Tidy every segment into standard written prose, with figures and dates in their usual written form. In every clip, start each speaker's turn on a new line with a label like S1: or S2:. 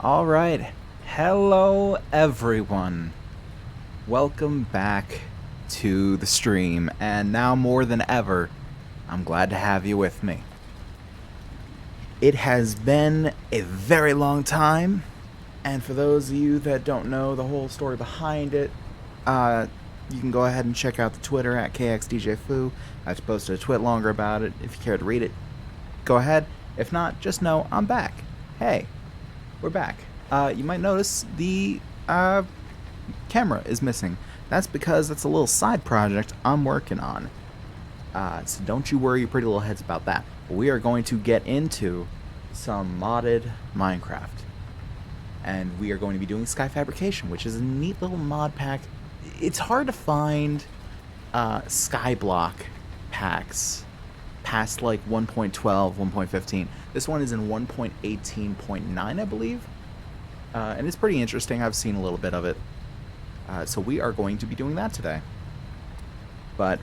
S1: Alright, hello everyone. Welcome back to the stream, and now more than ever, I'm glad to have you with me. It has been a very long time, and for those of you that don't know the whole story behind it, you can go ahead and check out the Twitter at KXDJFoo. I've posted a twit longer about it. If you care to read it, go ahead. If not, just know I'm back. Hey. We're back. You might notice the camera is missing. That's because it's a little side project I'm working on. So don't you worry your pretty little heads about that. We are going to get into some modded Minecraft. And we are going to be doing FABRIcation, which is a neat little mod pack. It's hard to find Skyblock packs past like 1.12, 1.15. This one is in 1.18.9, I believe. And it's pretty interesting. I've seen a little bit of it. So we are going to be doing that today. But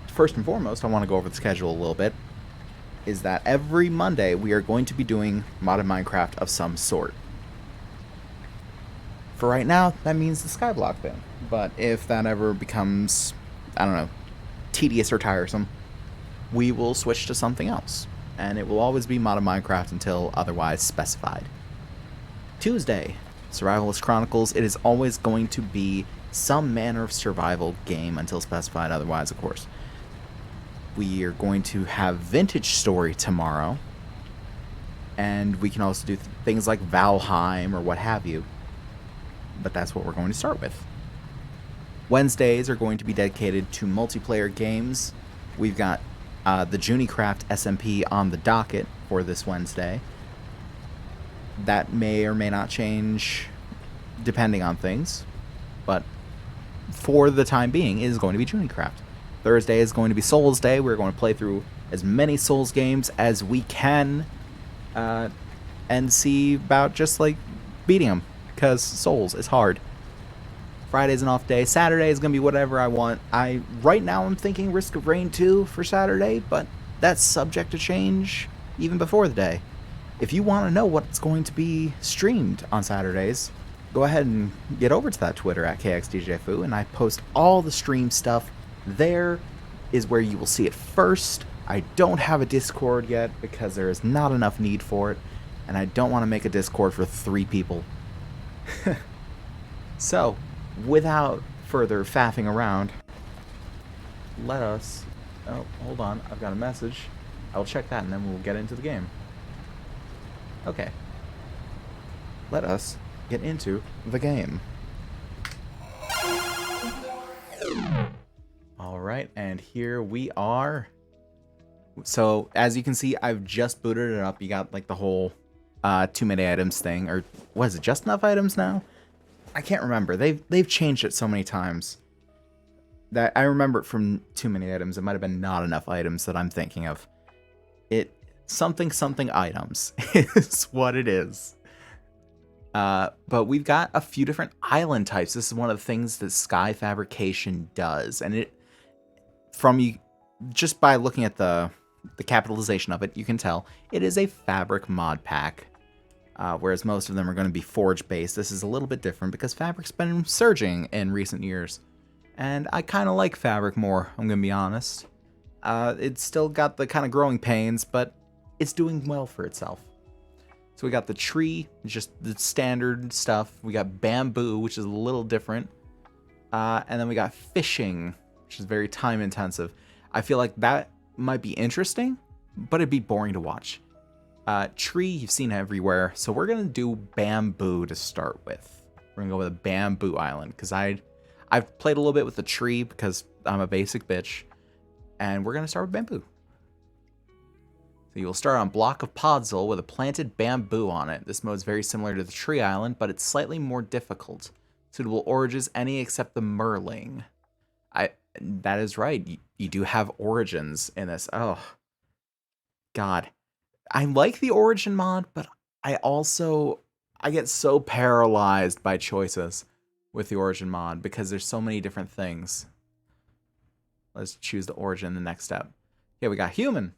S1: first and foremost, I want to go over the schedule a little bit. Is that every Monday we are going to be doing modded Minecraft of some sort. For right now, that means the Skyblock thing. But if that ever becomes, I don't know, tedious or tiresome, we will switch to something else, and it will always be modded Minecraft until otherwise specified. Tuesday, Survivalist Chronicles. It is always going to be some manner of survival game until specified otherwise, of course. We are going to have Vintage Story tomorrow, and we can also do things like Valheim or what have you, but that's what we're going to start with. Wednesdays are going to be dedicated to multiplayer games. We've got the Junicraft SMP on the docket for this Wednesday. That may or may not change depending on things, but for the time being, it is going to be Junicraft. Thursday is going to be Souls Day. We're going to play through as many Souls games as we can and see about just like beating them, because Souls is hard. Friday's an off day. Saturday is going to be whatever I want. Right now I'm thinking Risk of Rain 2 for Saturday, but that's subject to change even before the day. If you want to know what's going to be streamed on Saturdays, go ahead and get over to that Twitter at KXDJFoo, and I post all the stream stuff. There is where you will see it first. I don't have a Discord yet because there is not enough need for it, and I don't want to make a Discord for 3 people. So, without further faffing around, let us... Oh, hold on. I've got a message. I'll check that and then we'll get into the game. Okay. Let us get into the game. Alright, and here we are. So, as you can see, I've just booted it up. You got, like, the whole too many items thing. Or, what is it, just enough items now? I can't remember. They've changed it so many times that I remember it from too many items. It might have been not enough items that I'm thinking of. Something items is what it is. But we've got a few different island types. This is one of the things that FABRIcation does, and just by looking at the capitalization of it, you can tell it is a fabric mod pack. Whereas most of them are going to be forge-based. This is a little bit different because fabric's been surging in recent years. And I kind of like fabric more, I'm going to be honest. It's still got the kind of growing pains, but it's doing well for itself. So we got the tree, just the standard stuff. We got bamboo, which is a little different. And then we got fishing, which is very time-intensive. I feel like that might be interesting, but it'd be boring to watch. Tree, you've seen everywhere, so we're gonna do bamboo to start with. We're gonna go with a bamboo island, because I've played a little bit with the tree, because I'm a basic bitch, and we're gonna start with bamboo. So you will start on block of Podzol with a planted bamboo on it. This mode is very similar to the Tree Island, but it's slightly more difficult. Suitable origins, any except the Merling. That is right. You do have origins in this. Oh, God. I like the origin mod, but I get so paralyzed by choices with the origin mod because there's so many different things. Let's choose the origin the next step. Yeah, we got human.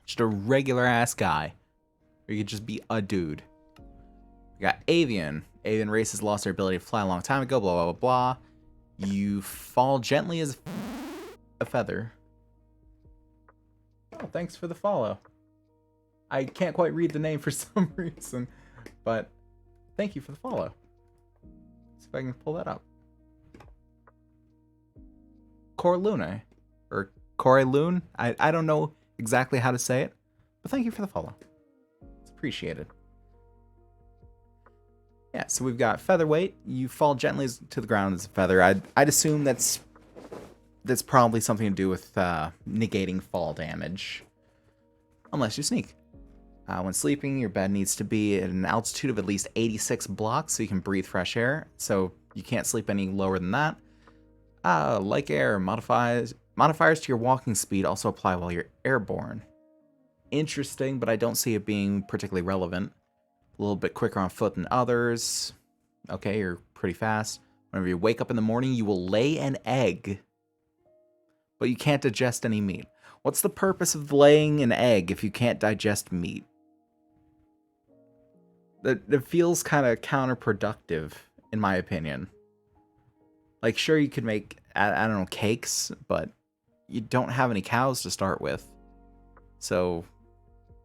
S1: Just a regular ass guy. Or you could just be a dude. We got avian. Avian races lost their ability to fly a long time ago, blah, blah, blah, blah. You fall gently as a feather. Oh, thanks for the follow. I can't quite read the name for some reason, but thank you for the follow. Let's see if I can pull that up. Corlune, or Corelune. I don't know exactly how to say it, but thank you for the follow. It's appreciated. Yeah, so we've got featherweight. You fall gently to the ground as a feather. I'd assume that's probably something to do with negating fall damage, unless you sneak. When sleeping, your bed needs to be at an altitude of at least 86 blocks so you can breathe fresh air. So you can't sleep any lower than that. Like air, modifiers to your walking speed also apply while you're airborne. Interesting, but I don't see it being particularly relevant. A little bit quicker on foot than others. Okay, you're pretty fast. Whenever you wake up in the morning, you will lay an egg. But you can't digest any meat. What's the purpose of laying an egg if you can't digest meat? It feels kind of counterproductive, in my opinion. Like, sure, you could make, I don't know, cakes, but you don't have any cows to start with. So,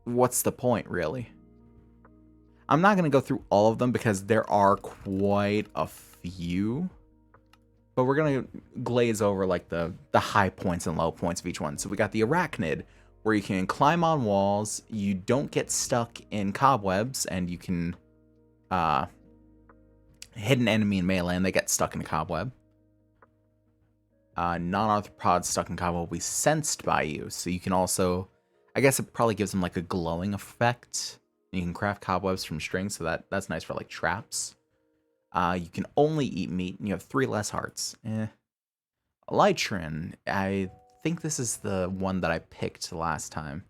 S1: what's the point, really? I'm not going to go through all of them because there are quite a few. But we're going to glaze over like the high points and low points of each one. So we got the arachnid, where you can climb on walls, you don't get stuck in cobwebs, and you can hit an enemy in melee and they get stuck in a cobweb. Non-arthropods stuck in cobweb will be sensed by you, so you can also, I guess it probably gives them like a glowing effect. You can craft cobwebs from string, so that's nice for like traps. You can only eat meat, and you have 3 less hearts. Elytron, I think this is the one that I picked last time.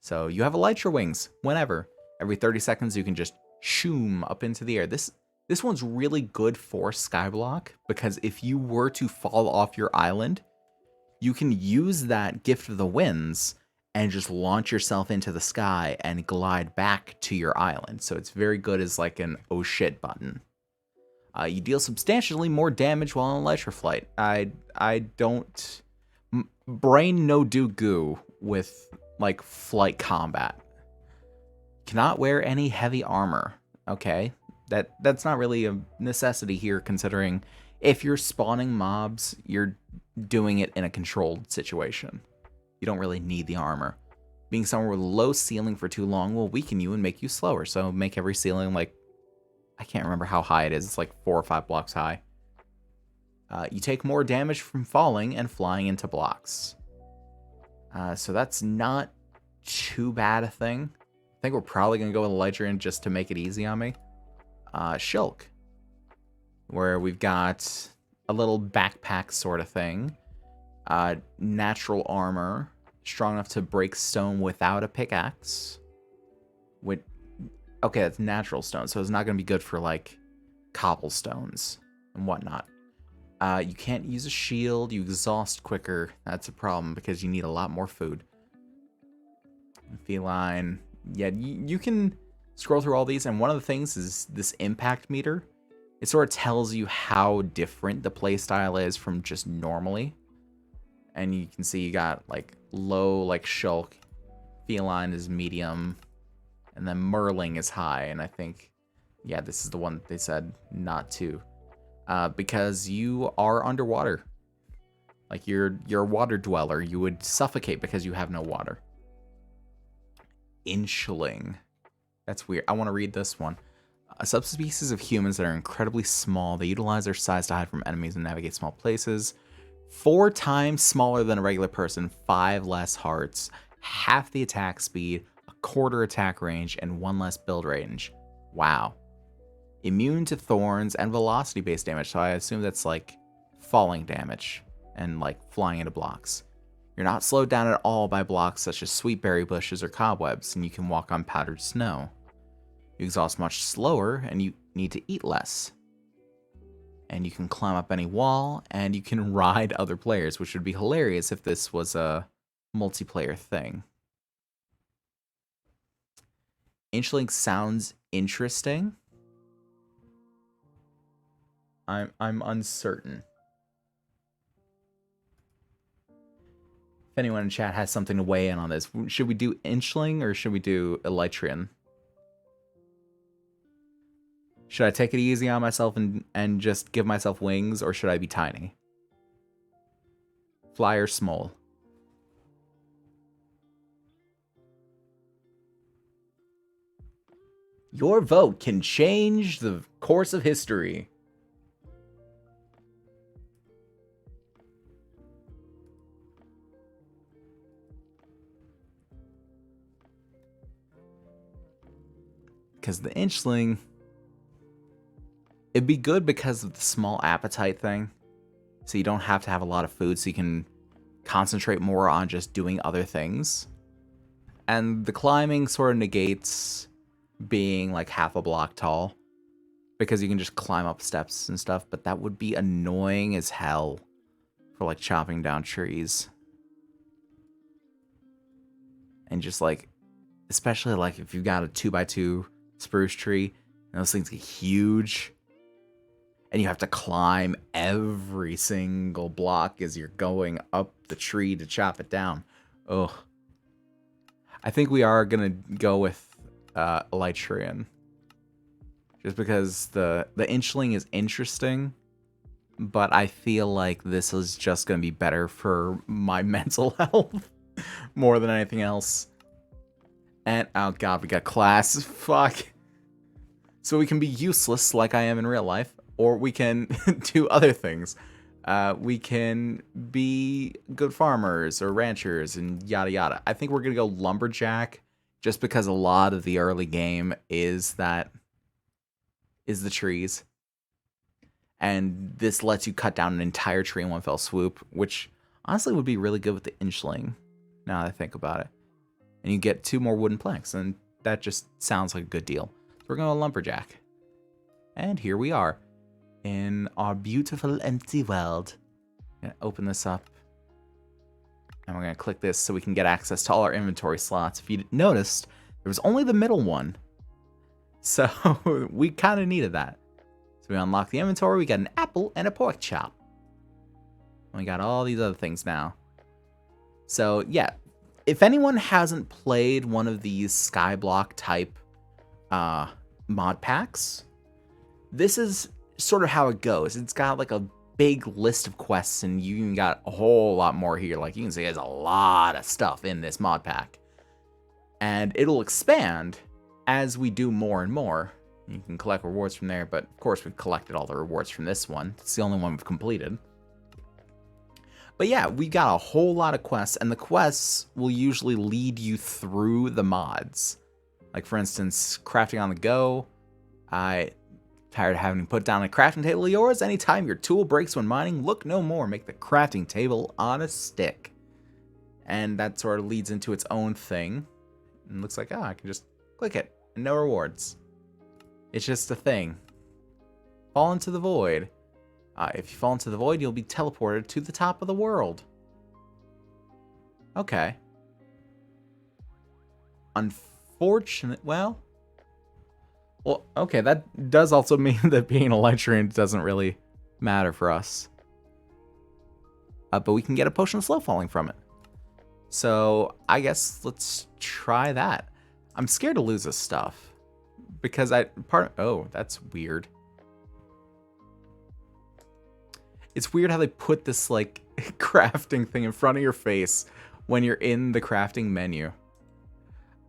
S1: So you have elytra wings whenever. Every 30 seconds you can just shoom up into the air. This one's really good for Skyblock, because if you were to fall off your island, you can use that Gift of the Winds and just launch yourself into the sky and glide back to your island. So it's very good as like an oh shit button. You deal substantially more damage while on elytra flight. I don't brain no do goo with like flight combat. Cannot wear any heavy armor. Okay, that's not really a necessity here, considering if you're spawning mobs, you're doing it in a controlled situation. You don't really need the armor. Being somewhere with a low ceiling for too long will weaken you and make you slower. So make every ceiling like, I can't remember how high it is. It's like 4 or 5 blocks high. You take more damage from falling and flying into blocks. So that's not too bad a thing. I think we're probably going to go with Elytron just to make it easy on me. Shulk, where we've got a little backpack sort of thing. Natural armor, strong enough to break stone without a pickaxe. Okay, that's natural stone, so it's not going to be good for, like, cobblestones and whatnot. You can't use a shield. You exhaust quicker. That's a problem because you need a lot more food. Feline. Yeah, you can scroll through all these, and one of the things is this impact meter. It sort of tells you how different the playstyle is from just normally. And you can see you got, like, low, like, Shulk. Feline is medium. And then Merling is high, and I think, yeah, this is the one that they said not to. Because you are underwater. Like, you're a water dweller. You would suffocate because you have no water. Inchling. That's weird. I want to read this one. A subspecies of humans that are incredibly small. They utilize their size to hide from enemies and navigate small places. 4 times smaller than a regular person. 5 less hearts. half the attack speed, a quarter attack range, and 1 less build range. Wow. Immune to thorns and velocity-based damage, so I assume that's like falling damage and like flying into blocks. You're not slowed down at all by blocks such as sweetberry bushes or cobwebs, and you can walk on powdered snow. You exhaust much slower, and you need to eat less. And you can climb up any wall, and you can ride other players, which would be hilarious if this was a multiplayer thing. Inchling sounds interesting. I'm uncertain. If anyone in chat has something to weigh in on this, should we do Inchling or should we do Elytrian? Should I take it easy on myself and just give myself wings, or should I be tiny? Fly or small? Your vote can change the course of history. Because the Inchling, it'd be good because of the small appetite thing. So you don't have to have a lot of food, so you can concentrate more on just doing other things. And the climbing sort of negates being like half a block tall, because you can just climb up steps and stuff, but that would be annoying as hell for like chopping down trees. And just like, especially like if you've got a 2x2 spruce tree, and those things get huge, and you have to climb every single block as you're going up the tree to chop it down. Ugh. I think we are gonna go with Elytrian, just because the Inchling is interesting, but I feel like this is just gonna be better for my mental health more than anything else. And, oh god, we got class. Fuck. So we can be useless like I am in real life, or we can do other things. We can be good farmers or ranchers and yada yada. I think we're going to go lumberjack, just because a lot of the early game is the trees. And this lets you cut down an entire tree in one fell swoop, which honestly would be really good with the Inchling, now that I think about it. And you get 2 more wooden planks, and that just sounds like a good deal. So we're going to lumberjack. And here we are, in our beautiful empty world. I'm going to open this up. And we're going to click this so we can get access to all our inventory slots. If you noticed, there was only the middle one. So we kind of needed that. So we unlock the inventory. We got an apple and a pork chop. And we got all these other things now. So yeah. If anyone hasn't played one of these Skyblock type mod packs, this is sort of how it goes. It's got like a big list of quests, and you even got a whole lot more here. Like you can see there's a lot of stuff in this mod pack. And it'll expand as we do more and more. You can collect rewards from there, but of course we've collected all the rewards from this one. It's the only one we've completed. But yeah, we got a whole lot of quests, and the quests will usually lead you through the mods. Like, for instance, crafting on the go. Tired of having to put down a crafting table of yours? Anytime your tool breaks when mining, look no more. Make the crafting table on a stick. And that sort of leads into its own thing. And looks like, I can just click it. And no rewards. It's just a thing. Fall into the void. If you fall into the void, you'll be teleported to the top of the world. Okay. Unfortunate. Well, okay, that does also mean that being a Elytrian doesn't really matter for us. But we can get a potion of slow falling from it. So I guess let's try that. I'm scared to lose this stuff because oh, that's weird. It's weird how they put this, like, crafting thing in front of your face when you're in the crafting menu.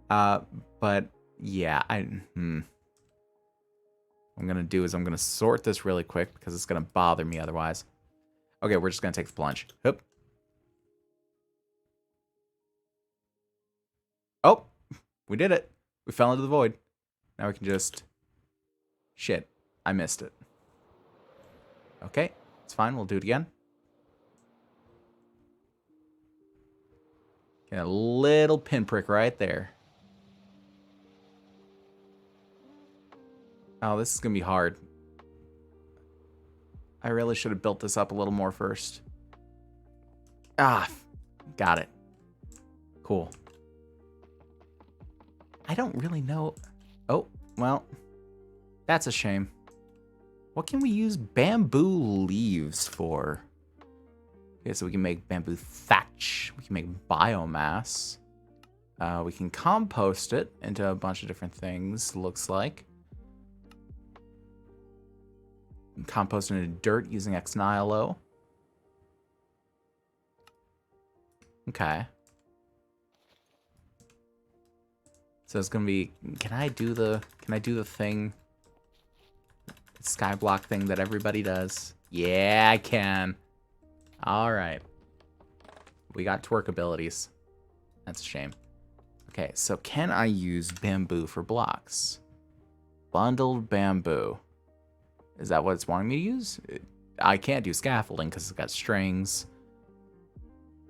S1: But, yeah, what I'm going to do is I'm going to sort this really quick because it's going to bother me otherwise. Okay, we're just going to take the plunge. Oop. Oh, we did it. We fell into the void. Now we can just... Shit, I missed it. Okay, it's fine. We'll do it again. Get a little pinprick right there. Oh, this is going to be hard. I really should have built this up a little more first. Ah, got it. Cool. I don't really know. Oh, well, that's a shame. What can we use bamboo leaves for? Okay, so we can make bamboo thatch. We can make biomass. We can compost it into a bunch of different things, looks like. We can compost it into dirt using ex nihilo. Okay. So it's gonna be, can I do the thing, skyblock thing that everybody does? Yeah, I can. All right. We got twerk abilities. That's a shame. Okay, so can I use bamboo for blocks? Bundled bamboo. Is that what it's wanting me to use? I can't do scaffolding because it's got strings.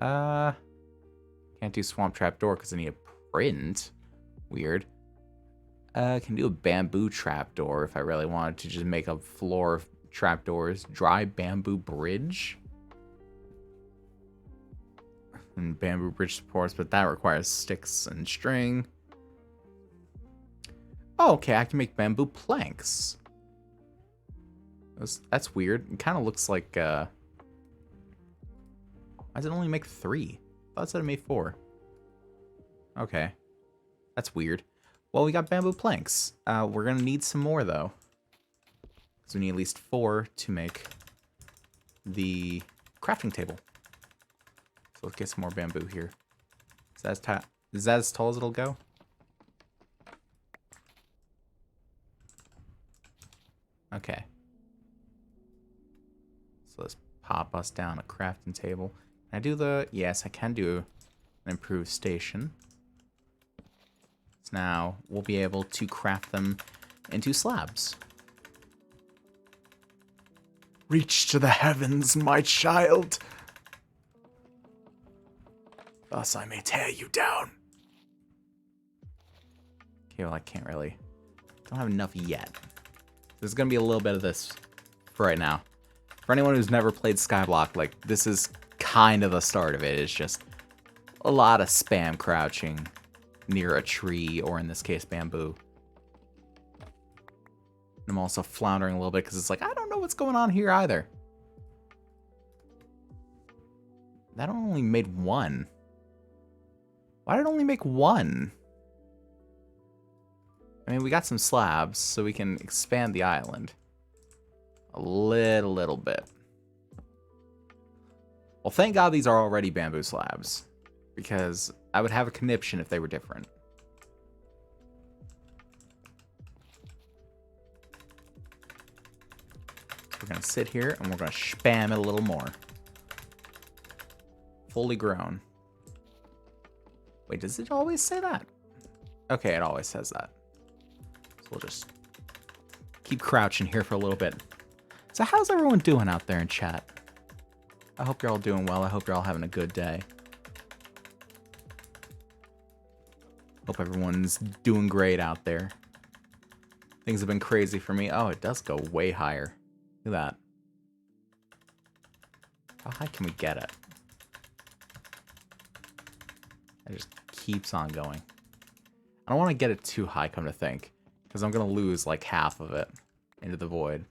S1: Can't do swamp trap door because I need a print. Weird. Can do a bamboo trapdoor if I really wanted to just make a floor of trapdoors. Dry bamboo bridge. And bamboo bridge supports, but that requires sticks and string. Oh, okay, I can make bamboo planks. That's weird. It kind of looks like, why does it only make 3? I thought it said it made 4. Okay. That's weird. Well, we got bamboo planks. We're gonna need some more, though. Because we need at least 4 to make the crafting table. So let's get some more bamboo here. Is that as tall as it'll go? Okay. So let's pop us down a crafting table. Can I do the... Yes, I can do an improved station. So now we'll be able to craft them into slabs. Reach to the heavens, my child. Thus I may tear you down. Okay, well I can't really... Don't have enough yet. There's gonna be a little bit of this for right now. For anyone who's never played Skyblock, like, this is kind of the start of it. It's just a lot of spam crouching near a tree, or in this case, bamboo. And I'm also floundering a little bit because it's like, I don't know what's going on here either. That only made 1. Why did it only make 1? I mean, we got some slabs, so we can expand the island a little bit. Well, thank God these are already bamboo slabs, because I would have a conniption if they were different. We're going to sit here, and we're going to spam it a little more. Fully grown. Wait, does it always say that? Okay, it always says that. So we'll just keep crouching here for a little bit. So how's everyone doing out there in chat? I hope you're all doing well. I hope you're all having a good day. Hope everyone's doing great out there. Things have been crazy for me. Oh, it does go way higher. Look at that. How high can we get it? It just keeps on going. I don't want to get it too high, come to think, because I'm going to lose like half of it into the void.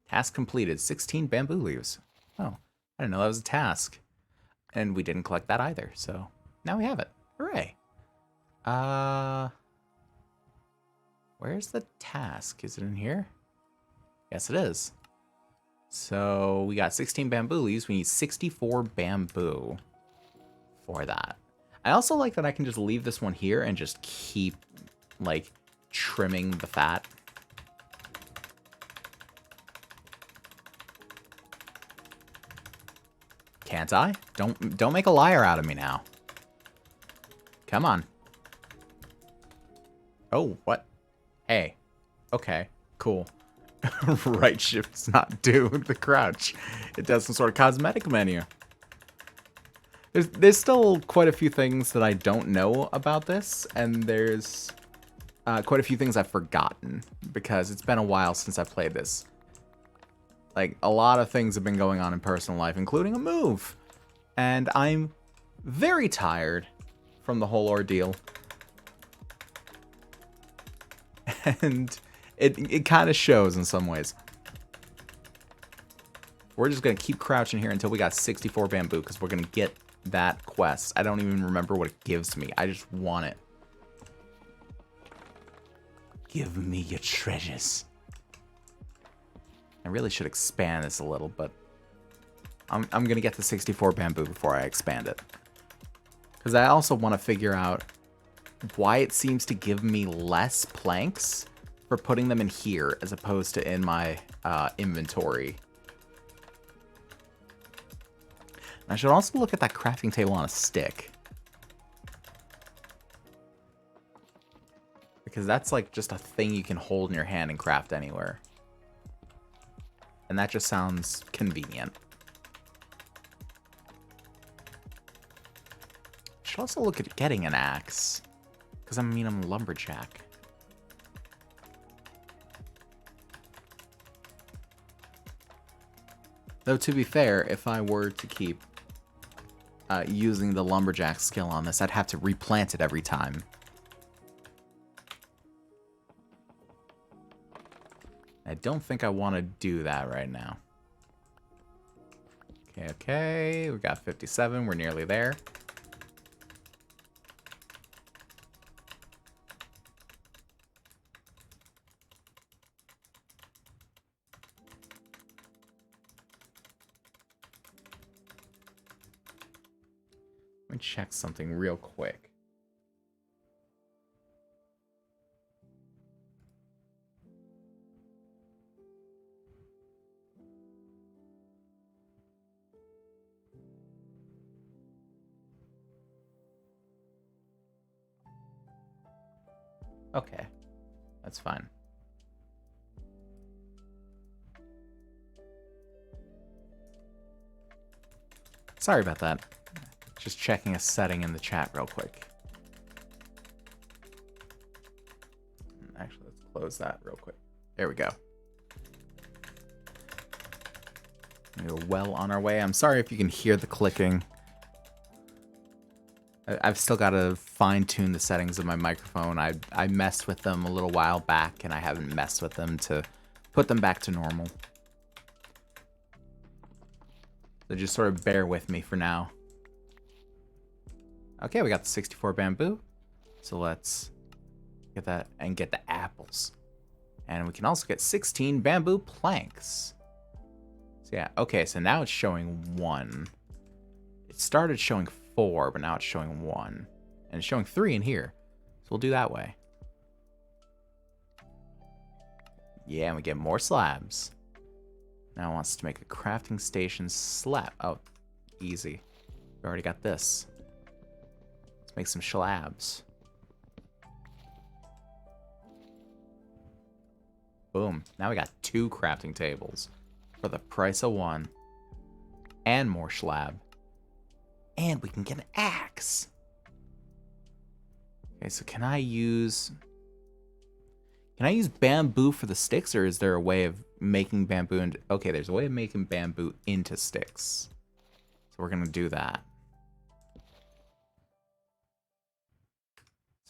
S1: Task completed. 16 bamboo leaves. Oh, I didn't know that was a task. And we didn't collect that either, so now we have it. Hooray. Where's the task? Is it in here? Yes, it is. So we got 16 bamboo leaves. We need 64 bamboo for that. I also like that I can just leave this one here and just keep, like, trimming the fat. Can't I? Don't make a liar out of me now. Come on. Oh, what? Hey. Okay, cool. Right shift's not do the crouch. It does some sort of cosmetic menu. There's still quite a few things that I don't know about this, and there's quite a few things I've forgotten, because it's been a while since I played this. Like, a lot of things have been going on in personal life, including a move. And I'm very tired from the whole ordeal. And it kind of shows in some ways. We're just going to keep crouching here until we got 64 bamboo, because we're going to get that quest. I don't even remember what it gives me. I just want it. Give me your treasures. I really should expand this a little, but I'm going to get the 64 bamboo before I expand it. Because I also want to figure out why it seems to give me less planks for putting them in here as opposed to in my inventory. I should also look at that crafting table on a stick. Because that's like just a thing you can hold in your hand and craft anywhere. And that just sounds convenient. Should also look at getting an axe. Because I mean, I'm a lumberjack. Though to be fair, if I were to keep using the lumberjack skill on this, I'd have to replant it every time. I don't think I want to do that right now. Okay, we got 57. We're nearly there. Let me check something real quick. Okay, that's fine. Sorry about that. Just checking a setting in the chat real quick. Actually, let's close that real quick. There we go. We're well on our way. I'm sorry if you can hear the clicking. I've still got to fine-tune the settings of my microphone. I messed with them a little while back, and I haven't messed with them to put them back to normal. So just sort of bear with me for now. Okay, we got the 64 bamboo. So let's get that and get the apples. And we can also get 16 bamboo planks. So yeah, okay, so now it's showing 1. It started showing 4, but now it's showing 1. And it's showing 3 in here. So we'll do that way. Yeah, and we get more slabs. Now it wants to make a crafting station slab. Oh, easy. We already got this. Let's make some slabs. Boom. Now we got 2 crafting tables for the price of 1. And more slab. And we can get an axe. Okay, so can I use bamboo for the sticks, or is there a way of making bamboo into... Okay, there's a way of making bamboo into sticks. So we're going to do that.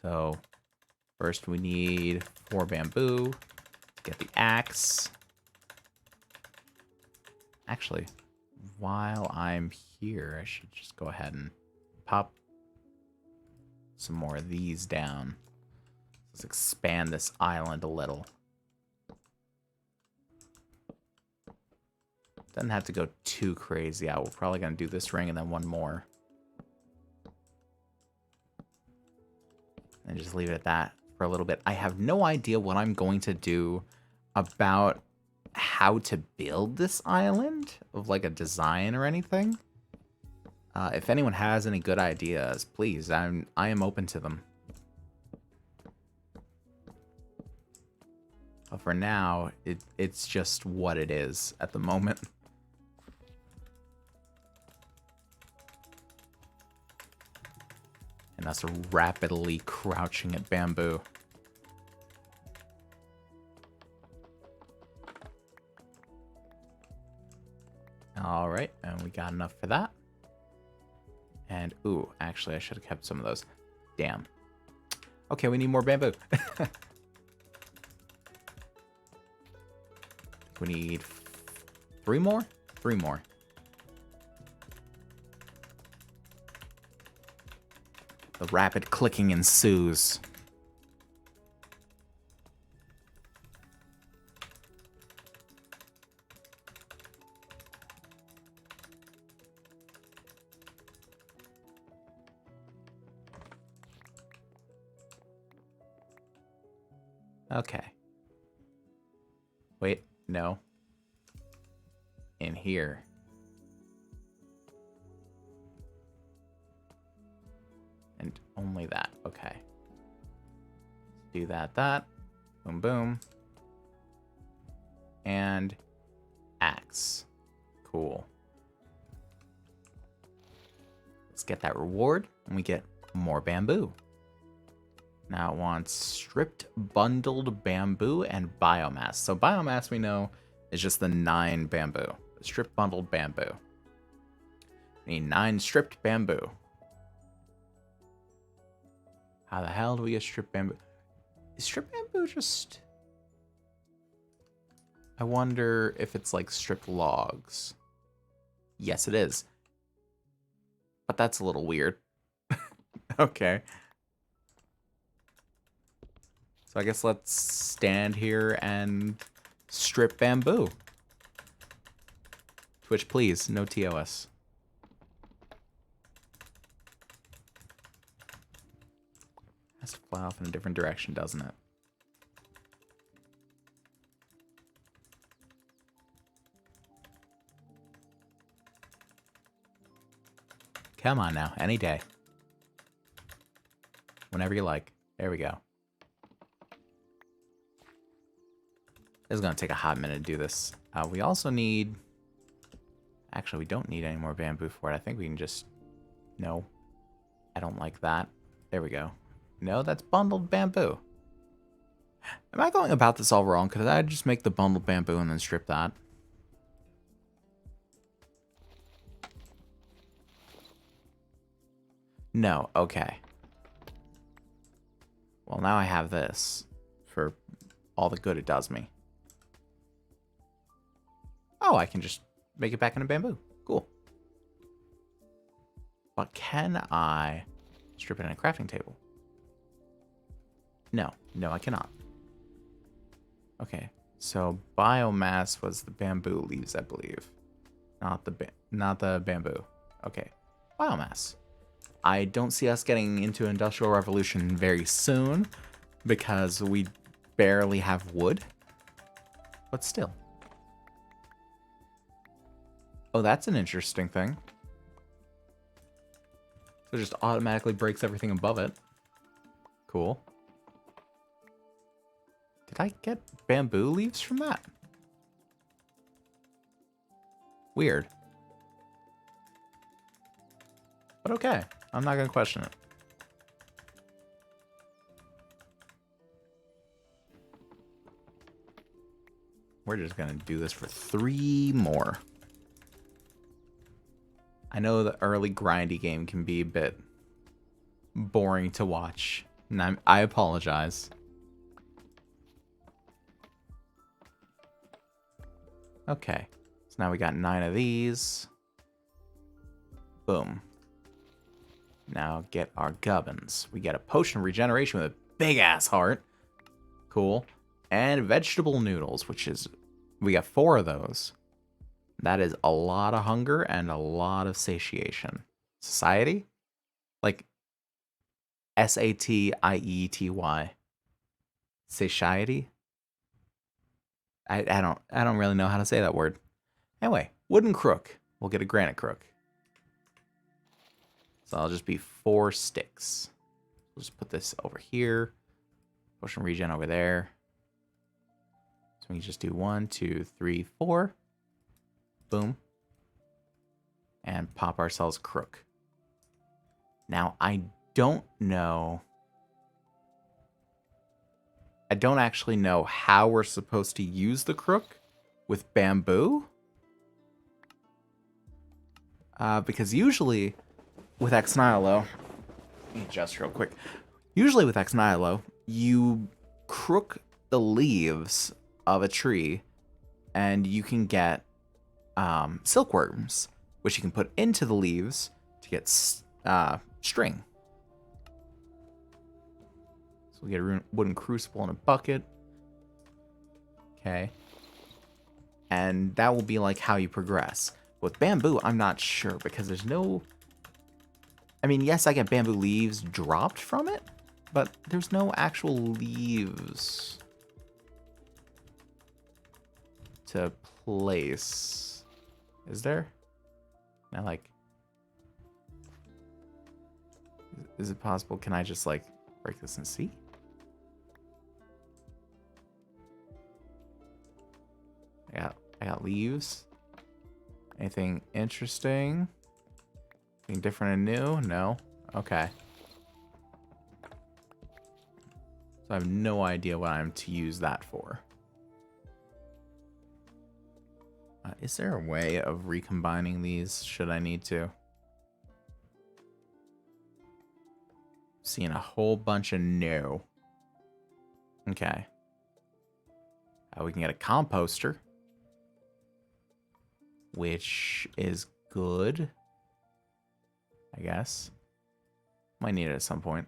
S1: So first we need 4 bamboo to get the axe. Actually, while I'm here, I should just go ahead and pop some more of these down. Let's expand this island a little. Doesn't have to go too crazy out. We're probably going to do this ring and then one more. And just leave it at that for a little bit. I have no idea what I'm going to do about how to build this island of like a design or anything. If anyone has any good ideas, please, I am open to them. But for now, it's just what it is at the moment. And us rapidly crouching at bamboo. Alright, and we got enough for that. And, ooh, actually, I should have kept some of those. Damn. Okay, we need more bamboo. We need 3 more? 3 more. The rapid clicking ensues. Okay. Wait, no. In here. And only that. Okay. Do that. Boom, boom. And axe. Cool. Let's get that reward, and we get more bamboo. Now it wants stripped bundled bamboo and biomass. So biomass we know is just the 9 bamboo. Stripped bundled bamboo. We need 9 stripped bamboo. How the hell do we get stripped bamboo? Is stripped bamboo just... I wonder if it's like stripped logs. Yes, it is. But that's a little weird. Okay. So I guess let's stand here and strip bamboo. Twitch, please. No TOS. Has to fly off in a different direction, doesn't it? Come on now. Any day. Whenever you like. There we go. It's going to take a hot minute to do this. We also need... Actually, we don't need any more bamboo for it. I think we can just... No. I don't like that. There we go. No, that's bundled bamboo. Am I going about this all wrong? Could I just make the bundled bamboo and then strip that? No. Okay. Well, now I have this for all the good it does me. Oh, I can just make it back into bamboo. Cool. But can I strip it in a crafting table? No. No, I cannot. Okay. So biomass was the bamboo leaves, I believe. Not the bamboo. Okay. Biomass. I don't see us getting into Industrial Revolution very soon because we barely have wood. But still. Oh, that's an interesting thing. So it just automatically breaks everything above it. Cool. Did I get bamboo leaves from that? Weird. But okay. I'm not going to question it. We're just going to do this for 3 more. I know the early grindy game can be a bit boring to watch, and I apologize. Okay, so now we got 9 of these. Boom. Now get our gubbins. We get a potion of regeneration with a big-ass heart. Cool. And vegetable noodles, which is... We got 4 of those. That is a lot of hunger and a lot of satiation. Society? Like S-A-T-I-E-T-Y. Satiety? I don't really know how to say that word. Anyway, wooden crook. We'll get a granite crook. So I'll just be 4 sticks. We'll just put this over here. Potion regen over there. So we can just do 1, 2, 3, 4. Boom. And pop ourselves crook. Now, I don't know. I don't actually know how we're supposed to use the crook with bamboo. Because usually with Ex Nihilo, let me adjust real quick. Usually with Ex Nihilo, you crook the leaves of a tree and you can get silkworms, which you can put into the leaves to get string. So we get a wooden crucible in a bucket. Okay. And that will be like how you progress. With bamboo, I'm not sure because there's no... I mean, yes, I get bamboo leaves dropped from it, but there's no actual leaves to place. Is there? Now, like... Is it possible? Can I just, like, break this and see? I got leaves. Anything interesting? Anything different and new? No? Okay. So I have no idea what I'm to use that for. Is there a way of recombining these should I need to? Seeing a whole bunch of no. Okay. We can get a composter, which is good, I guess. Might need it at some point.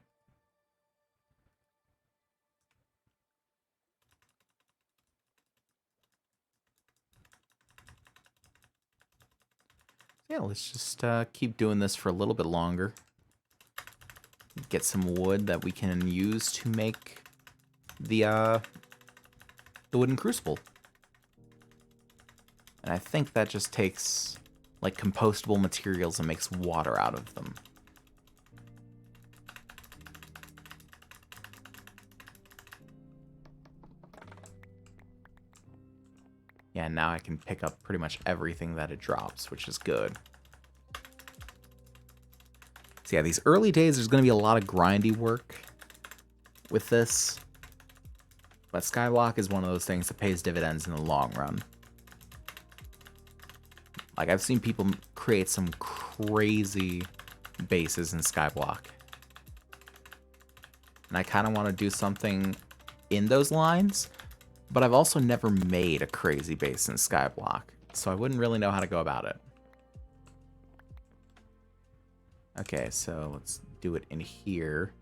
S1: Yeah, let's just keep doing this for a little bit longer. Get some wood that we can use to make the wooden crucible. And I think that just takes, like, compostable materials and makes water out of them. Yeah, now I can pick up pretty much everything that it drops, which is good. So yeah, these early days, there's going to be a lot of grindy work with this. But Skyblock is one of those things that pays dividends in the long run. Like, I've seen people create some crazy bases in Skyblock. And I kind of want to do something in those lines, but I've also never made a crazy base in Skyblock, so I wouldn't really know how to go about it. Okay, so let's do it in here.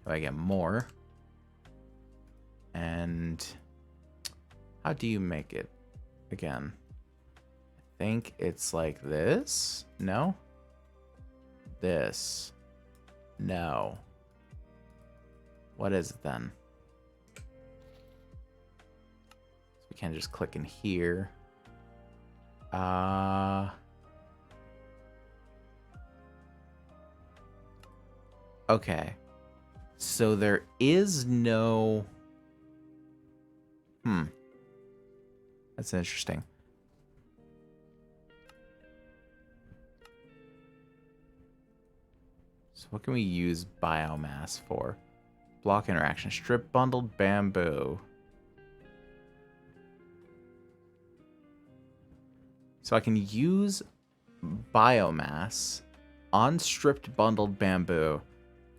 S1: So I get more. And how do you make it again? I think it's like this. No? This. No. What is it then? So we can just click in here. Okay. So there is no... That's interesting. So what can we use biomass for? Block interaction. Strip bundled bamboo. So I can use biomass on stripped bundled bamboo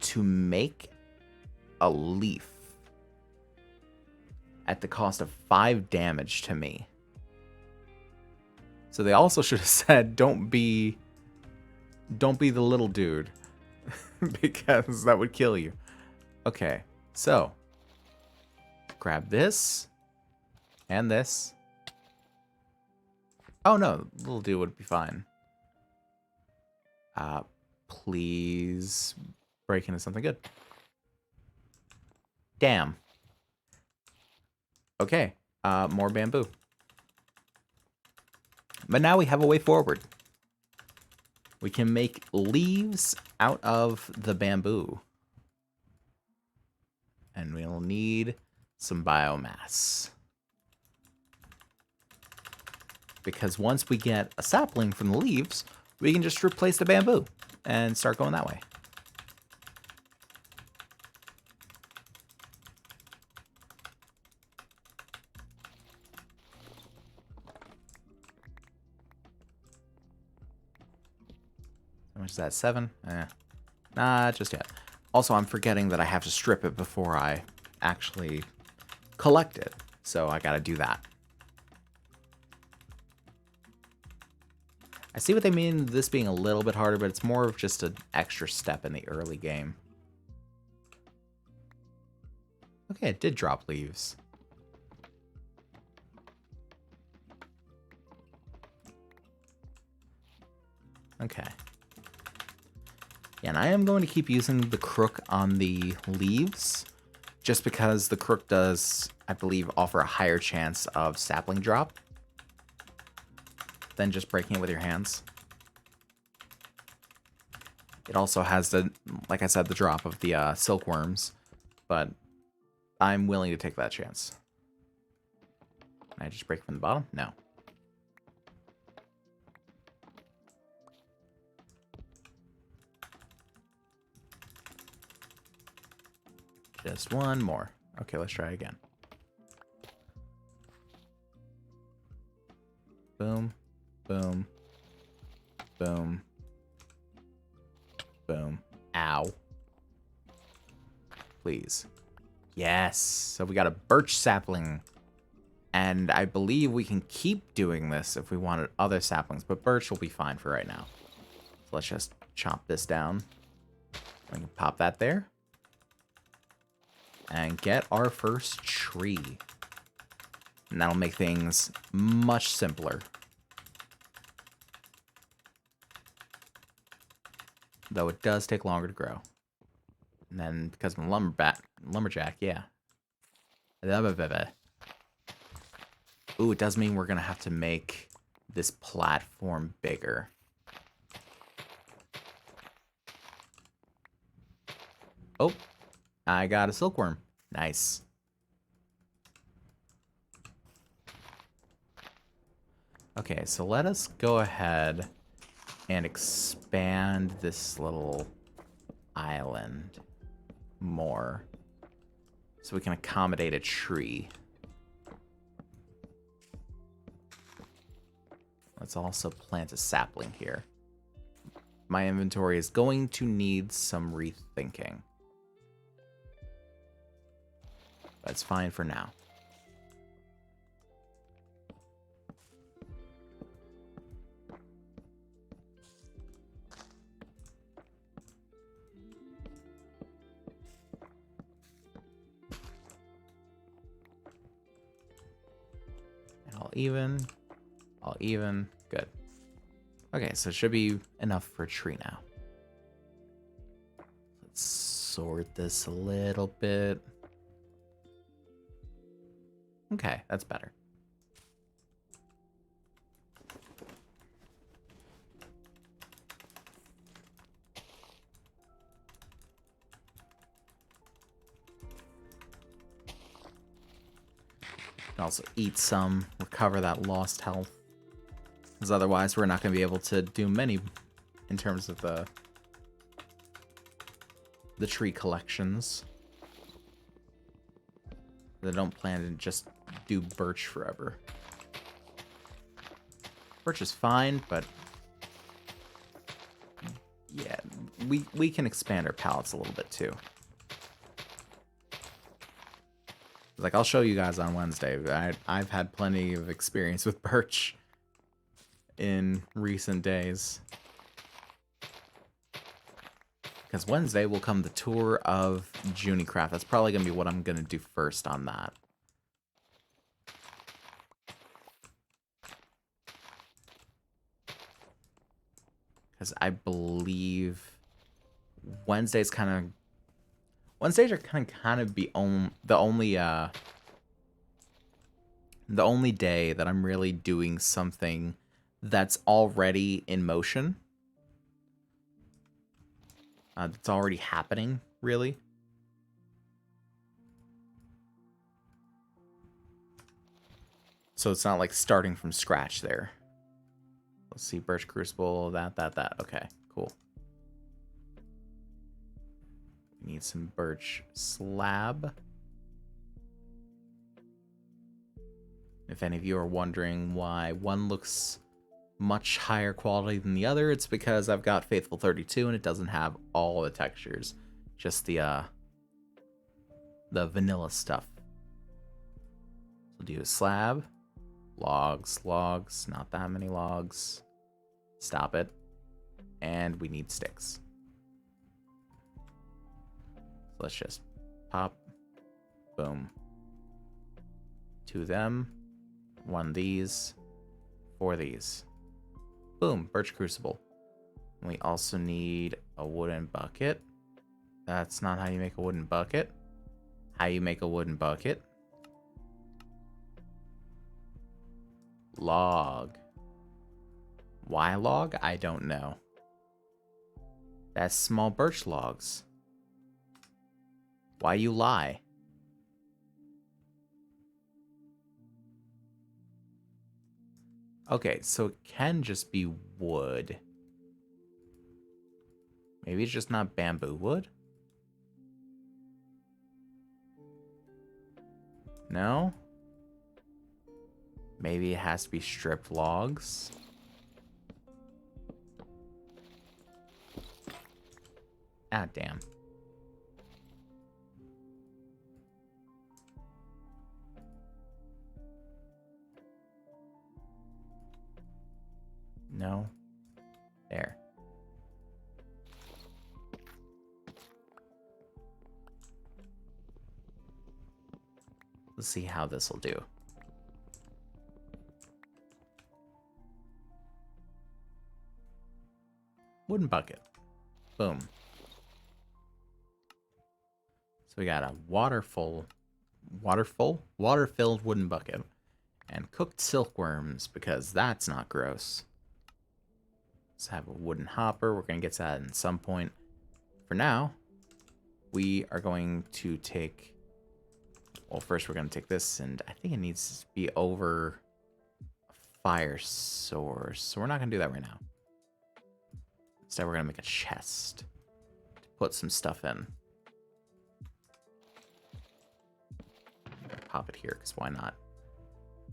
S1: to make a leaf at the cost of 5 damage to me. So they also should have said, don't be the little dude, because that would kill you. Okay, so grab this and this. Oh no, little dude would be fine. Please break into something good. Damn. Okay, more bamboo. But now we have a way forward. We can make leaves out of the bamboo. And we'll need some biomass. Because once we get a sapling from the leaves, we can just replace the bamboo and start going that way. How much is that? 7? Not just yet. Also, I'm forgetting that I have to strip it before I actually collect it. So I gotta do that. I see what they mean this being a little bit harder, but it's more of just an extra step in the early game. Okay, it did drop leaves. Okay. Yeah, and I am going to keep using the crook on the leaves, just because the crook does, I believe, offer a higher chance of sapling drop than just breaking it with your hands. It also has the, like I said, the drop of the silkworms, but I'm willing to take that chance. Can I just break from the bottom? No. Just one more. Okay, let's try again. Boom, boom, boom, boom. Ow. Please. Yes. So we got a birch sapling. And I believe we can keep doing this if we wanted other saplings, but birch will be fine for right now. So let's just chop this down. We can pop that there. And get our first tree. And that'll make things much simpler. Though it does take longer to grow. And then because I'm a lumberjack, yeah. Ooh, it does mean we're gonna have to make this platform bigger. Oh, I got a silkworm. Nice. Okay, so let us go ahead and expand this little island more so we can accommodate a tree. Let's also plant a sapling here. My inventory is going to need some rethinking. But it's fine for now. And I'll even, good. Okay, so it should be enough for a tree now. Let's sort this a little bit. Okay, that's better. Can also eat some, recover that lost health. Because otherwise we're not going to be able to do many in terms of the tree collections. They don't plan to just do birch forever. Birch is fine, but yeah, we can expand our palettes a little bit too. Like, I'll show you guys on Wednesday. I've had plenty of experience with birch in recent days. Because Wednesday will come the tour of Junicraft. That's probably going to be what I'm going to do first on that. Because I believe Wednesdays are kind of the only day that I'm really doing something that's already in motion. that's already happening, really. So it's not like starting from scratch there. Let's see, birch crucible, that. Okay, cool. We need some birch slab. If any of you are wondering why one looks much higher quality than the other, it's because I've got Faithful 32 and it doesn't have all the textures, just the vanilla stuff. So do a slab, logs, not that many logs. Stop it. And we need sticks. So let's just pop, boom. 2 of them, 1 of these, 4 of these. Boom, birch crucible. And we also need a wooden bucket. That's not how you make a wooden bucket. How you make a wooden bucket. Log. Why log? I don't know. That's small birch logs. Why you lie? Okay, so it can just be wood. Maybe it's just not bamboo wood? No? Maybe it has to be stripped logs? Ah, damn. No. There. Let's see how this will do. Wooden bucket. Boom. So we got a water-filled wooden bucket. And cooked silkworms, because that's not gross. Let's have a wooden hopper. We're going to get to that at some point. For now, we are going to take... Well, first we're going to take this, and I think it needs to be over a fire source. So we're not going to do that right now. Instead, we're going to make a chest to put some stuff in. Pop it here, because why not?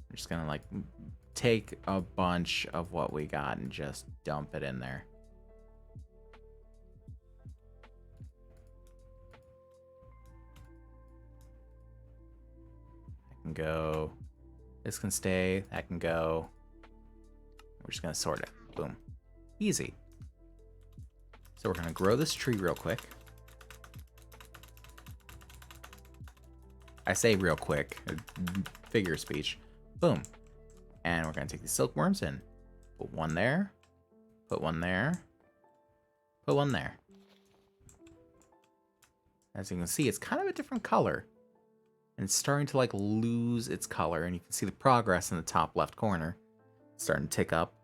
S1: We're just gonna like take a bunch of what we got and just dump it in there. That can go. This can stay. That can go. We're just gonna sort it. Boom. Easy. So we're gonna grow this tree real quick. I say real quick, figure of speech. Boom. And we're going to take these silkworms in. Put one there. Put one there. Put one there. As you can see, it's kind of a different color. And it's starting to like lose its color. And you can see the progress in the top left corner. It's starting to tick up.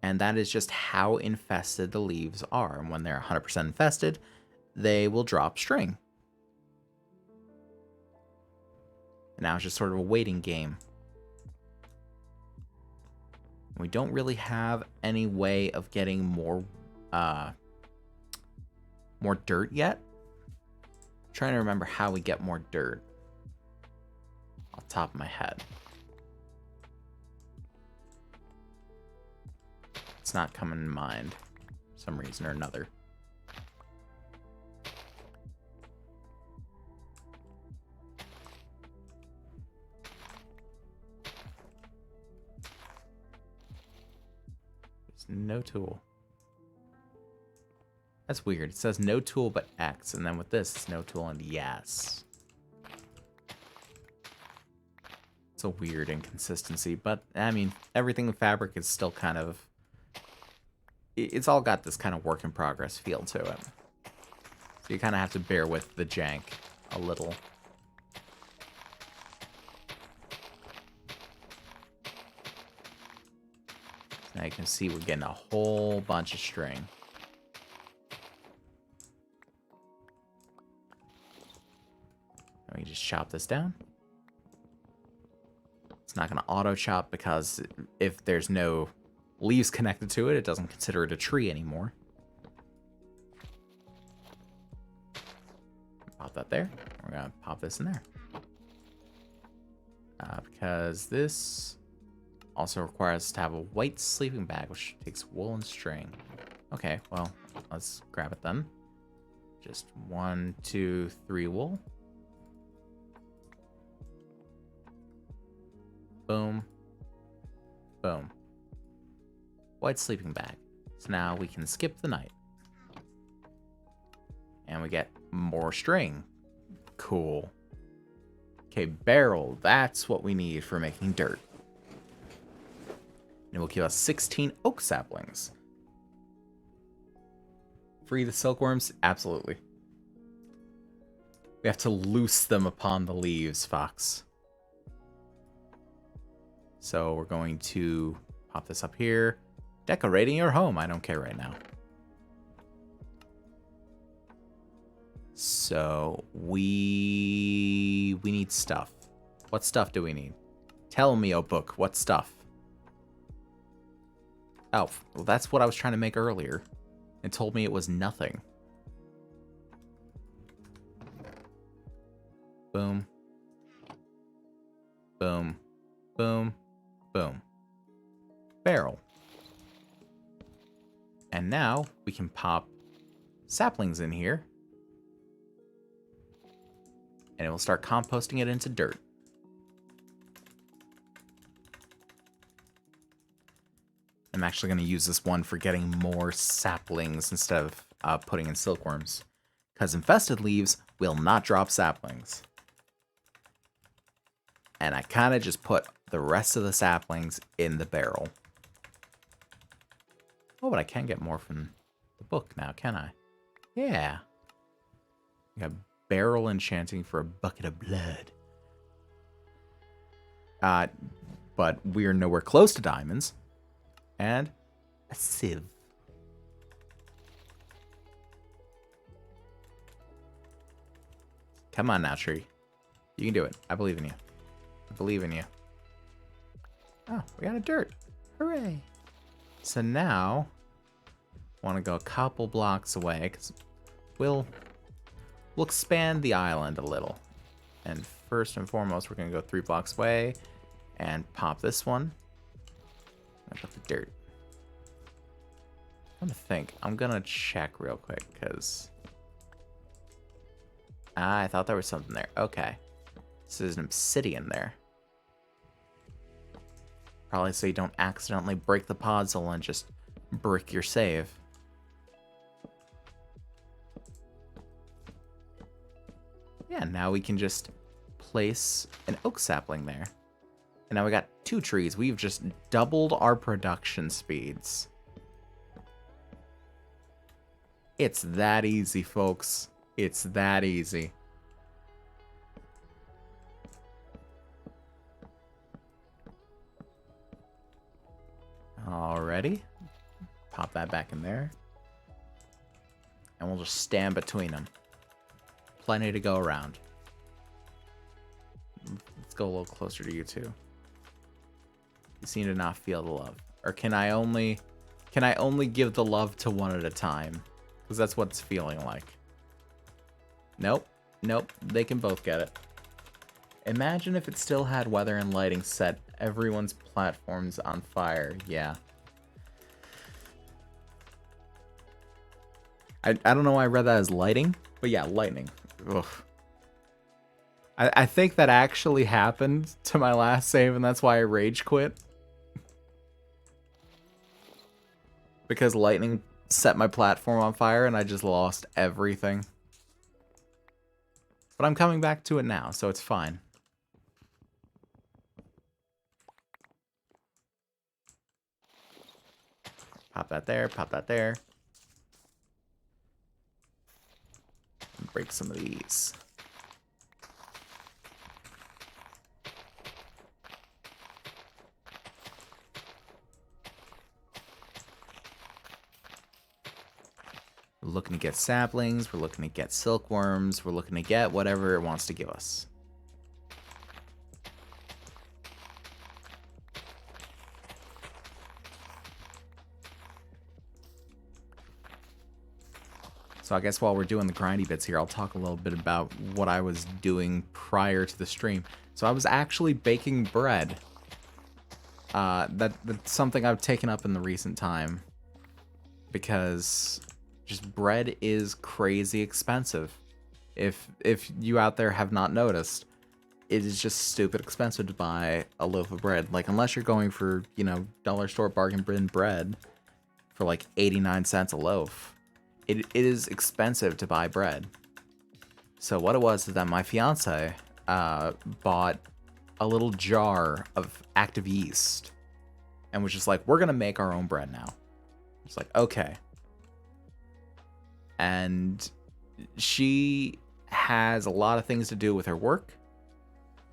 S1: And that is just how infested the leaves are. And when they're 100% infested, they will drop string. And now it's just sort of a waiting game. We don't really have any way of getting more dirt yet. I'm trying to remember how we get more dirt off the top of my head. It's not coming to mind for some reason or another. No tool. That's weird. It says no tool but X, and then with this, it's no tool and yes. It's a weird inconsistency, but I mean, everything in Fabric is still kind of... It's all got this kind of work in progress feel to it. So you kind of have to bear with the jank a little. Now you can see we're getting a whole bunch of string. chop this down. It's not going to auto chop because if there's no leaves connected to it, it doesn't consider it a tree anymore. Pop that there. We're going to pop this in there. Because this also requires us to have a white sleeping bag, which takes wool and string. Okay, well, let's grab it then. Just 1, 2, 3 wool. Boom. Boom. White sleeping bag. So now we can skip the night. And we get more string. Cool. Okay, barrel. That's what we need for making dirt. And it will give us 16 oak saplings. Free the silkworms? Absolutely. We have to loose them upon the leaves, Fox. So we're going to pop this up here. Decorating your home. I don't care right now. So we need stuff. What stuff do we need? Tell me, oh book, what stuff? Oh, well, that's what I was trying to make earlier. It told me it was nothing. Boom. Boom. Boom. Boom. Barrel. And now we can pop saplings in here. And it will start composting it into dirt. I'm actually going to use this one for getting more saplings instead of putting in silkworms. Because infested leaves will not drop saplings. And I kind of just put the rest of the saplings in the barrel. Oh, but I can get more from the book now, can I? Yeah. We got barrel enchanting for a bucket of blood. But we're nowhere close to diamonds. And a sieve. Come on now, tree. You can do it. I believe in you. I believe in you. Oh, we got a dirt. Hooray. So now, I want to go a couple blocks away, because we'll expand the island a little. And first and foremost, we're going to go 3 blocks away and pop this one. I got the dirt. I'm gonna think. I'm gonna check real quick, because I thought there was something there. Okay. So there's an obsidian there. Probably so you don't accidentally break the puzzle and just brick your save. Yeah, now we can just place an oak sapling there. And now we got 2 trees. We've just doubled our production speeds. It's that easy, folks. It's that easy. Alrighty. Pop that back in there. And we'll just stand between them. Plenty to go around. Let's go a little closer to you two. You seem to not feel the love. Or can I only give the love to one at a time? Because that's what it's feeling like. Nope. Nope. They can both get it. Imagine if it still had weather and lighting set everyone's platforms on fire. Yeah. I don't know why I read that as lighting, but yeah, lightning. Ugh. I think that actually happened to my last save, and that's why I rage quit. Because lightning set my platform on fire, and I just lost everything. But I'm coming back to it now, so it's fine. Pop that there, pop that there. And break some of these. We're looking to get saplings, we're looking to get silkworms, we're looking to get whatever it wants to give us. So I guess while we're doing the grindy bits here, I'll talk a little bit about what I was doing prior to the stream. So I was actually baking bread. That's something I've taken up in the recent time. Because just bread is crazy expensive. If you out there have not noticed, it is just stupid expensive to buy a loaf of bread. Like, unless you're going for, you know, dollar store bargain bin bread for like 89 cents a loaf. It is expensive to buy bread. So what it was is that my fiance bought a little jar of active yeast and was just like, we're gonna make our own bread now. It's like, okay. And she has a lot of things to do with her work.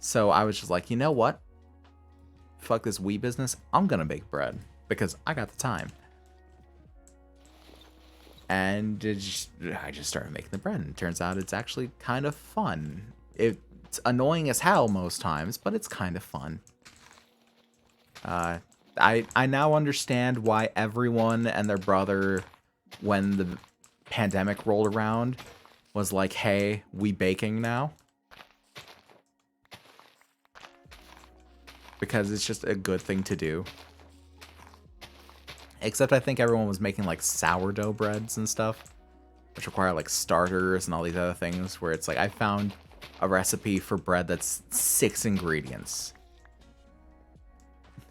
S1: So I was just like, you know what? Fuck this wee business. I'm gonna bake bread because I got the time. And I just started making the bread, and it turns out it's actually kind of fun. It's annoying as hell most times, but it's kind of fun. I now understand why everyone and their brother, when the pandemic rolled around, was like, hey, we baking now? Because it's just a good thing to do. Except I think everyone was making like sourdough breads and stuff, which require like starters and all these other things, where it's like I found a recipe for bread that's 6 ingredients.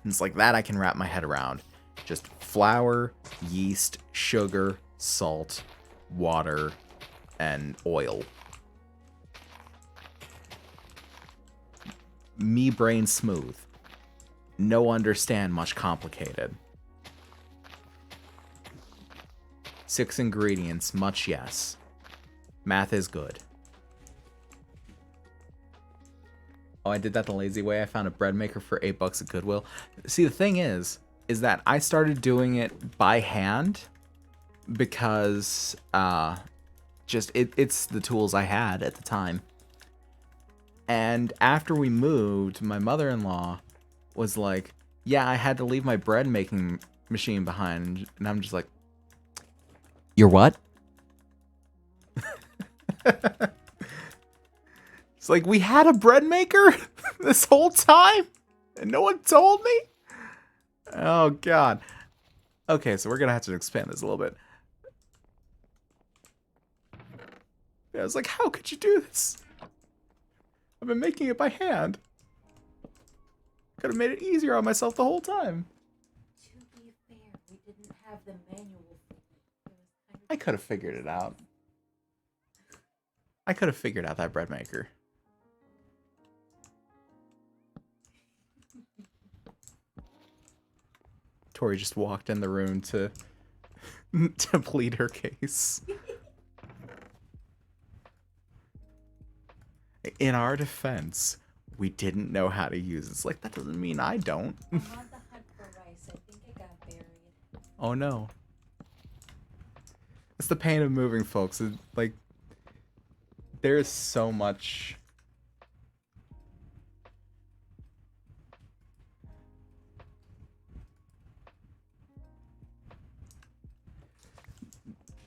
S1: It's like that I can wrap my head around. Just flour, yeast, sugar, salt, water, and oil. Me brain smooth. No understand much complicated. 6 ingredients, much yes. Math is good. Oh, I did that the lazy way. I found a bread maker for $8 at Goodwill. See, the thing is that I started doing it by hand because just it's the tools I had at the time. And after we moved, my mother-in-law was like, yeah, I had to leave my bread making machine behind. And I'm just like, you're what? It's like, we had a bread maker this whole time and no one told me? Oh, God. Okay, so we're going to have to expand this a little bit. Yeah, I was like, how could you do this? I've been making it by hand. Could have made it easier on myself the whole time.
S2: To be fair, we didn't have the manual.
S1: I could have figured it out. I could have figured out that bread maker. Tori just walked in the room to plead her case. In our defense, we didn't know how to use it. It's like, that doesn't mean I don't.
S2: I'm on the hunt for rice. I think it got buried.
S1: Oh no. It's the pain of moving, folks. Like, there is so much.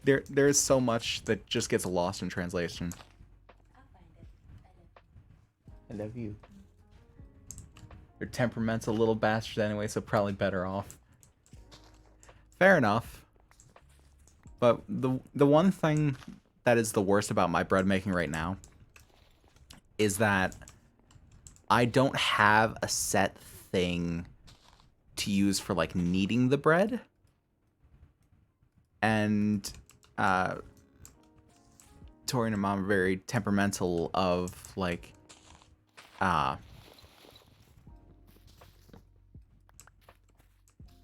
S1: There is so much that just gets lost in translation.
S2: I'll find it.
S1: I love you. You're temperamental little bastards anyway, so probably better off. Fair enough. But the one thing that is the worst about my bread making right now is that I don't have a set thing to use for like kneading the bread. And Tori and her mom are very temperamental of like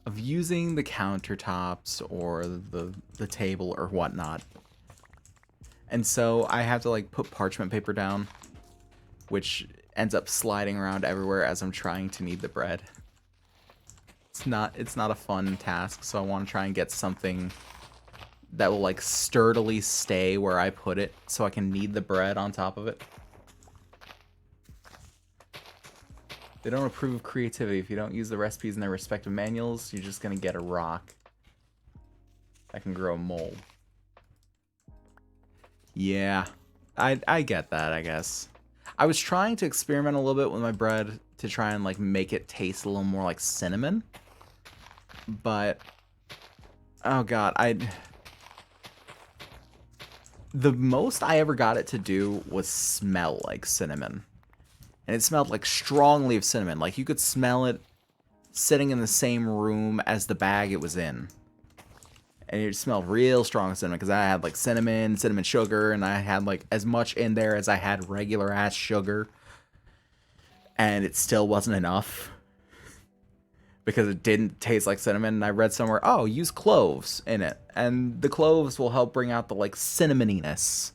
S1: of using the countertops or the table or whatnot. And so I have to like put parchment paper down, which ends up sliding around everywhere as I'm trying to knead the bread. It's not a fun task, so I want to try and get something that will like sturdily stay where I put it so I can knead the bread on top of it. They don't approve of creativity. If you don't use the recipes in their respective manuals, you're just gonna get a rock that can grow a mole. Yeah, I get that, I guess. I was trying to experiment a little bit with my bread to try and like make it taste a little more like cinnamon. But oh god, the most I ever got it to do was smell like cinnamon. And it smelled like strongly of cinnamon. Like you could smell it sitting in the same room as the bag it was in. And it smelled real strong cinnamon because I had like cinnamon sugar, and I had like as much in there as I had regular ass sugar. And it still wasn't enough because it didn't taste like cinnamon. And I read somewhere, oh, use cloves in it. And the cloves will help bring out the like cinnamoniness.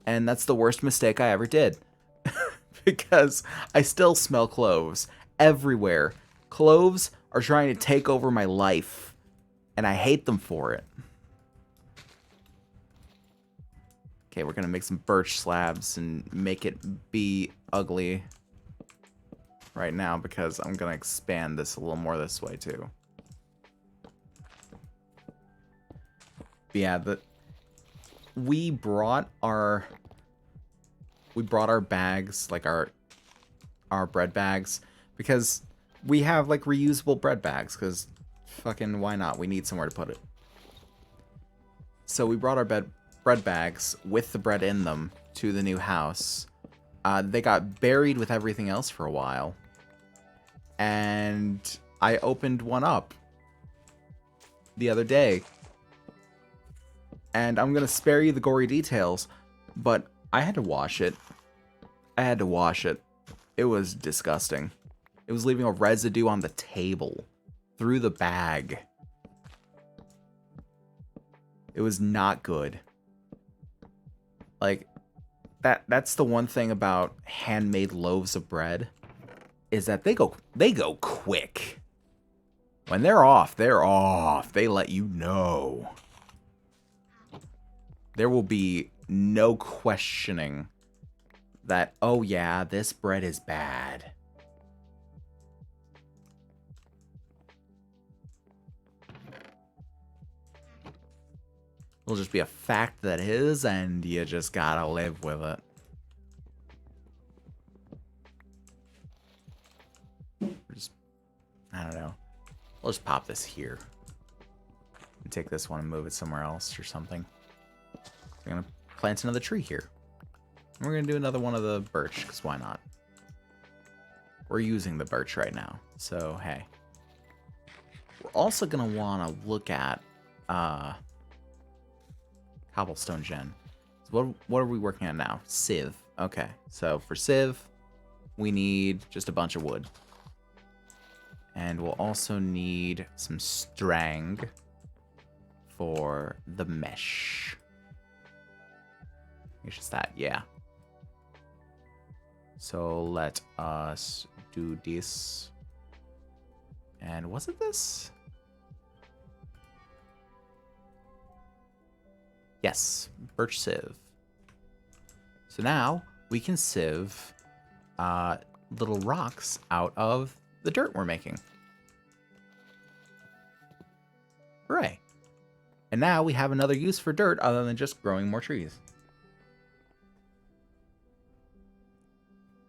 S1: And that's the worst mistake I ever did. Because I still smell cloves everywhere. Cloves are trying to take over my life. And I hate them for it. Okay, we're gonna make some birch slabs and make it be ugly right now because I'm gonna expand this a little more this way too. But yeah, we brought our bags, like our bread bags, because we have like reusable bread bags, because fucking why not? We need somewhere to put it. So we brought our bread bags with the bread in them to the new house. They got buried with everything else for a while. And I opened one up the other day. And I'm going to spare you the gory details, but I had to wash it. It was disgusting. It was leaving a residue on the table through the bag. It was not good. Like, that's the one thing about handmade loaves of bread, is that they go quick. When they're off, they're off. They let you know. There will be no questioning that, oh yeah, this bread is bad. It'll just be a fact that is, and you just gotta live with it. I don't know. We'll just pop this here. And take this one and move it somewhere else or something. We're gonna plant another tree here. And we're gonna do another one of the birch, because why not? We're using the birch right now, so hey. We're also gonna wanna look at cobblestone gen. So what are we working on now? Sieve. Okay, so for sieve, we need just a bunch of wood. And we'll also need some string for the mesh. It's just that, yeah. So let us do this. And was it this? Yes, birch sieve. So now we can sieve little rocks out of the dirt we're making. Hooray. And now we have another use for dirt other than just growing more trees.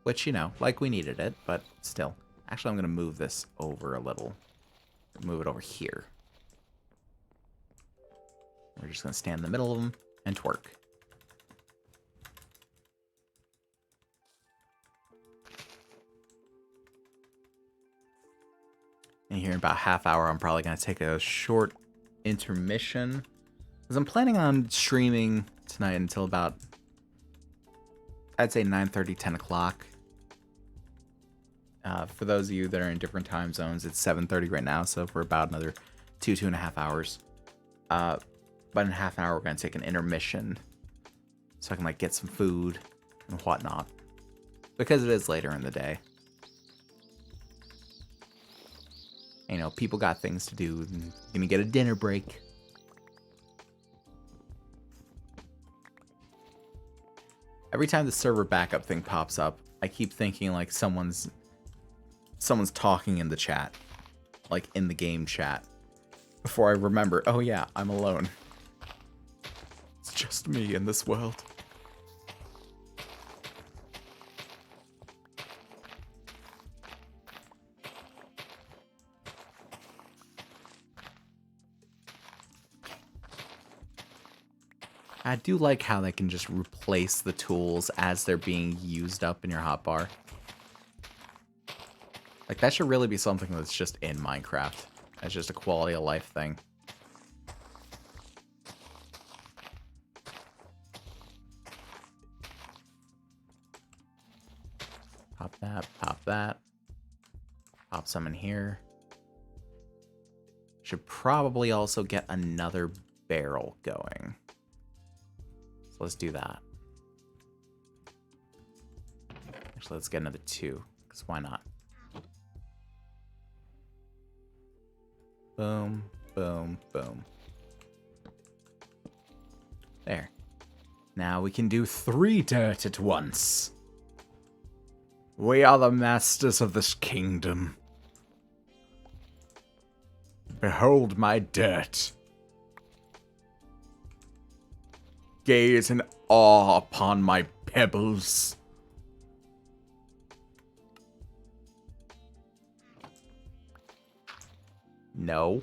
S1: Which, you know, like we needed it, but still. Actually, I'm going to move this over a little. Move it over here. We're just going to stand in the middle of them and twerk. And here in about half hour, I'm probably going to take a short intermission, because I'm planning on streaming tonight until about, I'd say 9:30, 10 o'clock. For those of you that are in different time zones, it's 7:30 right now, so for about another 2.5 hours. But in half an hour, we're going to take an intermission, so I can like get some food and whatnot, because it is later in the day. You know, people got things to do. And gonna get a dinner break. Every time the server backup thing pops up, I keep thinking like someone's talking in the chat, like in the game chat, before I remember, oh yeah, I'm alone. It's just me in this world. I do like how they can just replace the tools as they're being used up in your hotbar. Like, that should really be something that's just in Minecraft. It's just a quality of life thing. Pop that, pop that. Pop some in here. Should probably also get another barrel going. So let's do that. Actually, let's get another 2, because why not? Boom, boom, boom. There. Now we can do 3 dirt at once. We are the masters of this kingdom. Behold my dirt. Gaze in awe upon my pebbles. No.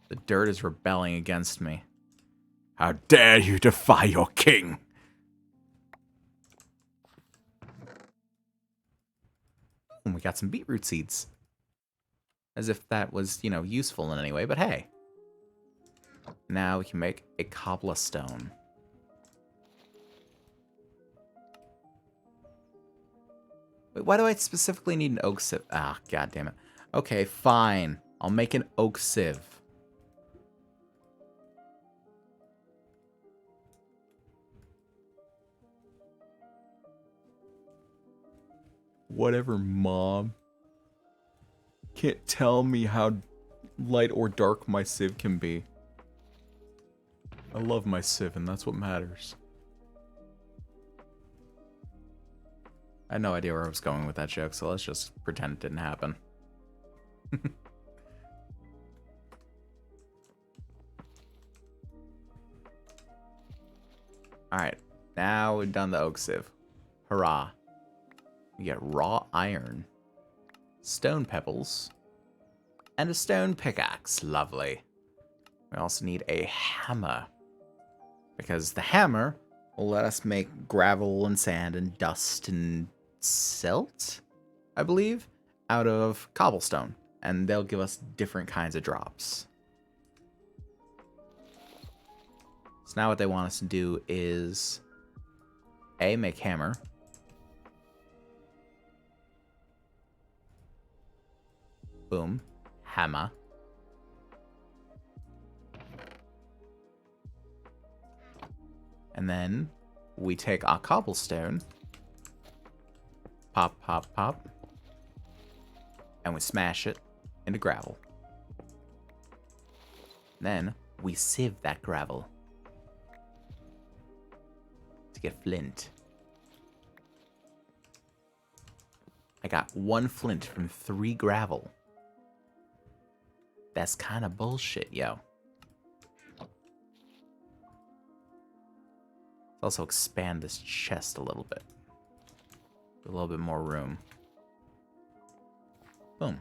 S1: The dirt is rebelling against me. How dare you defy your king? And we got some beetroot seeds. As if that was, you know, useful in any way, but hey. Now we can make a cobblestone. Wait, why do I specifically need an oak sieve? Ah, god damn it. Okay, fine. I'll make an oak sieve. Whatever, Mom. Can't tell me how light or dark my sieve can be. I love my sieve, and that's what matters. I had no idea where I was going with that joke, so let's just pretend it didn't happen. Alright, now we've done the oak sieve. Hurrah. We get raw iron, stone pebbles, and a stone pickaxe. Lovely. We also need a hammer, because the hammer will let us make gravel and sand and dust and silt, I believe, out of cobblestone, and they'll give us different kinds of drops. So now what they want us to do is A, make hammer. Boom. Hammer. And then we take our cobblestone. Pop, pop, pop. And we smash it into gravel. Then we sieve that gravel to get flint. I got 1 flint from 3 gravel. That's kind of bullshit, yo. Let's also expand this chest a little bit. A little bit more room. Boom.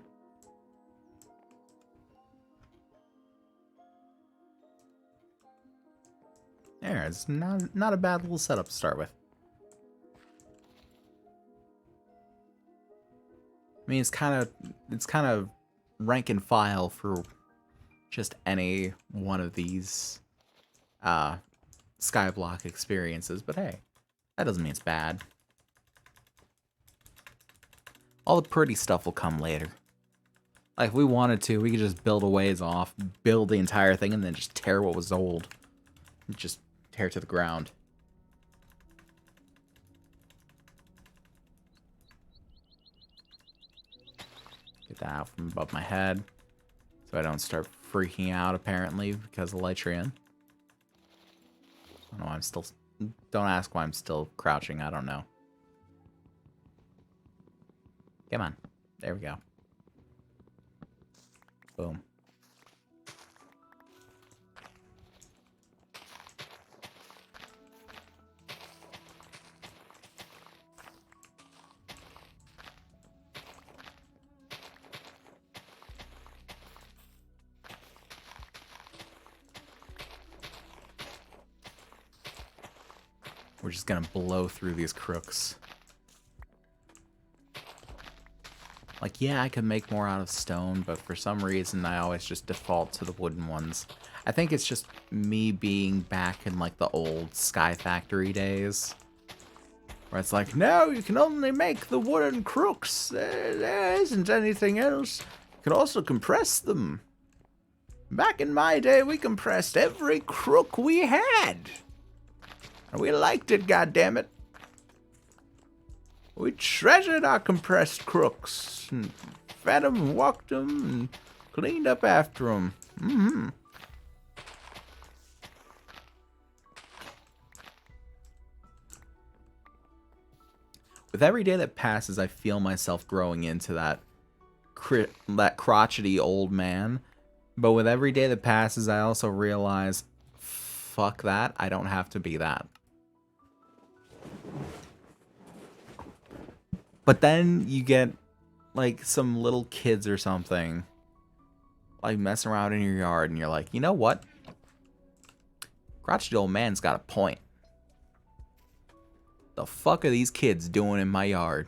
S1: There, it's not a bad little setup to start with. I mean, it's kind of rank and file for just any one of these skyblock experiences, but hey, that doesn't mean it's bad. All the pretty stuff will come later. Like, if we wanted to, we could just build a ways off, build the entire thing, and then just tear what was old. Just tear it to the ground. Get that out from above my head, so I don't start freaking out, apparently, because of Lytrian. I don't know why I'm still... Don't ask why I'm still crouching, I don't know. Come on. There we go. Boom. We're just gonna blow through these crooks. Like, yeah, I could make more out of stone, but for some reason I always just default to the wooden ones. I think it's just me being back in, like, the old Sky Factory days. Where it's like, no, you can only make the wooden crooks. There isn't anything else. You can also compress them. Back in my day, we compressed every crook we had. And we liked it, goddammit. We treasured our compressed crooks. And fed them, walked them, and cleaned up after them. Mm-hmm. With every day that passes, I feel myself growing into that crotchety old man. But with every day that passes, I also realize, fuck that, I don't have to be that. But then you get, like, some little kids or something, like, messing around in your yard, and you're like, you know what? Crotchety old man's got a point. The fuck are these kids doing in my yard?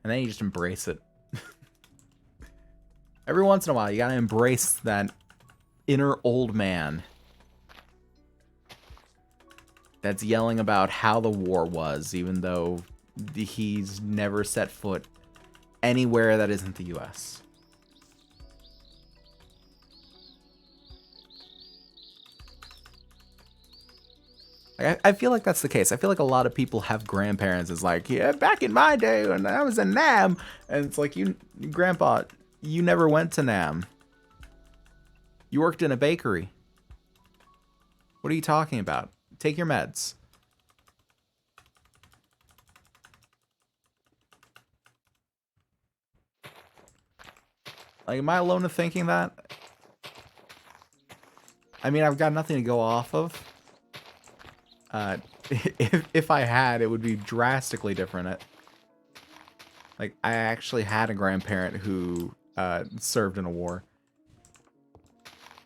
S1: And then you just embrace it. Every once in a while, you gotta embrace that inner old man that's yelling about how the war was, even though he's never set foot anywhere that isn't the US. I feel like that's the case. I feel like a lot of people have grandparents is like, yeah, back in my day when I was in Nam, and it's like, Grandpa, you never went to Nam. You worked in a bakery. What are you talking about? Take your meds. Like, am I alone in thinking that? I mean, I've got nothing to go off of. If I had, it would be drastically different. Like, I actually had a grandparent who served in a war.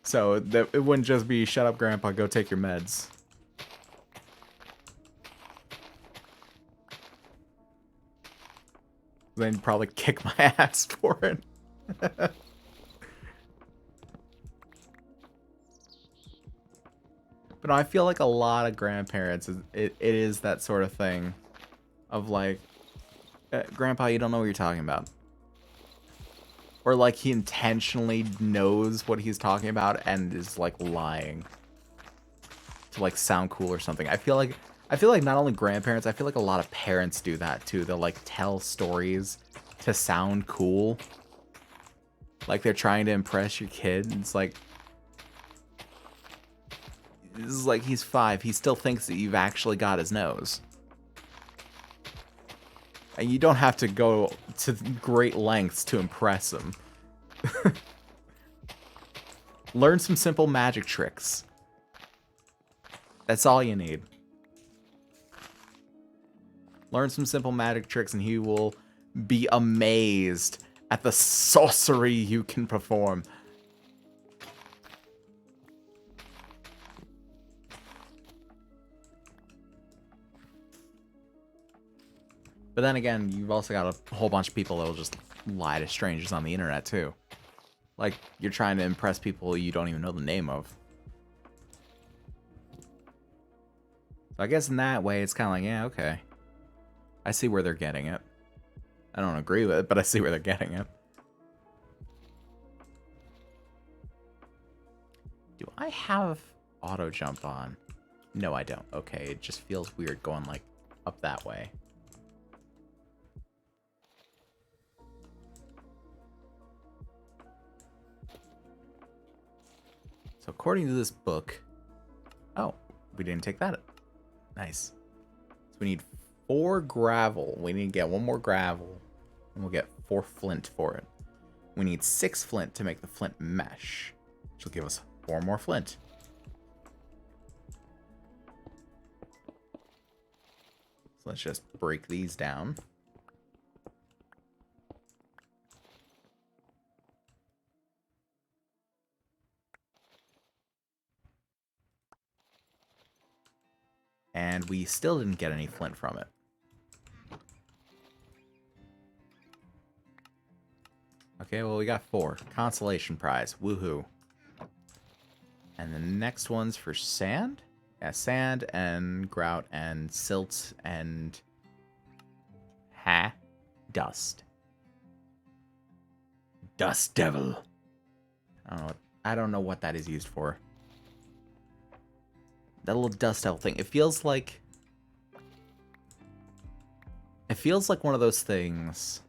S1: So that it wouldn't just be, shut up, Grandpa, go take your meds. Then you'd probably kick my ass for it. But no, I feel like a lot of grandparents, it is that sort of thing of like, Grandpa, you don't know what you're talking about. Or like he intentionally knows what he's talking about and is like lying to like sound cool or something. I feel like not only grandparents, I feel like a lot of parents do that too. They'll like tell stories to sound cool. Like they're trying to impress your kid. It's like, this is like, he's 5. He still thinks that you've actually got his nose. And you don't have to go to great lengths to impress him. Learn some simple magic tricks. That's all you need. Learn some simple magic tricks and he will be amazed at the sorcery you can perform. But then again, you've also got a whole bunch of people that will just lie to strangers on the internet, too. Like, you're trying to impress people you don't even know the name of. So I guess in that way, it's kind of like, yeah, okay. I see where they're getting it. I don't agree with it, but I see where they're getting it. Do I have auto jump on? No, I don't. Okay, it just feels weird going, like, up that way. So according to this book... Oh, we didn't take that. Nice. So we need 4 gravel. We need to get 1 more gravel. And we'll get 4 flint for it. We need 6 flint to make the flint mesh. Which will give us 4 more flint. So let's just break these down. and we still didn't get any flint from it. Okay, well, we got 4. Consolation prize. Woohoo. And the next one's for sand? Yeah, sand and grout and silt and... dust. Dust devil. I don't know what that is used for. That little dust devil thing. It feels like one of those things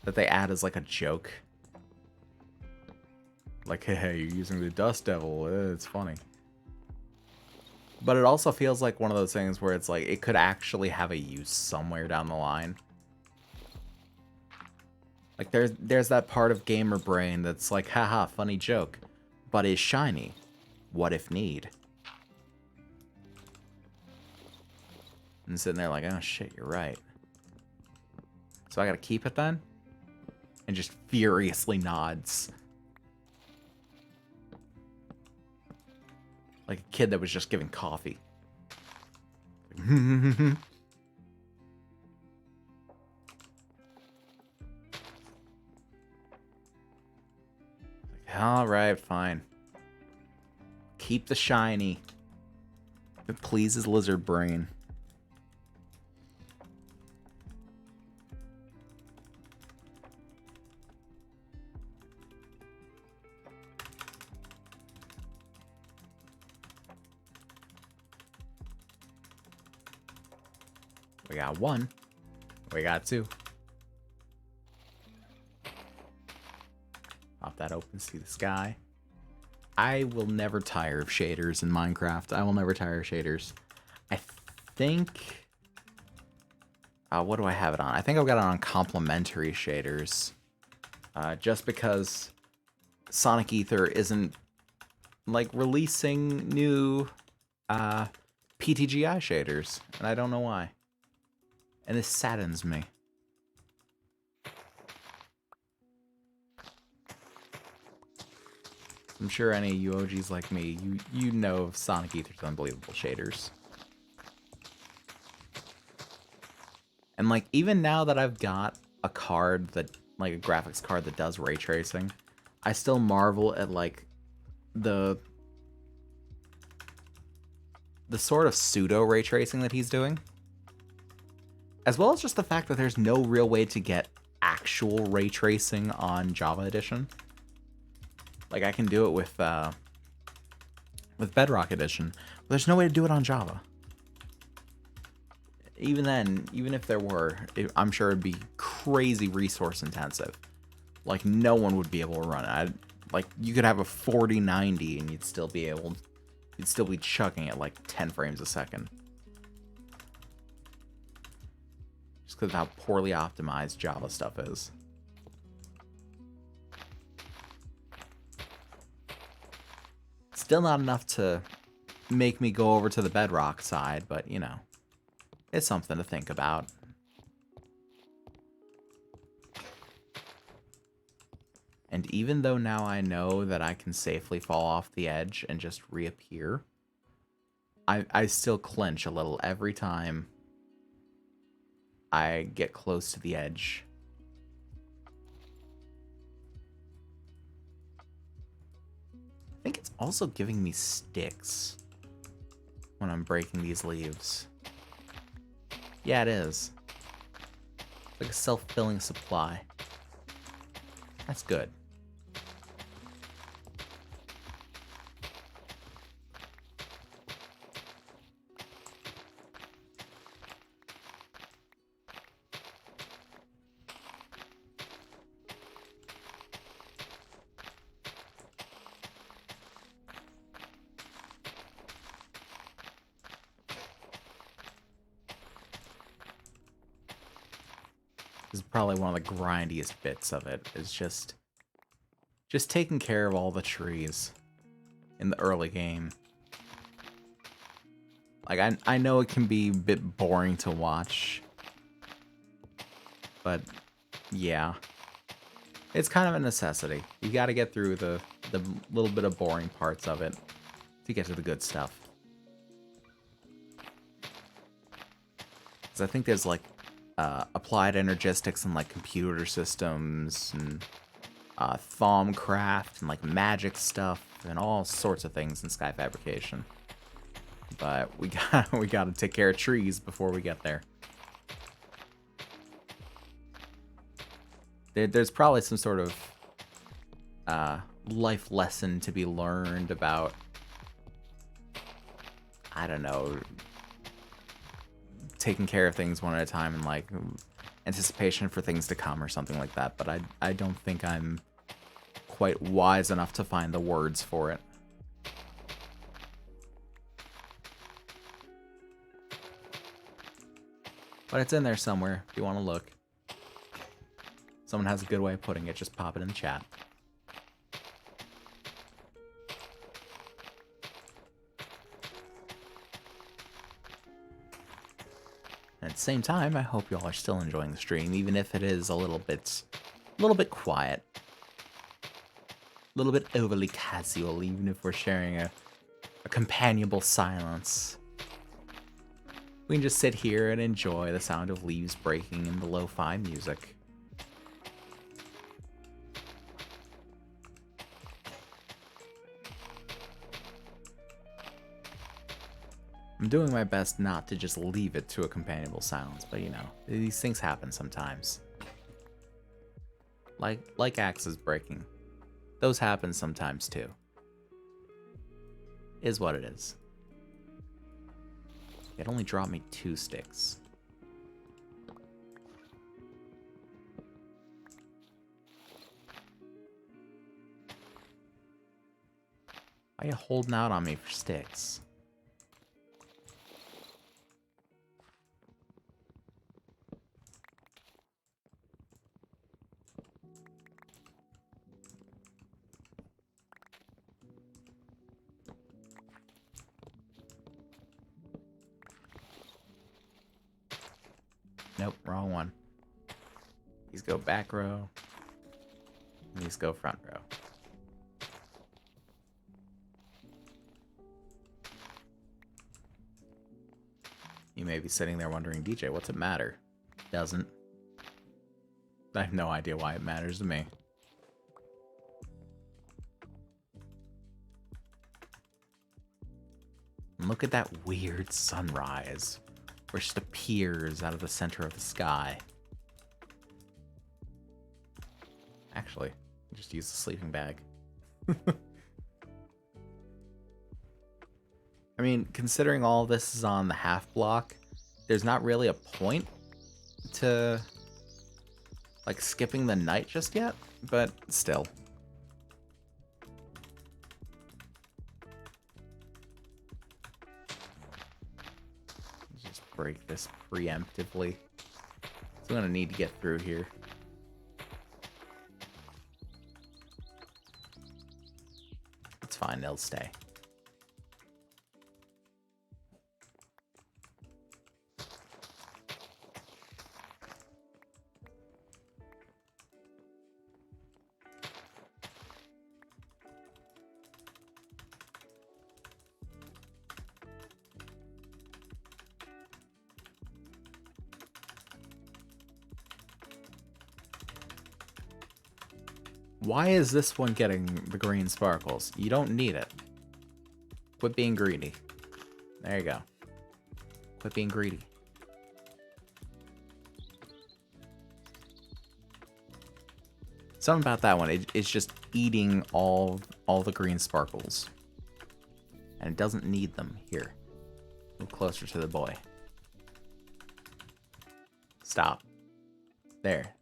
S1: that they add as like a joke. Like, hey, you're using the dust devil. It's funny. But it also feels like one of those things where it's like it could actually have a use somewhere down the line. Like there's that part of gamer brain that's like, haha, funny joke, but is shiny. What if need? And sitting there like, oh shit, you're right. So I gotta keep it then? And just furiously nods. Like a kid that was just given coffee. Alright, fine. Keep the shiny. It pleases lizard brain. We got 1. We got 2. Pop that open, see the sky. I will never tire of shaders in Minecraft. I will never tire of shaders. I think... what do I have it on? I think I've got it on complementary shaders. Just because Sonic Ether isn't, like, releasing new PTGI shaders. And I don't know why. And this saddens me. I'm sure any of you OGs like me, you know of Sonic Ether's unbelievable shaders. And like, even now that I've got a card that, like a graphics card that does ray tracing, I still marvel at like the sort of pseudo ray tracing that he's doing. As well as just the fact that there's no real way to get actual ray tracing on Java Edition. Like, I can do it with Bedrock Edition, but there's no way to do it on Java. Even then, even if there were, I'm sure it'd be crazy resource intensive. Like, no one would be able to run it. Like, you could have a 4090 and you'd still be chugging at like 10 frames a second. Just because of how poorly optimized Java stuff is. Still not enough to make me go over to the Bedrock side, but, you know, it's something to think about. And even though now I know that I can safely fall off the edge and just reappear, I still clench a little every time I get close to the edge. I think it's also giving me sticks when I'm breaking these leaves. Yeah, it is. It's like a self-filling supply. That's good. This is probably one of the grindiest bits of it, is just taking care of all the trees in the early game. Like, I know it can be a bit boring to watch, but yeah, it's kind of a necessity. You gotta get through the little bit of boring parts of it to get to the good stuff. Because I think there's like applied energistics and like computer systems and Thaumcraft and like magic stuff and all sorts of things in Sky Fabrication. But we gotta take care of trees before we get there. There's probably some sort of life lesson to be learned about, I don't know, taking care of things one at a time and like anticipation for things to come or something like that. But I don't think I'm quite wise enough to find the words for it. But it's in there somewhere if you want to look. Someone has a good way of putting it, just pop it in the chat. And at the same time, I hope y'all are still enjoying the stream, even if it is a little bit quiet. A little bit overly casual, even if we're sharing a companionable silence. We can just sit here and enjoy the sound of leaves breaking and the lo-fi music. I'm doing my best not to just leave it to a companionable silence, but you know, these things happen sometimes. Like axes breaking. Those happen sometimes too. Is what it is. It only dropped me 2 sticks. Why are you holding out on me for sticks? Nope, wrong one. These go back row. And these go front row. You may be sitting there wondering, DJ, what's it matter? Doesn't. I have no idea why it matters to me. And look at that weird sunrise, where it just appears out of the center of the sky. Actually, just use the sleeping bag. I mean, considering all this is on the half block, there's not really a point to like skipping the night just yet, but still. Just break this preemptively. So I'm gonna need to get through here. It's fine, they'll stay. Why is this one getting the green sparkles? You don't need it. Quit being greedy. There you go. Quit being greedy. Something about that one, it's just eating all the green sparkles. And it doesn't need them. Here. Move closer to the boy. Stop. There.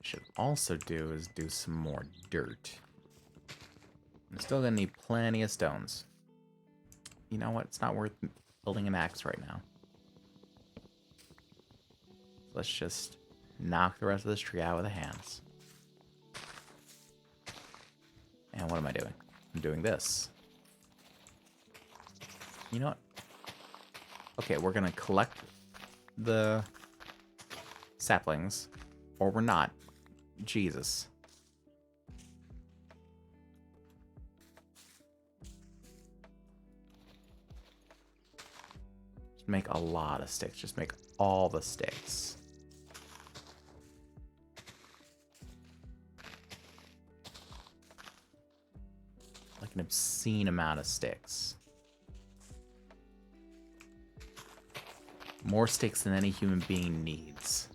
S1: Should also do is do some more dirt. I'm still gonna need plenty of stones. You know what? It's not worth building an axe right now. Let's just knock the rest of this tree out with the hands. And what am I doing? I'm doing this. You know what? Okay, we're gonna collect the saplings. Or we're not. Jesus. Just make a lot of sticks. Just make all the sticks. Like an obscene amount of sticks. More sticks than any human being needs.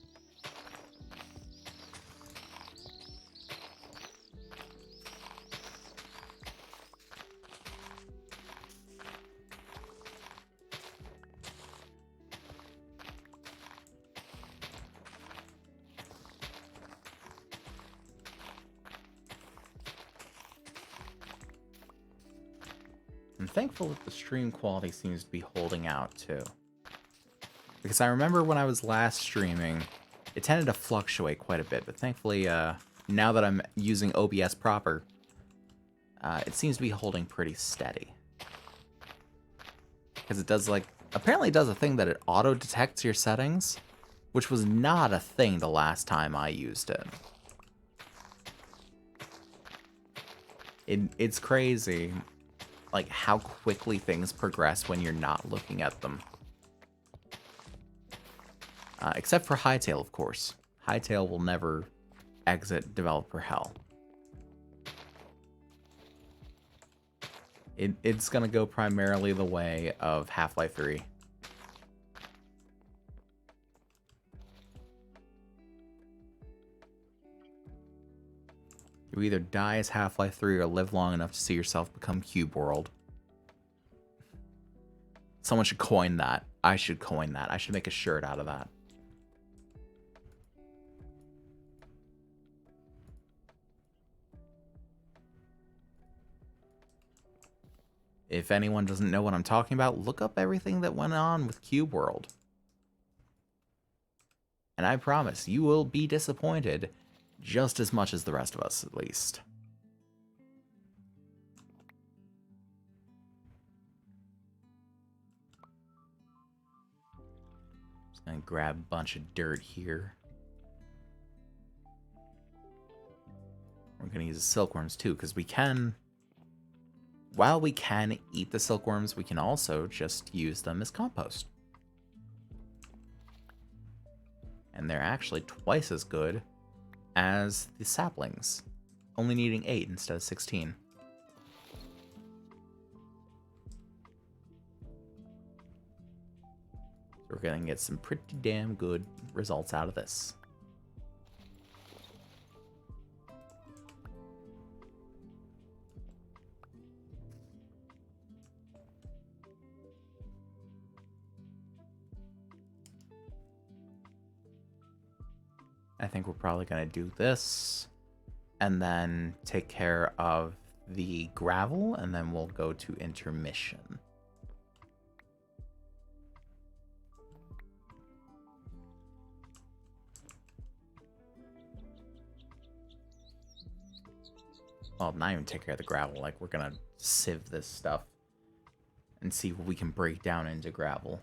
S1: I'm thankful that the stream quality seems to be holding out too. Because I remember when I was last streaming, it tended to fluctuate quite a bit, but thankfully, now that I'm using OBS proper, it seems to be holding pretty steady. Because it does, like, apparently it does a thing that it auto-detects your settings, which was not a thing the last time I used it. It's crazy, like, how quickly things progress when you're not looking at them. Except for Hytale, of course. Hytale will never exit developer hell. It's gonna go primarily the way of Half-Life 3. You either die as Half-Life 3 or live long enough to see yourself become Cube World. Someone should coin that. I should coin that. I should make a shirt out of that. If anyone doesn't know what I'm talking about, look up everything that went on with Cube World. And I promise, you will be disappointed just as much as the rest of us, at least. Just gonna grab a bunch of dirt here. We're gonna use the silkworms too, because we can... While we can eat the silkworms, we can also just use them as compost. And they're actually twice as good as the saplings, only needing 8 instead of 16. So we're gonna get some pretty damn good results out of this. I think we're probably going to do this and then take care of the gravel, and then we'll go to intermission. Well, not even take care of the gravel. Like, we're going to sieve this stuff and see what we can break down into gravel.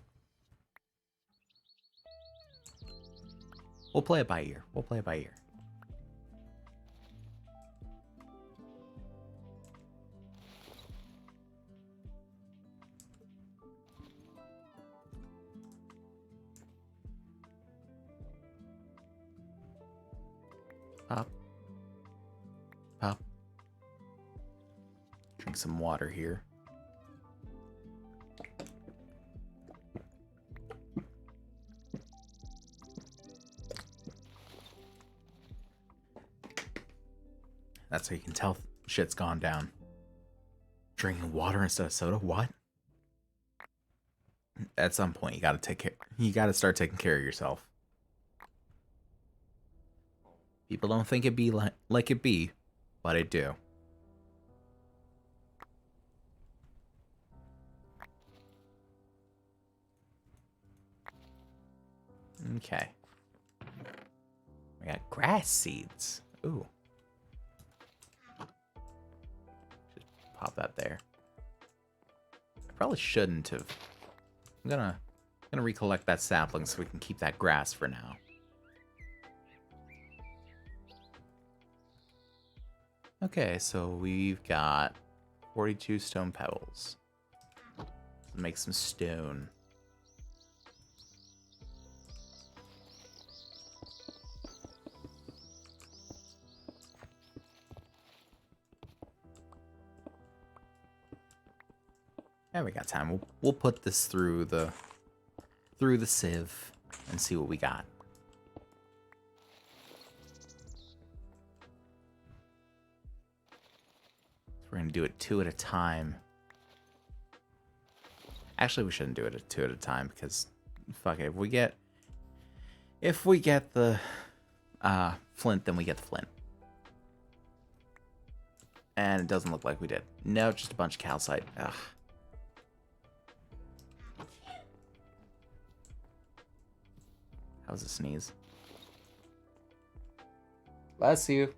S1: We'll play it by ear. We'll play it by ear. Pop. Pop. Drink some water here. That's how you can tell shit's gone down. Drinking water instead of soda? What? At some point, you gotta take care. You gotta start taking care of yourself. People don't think it be like it be, but it do. Okay. We got grass seeds. Ooh. Just pop that there. I probably shouldn't have. I'm gonna Gonna recollect that sapling so we can keep that grass for now. Okay, so we've got 42 stone pebbles. Let's make some stone. Yeah, we got time. We'll put this through the sieve and see what we got. So we're gonna do it 2 at a time. Actually, we shouldn't do it at 2 at a time because fuck it. If we get the flint, then we get the flint. And it doesn't look like we did. No, just a bunch of calcite. Ugh. That was a sneeze. Bless you.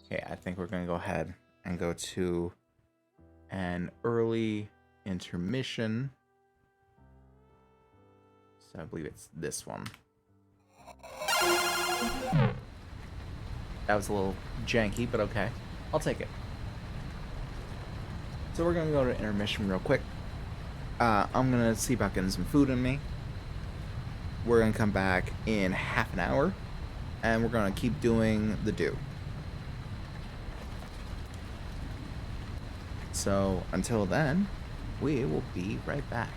S1: Okay, I think we're going to go ahead and go to an early intermission. So I believe it's this one. That was a little janky, but okay. I'll take it. So we're going to go to intermission real quick. I'm going to see about getting some food in me. We're going to come back in half an hour. And we're going to keep doing the do. So until then, we will be right back.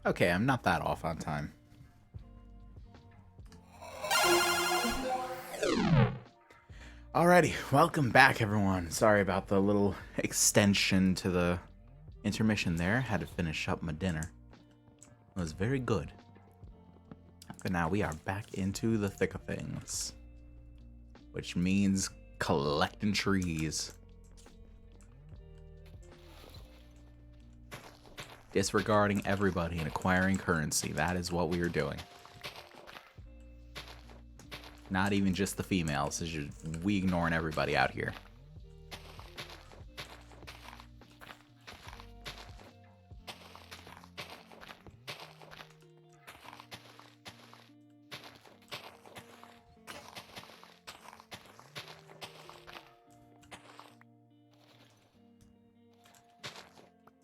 S1: Okay, I'm not that off on time. Alrighty, welcome back, everyone. Sorry about the little extension to the intermission there. Had to finish up my dinner. It was very good. But now we are back into the thick of things, which means collecting trees. Disregarding everybody and acquiring currency. That is what we are doing. Not even just the females. It's just we ignoring everybody out here.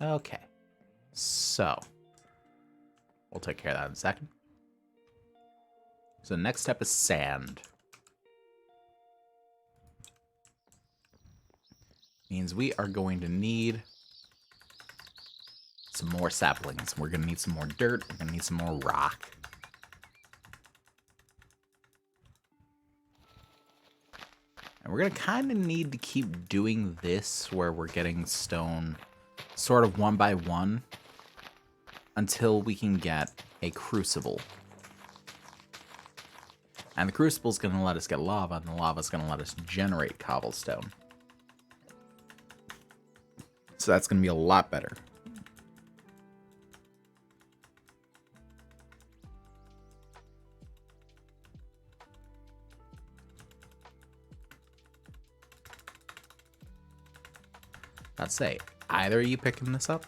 S1: Okay. So, we'll take care of that in a second. So the next step is sand. Means we are going to need some more saplings. We're going to need some more dirt. We're going to need some more rock. And we're going to kind of need to keep doing this where we're getting stone sort of one by one until we can get a crucible. And the crucible is going to let us get lava, and the lava is going to let us generate cobblestone. So that's going to be a lot better. Let's say, either of you picking this up?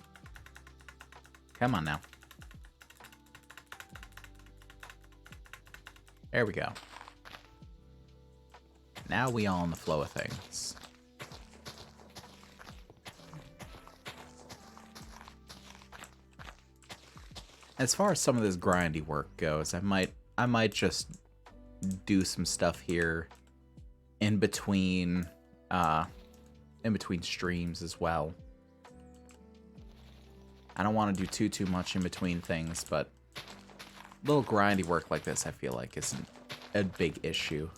S1: Come on now. There we go. Now we all in the flow of things. As far as some of this grindy work goes, I might just do some stuff here in between streams as well. I don't want to do too much in between things, but little grindy work like this I feel like isn't a big issue.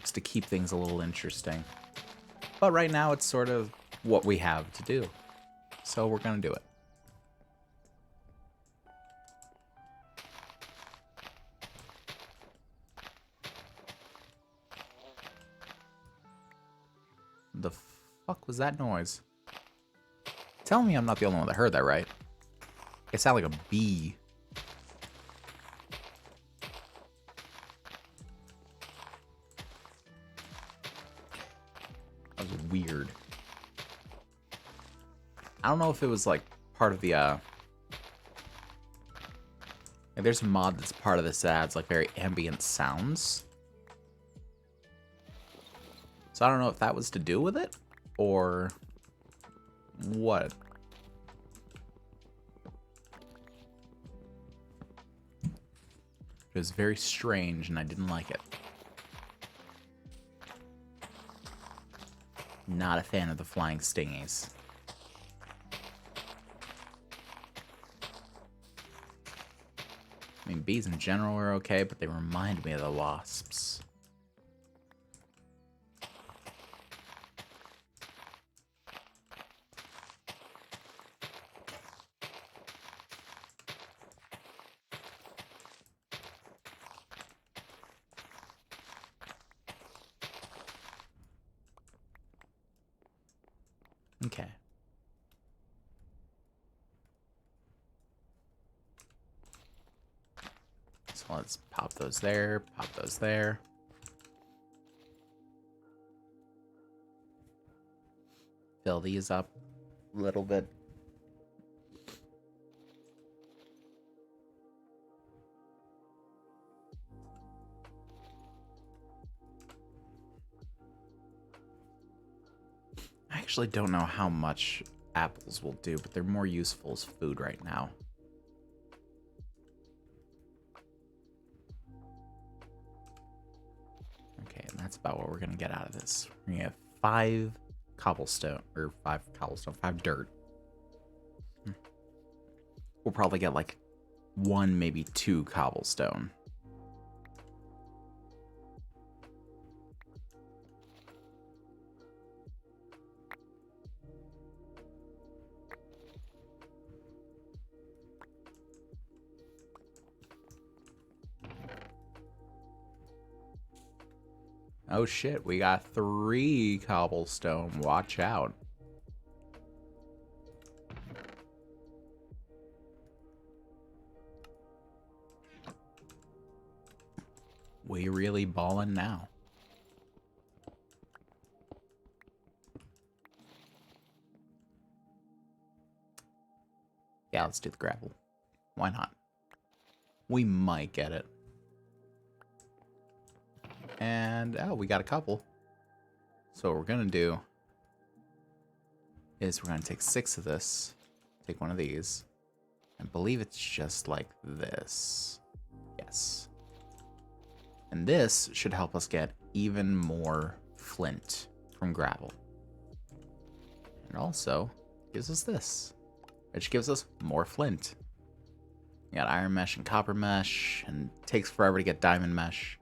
S1: Just to keep things a little interesting. But right now it's sort of what we have to do. So we're gonna do it. The fuck was that noise? Tell me I'm not the only one that heard that, right? It sounded like a bee. That was weird. I don't know if it was like part of the like, there's a mod that's part of this that adds like very ambient sounds. So I don't know if that was to do with it or what. It was very strange and I didn't like it. Not a fan of the flying stingies. I mean, bees in general are okay, but they remind me of the wasps. Okay. So let's pop those there, pop those there. Fill these up a little bit. I actually don't know how much apples will do, but they're more useful as food right now. Okay, and that's about what we're gonna get out of this. We're gonna have 5 cobblestone, or 5 dirt. we'll probably get like 1, maybe 2 cobblestone. Oh shit, we got 3 cobblestone. Watch out. We really ballin' now. Yeah, let's do the gravel. Why not? We might get it. And, oh, we got a couple. So what we're gonna do is we're gonna take 6 of this, take 1 of these, and believe it's just like this. Yes. And this should help us get even more flint from gravel. And also gives us this, which gives us more flint. We got iron mesh and copper mesh, and it takes forever to get diamond mesh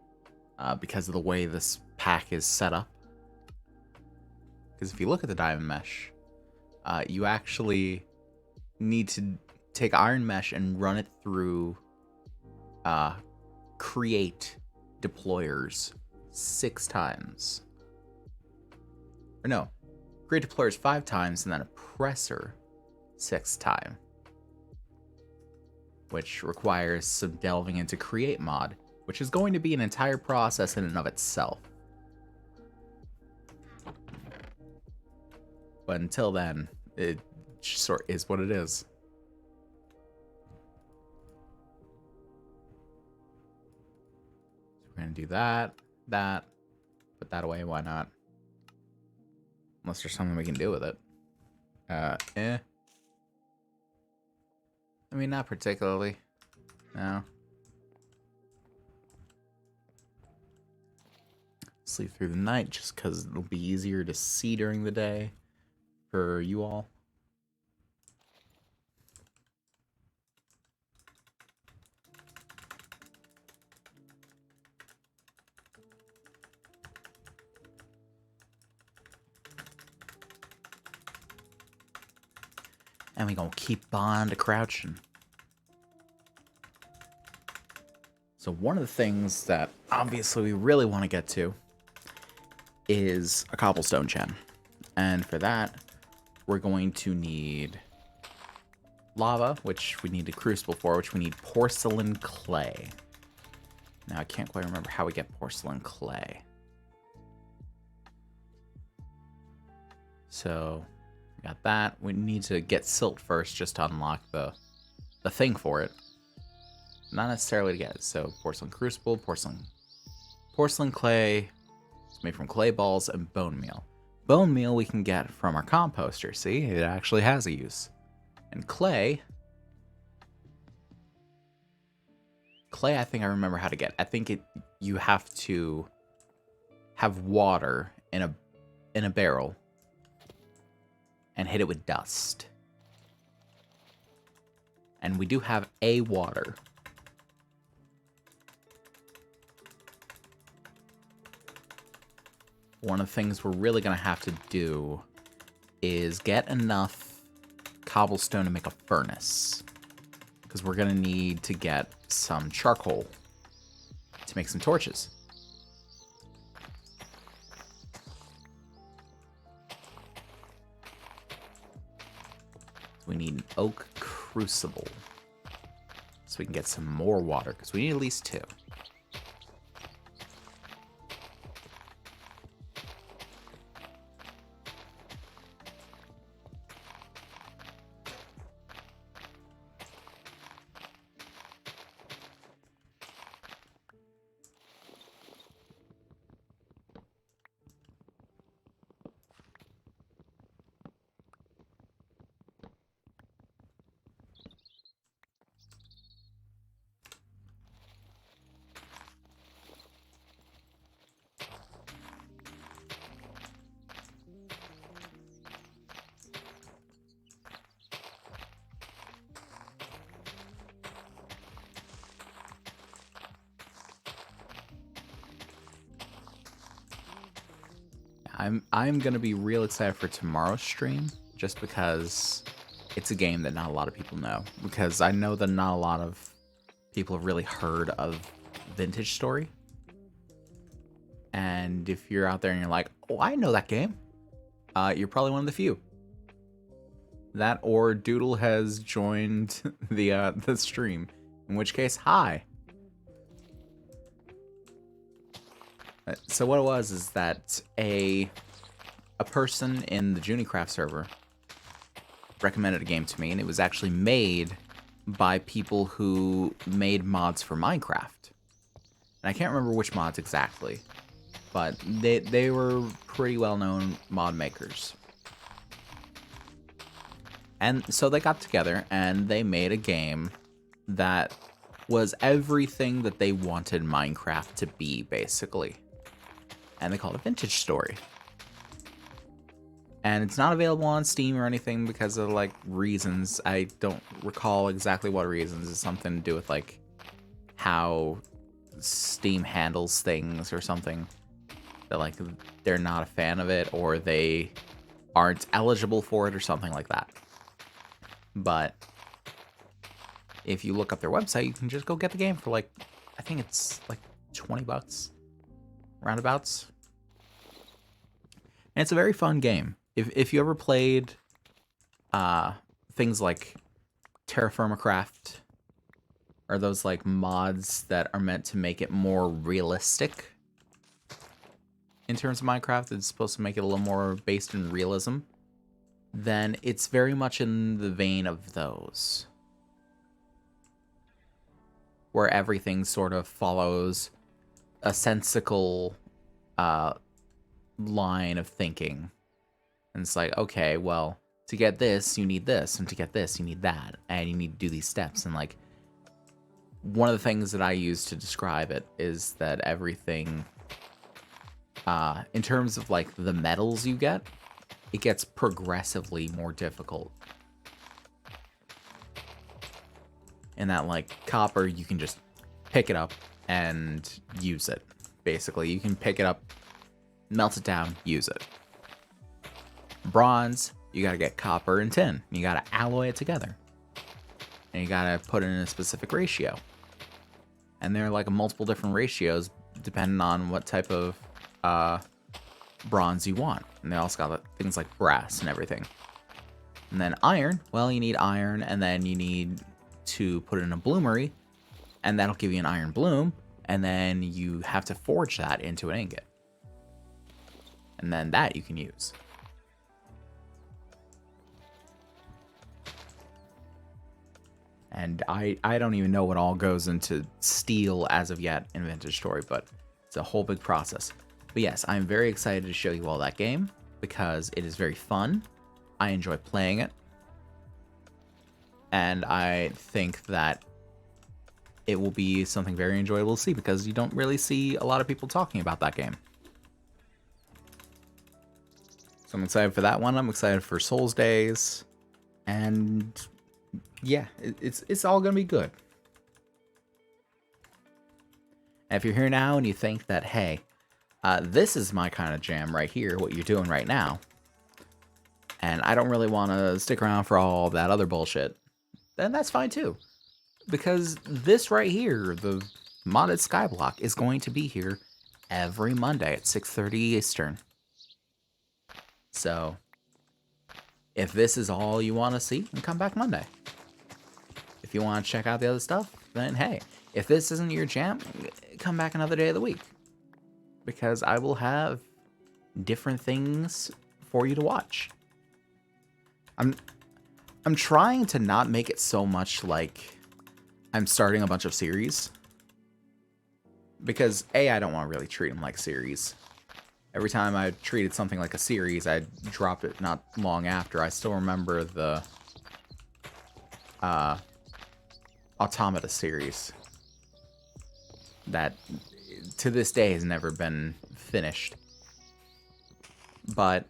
S1: because of the way this pack is set up. Because if you look at the diamond mesh, you actually need to take iron mesh and run it through create deployers 6 times. Or no, create deployers 5 times and then a presser 6th time. Which requires some delving into create mod, which is going to be an entire process in and of itself. But until then, it sort of is what it is. So we're going to do that, put that away, why not? Unless there's something we can do with it. I mean, not particularly. No. Sleep through the night just because it'll be easier to see during the day for you all. And we gonna keep on to crouching. So one of the things that obviously we really want to get to is a cobblestone gen. And for that, we're going to need lava, which we need a crucible for, which we need porcelain clay. Now I can't quite remember how we get porcelain clay. So we got that. We need to get silt first just to unlock the thing for it. Not necessarily to get it. So porcelain crucible, porcelain clay. It's made from clay balls and bone meal. Bone meal we can get from our composter. See, it actually has a use. And clay, I think I remember how to get. I think you have to have water in a barrel and hit it with dust. And we do have a water. One of the things we're really going to have to do is get enough cobblestone to make a furnace. Because we're going to need to get some charcoal to make some torches. We need an oak crucible. So we can get some more water, because we need at least 2. I'm gonna be real excited for tomorrow's stream, just because it's a game that not a lot of people know. Because I know that not a lot of people have really heard of Vintage Story. And if you're out there and you're like, oh, I know that game, you're probably one of the few. That or Doodle has joined the stream, in which case, hi. So what it was is that a person in the JuniCraft server recommended a game to me, and it was actually made by people who made mods for Minecraft. And I can't remember which mods exactly, but they were pretty well-known mod makers. And so they got together and they made a game that was everything that they wanted Minecraft to be, basically. And they called it Vintage Story. And it's not available on Steam or anything because of, like, reasons. I don't recall exactly what reasons. It's something to do with, like, how Steam handles things or something. That, like, they're not a fan of it, or they aren't eligible for it or something like that. But if you look up their website, you can just go get the game for, like, I think it's like 20 bucks roundabouts. And it's a very fun game. If you ever played things like Terraformacraft, or those like mods that are meant to make it more realistic in terms of Minecraft, it's supposed to make it a little more based in realism, then it's very much in the vein of those, where everything sort of follows a sensical line of thinking. And it's like, okay, well, to get this, you need this, and to get this, you need that, and you need to do these steps. And like, one of the things that I use to describe it is that everything, in terms of like the metals you get, it gets progressively more difficult. And that, like, copper, you can just pick it up and use it. Basically, you can pick it up, melt it down, use it. Bronze, you gotta get copper and tin. You gotta alloy it together. And you gotta put it in a specific ratio. And there are like multiple different ratios depending on what type of bronze you want. And they also got things like brass and everything. And then iron, well, you need iron, and then you need to put it in a bloomery, and that'll give you an iron bloom, and then you have to forge that into an ingot. And then that you can use. And I don't even know what all goes into steel as of yet in Vintage Story, but it's a whole big process. But yes, I'm very excited to show you all that game because it is very fun. I enjoy playing it. And I think that it will be something very enjoyable to see because you don't really see a lot of people talking about that game. So I'm excited for that one. I'm excited for Souls Days. And yeah, it's all gonna be good. And if you're here now and you think that, hey, this is my kind of jam right here, what you're doing right now, and I don't really want to stick around for all that other bullshit, then that's fine too. Because this right here, the modded Skyblock, is going to be here every Monday at 6:30 Eastern. So if this is all you want to see, then come back Monday. If you want to check out the other stuff, then hey, if this isn't your jam, come back another day of the week. Because I will have different things for you to watch. I'm trying to not make it so much like I'm starting a bunch of series. Because A, I don't want to really treat them like series. Every time I treated something like a series, I'd drop it not long after. I still remember the Automata series that to this day has never been finished. But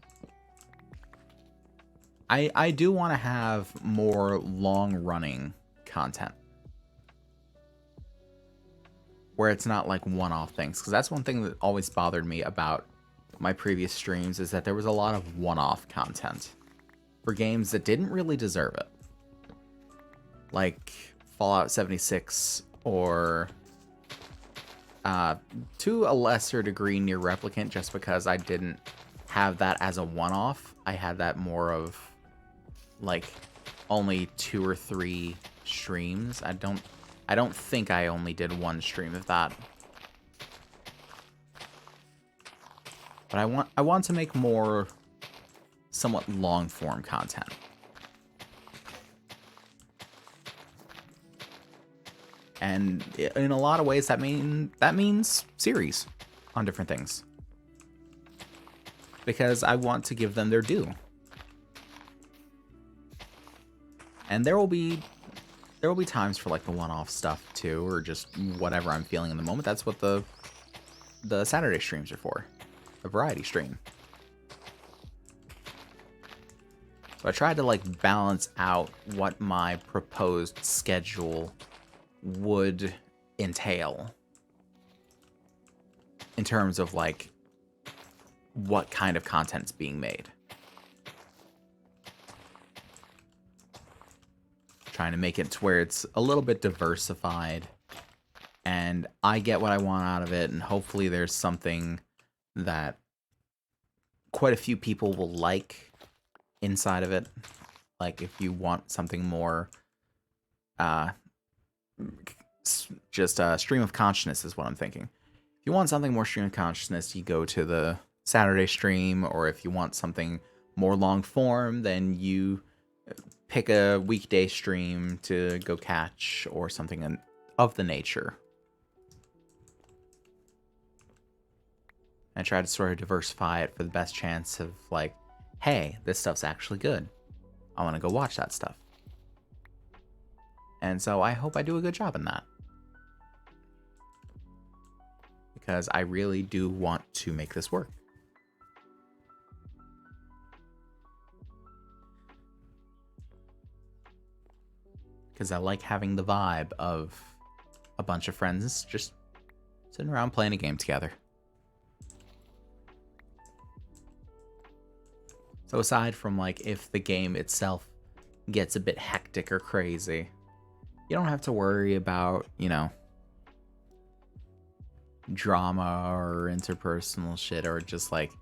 S1: I do want to have more long-running content. Where it's not like one-off things. Because that's one thing that always bothered me about my previous streams is that there was a lot of one-off content for games that didn't really deserve it. Like Fallout 76 or to a lesser degree Near Replicant, just because I didn't have that as a one-off. I had that more of like only 2 or 3 streams. I don't think I only did 1 stream of that. But I want to make more somewhat long-form content. And in a lot of ways that means series on different things. Because I want to give them their due. And there will be times for like the one-off stuff too, or just whatever I'm feeling in the moment. That's what the Saturday streams are for. A variety stream. So I tried to like balance out what my proposed schedule would entail in terms of like what kind of content's being made. Trying to make it to where it's a little bit diversified and I get what I want out of it, and hopefully there's something that quite a few people will like inside of it. Like if you want something more just stream of consciousness is what I'm thinking. If you want something more stream of consciousness, you go to the Saturday stream, or if you want something more long form, then you pick a weekday stream to go catch or something of the nature. I try to sort of diversify it for the best chance of like, hey, this stuff's actually good. I want to go watch that stuff. And so I hope I do a good job in that. Because I really do want to make this work. Because I like having the vibe of a bunch of friends just sitting around playing a game together. So aside from like if the game itself gets a bit hectic or crazy, you don't have to worry about, you know, drama or interpersonal shit or just like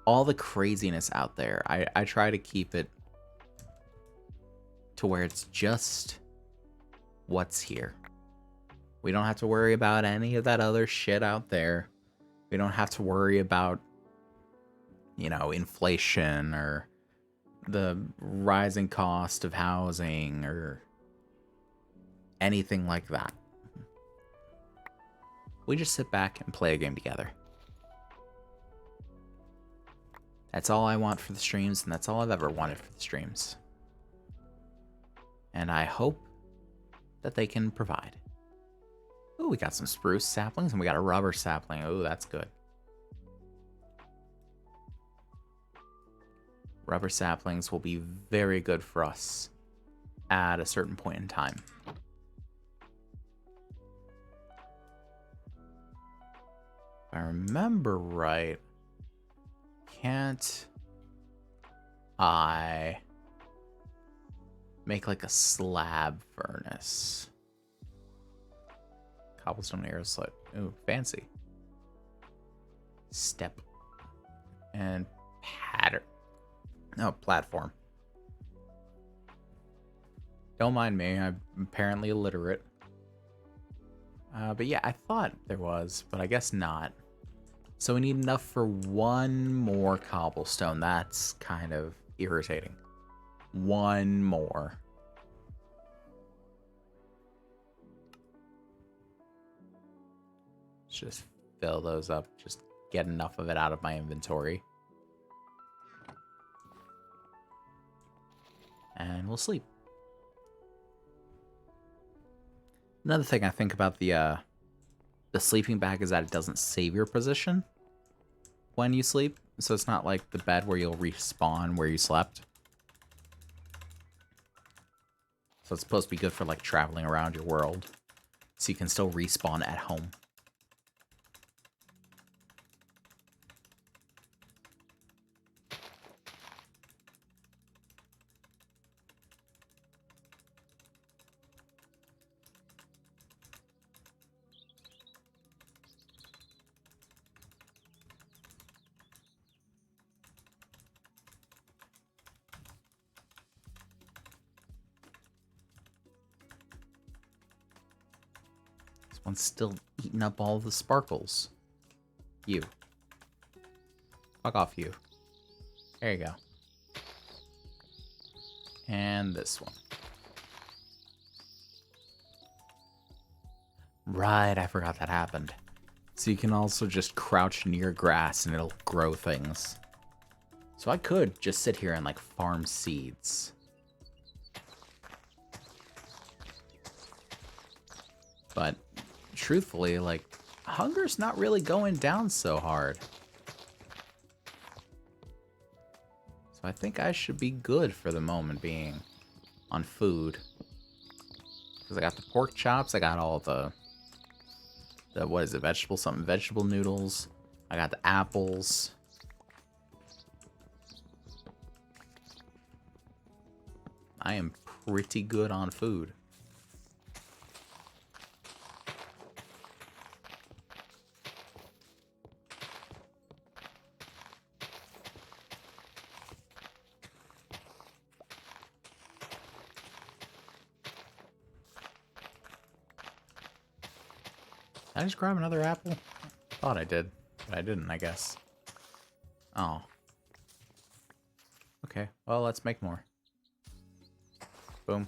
S1: all the craziness out there. I try to keep it to where it's just what's here. We don't have to worry about any of that other shit out there. We don't have to worry about, you know, inflation or the rising cost of housing or anything like that. We just sit back and play a game together. That's all I want for the streams, and that's all I've ever wanted for the streams. And I hope that they can provide. Oh, we got some spruce saplings, and we got a rubber sapling. Oh, that's good. Rubber saplings will be very good for us at a certain point in time. If I remember right, can't I make like a slab furnace? Cobblestone arrow slit. Ooh, fancy. Step. And pattern. No, platform. Don't mind me, I'm apparently illiterate. But yeah, I thought there was, but I guess not. So we need enough for one more cobblestone. That's kind of irritating. One more. Let's just fill those up. Just get enough of it out of my inventory. And we'll sleep. Another thing I think about the sleeping bag is that it doesn't save your position when you sleep. So it's not like the bed where you'll respawn where you slept. So it's supposed to be good for like traveling around your world. So you can still respawn at home. One's still eating up all the sparkles. You. Fuck off, you. There you go. And this one. Right, I forgot that happened. So you can also just crouch near grass and it'll grow things. So I could just sit here and like farm seeds. But truthfully, like, hunger's not really going down so hard. So I think I should be good for the moment being on food. Because I got the pork chops, I got all the what is it, vegetable noodles. I got the apples. I am pretty good on food. Did I just grab another apple? Thought I did, but I didn't, I guess. Oh. Okay, well, let's make more. Boom.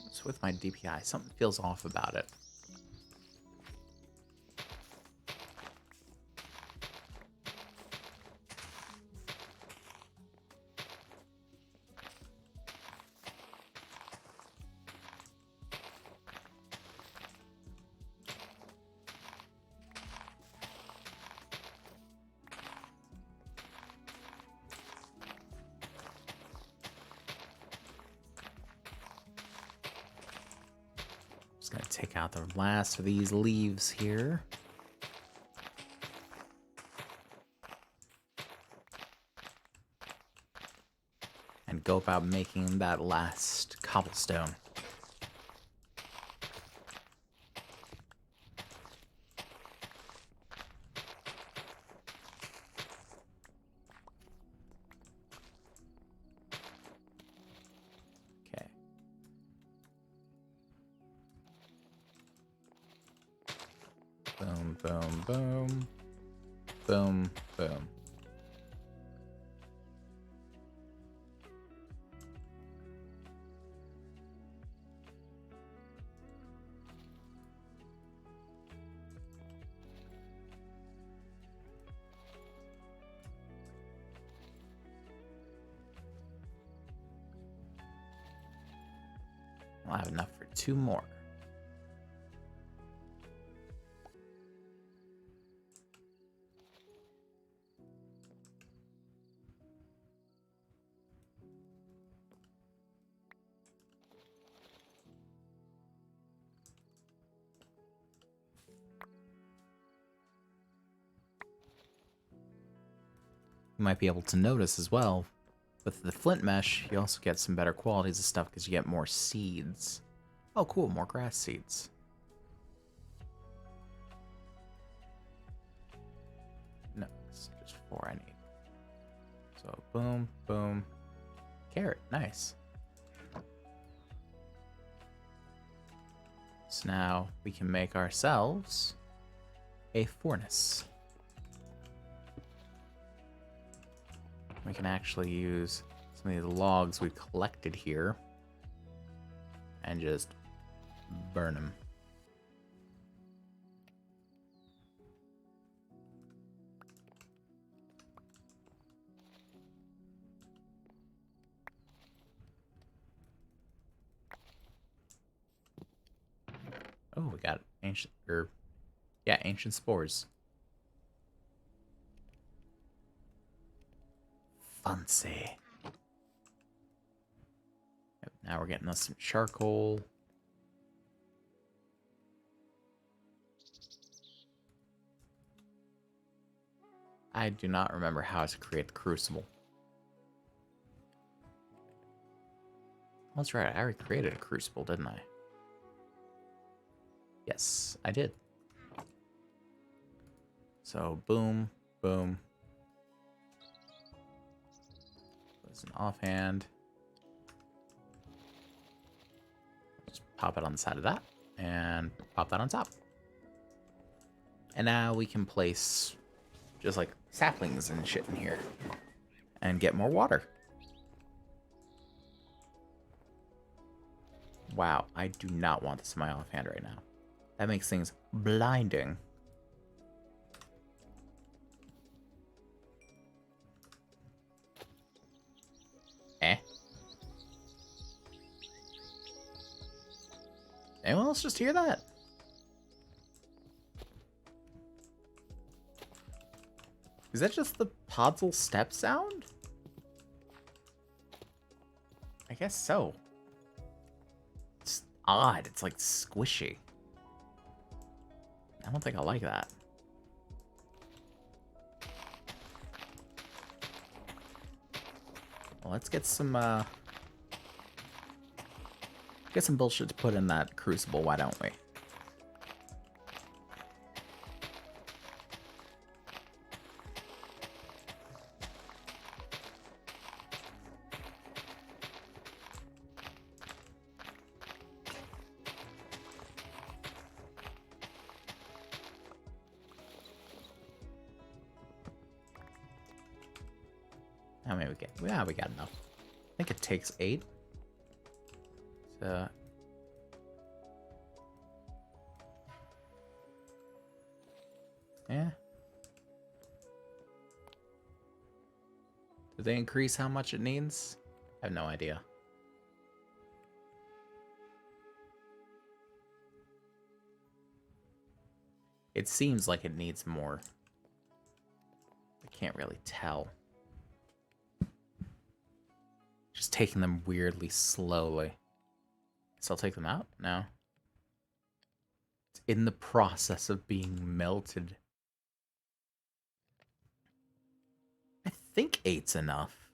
S1: What's with my DPI? Something feels off about it. Just gonna take out the last of these leaves here. And go about making that last cobblestone. Okay. Boom, boom, boom. Boom, boom. I'll have enough for 2 more. You might be able to notice as well, with the flint mesh, you also get some better qualities of stuff because you get more seeds. Oh, cool, more grass seeds. No, it's just 4 I need. So, boom, boom. Carrot, nice. So now we can make ourselves a furnace. We can actually use some of these logs we collected here and just burn them. Oh, we got ancient, ancient spores. Fancy. Yep, now we're getting us some charcoal. I do not remember how to create the crucible. That's right, I already created a crucible, didn't I? Yes, I did. So, boom, boom. There's an offhand. Pop it on the side of that, and pop that on top. And now we can place just like saplings and shit in here and get more water. Wow, I do not want this in my offhand right now. That makes things blinding. Eh? Anyone else just hear that? Is that just the Podzol step sound? I guess so. It's odd. It's like squishy. I don't think I like that. Well, let's get some bullshit to put in that crucible, why don't we? How many we get? Yeah, we got enough. I think it takes 8. So yeah. Did they increase how much it needs? I have no idea. It seems like it needs more. I can't really tell. Just taking them weirdly slowly. So I'll take them out now. It's in the process of being melted. I think 8's enough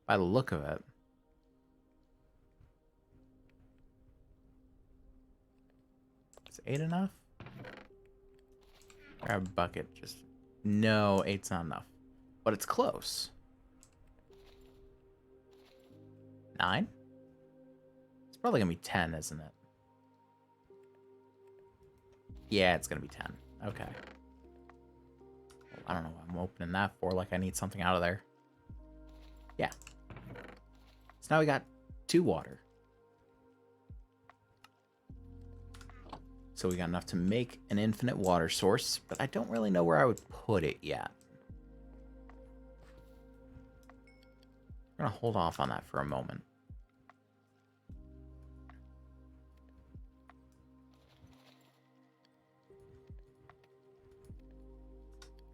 S1: by the look of it. Is 8 enough? Grab a bucket. Just no, 8's not enough. But it's close. 9? It's probably gonna be 10, isn't it? Yeah, it's gonna be 10. Okay. Well, I don't know what I'm opening that for, like I need something out of there. Yeah. So now we got 2 water. So we got enough to make an infinite water source, but I don't really know where I would put it yet. I'm gonna hold off on that for a moment.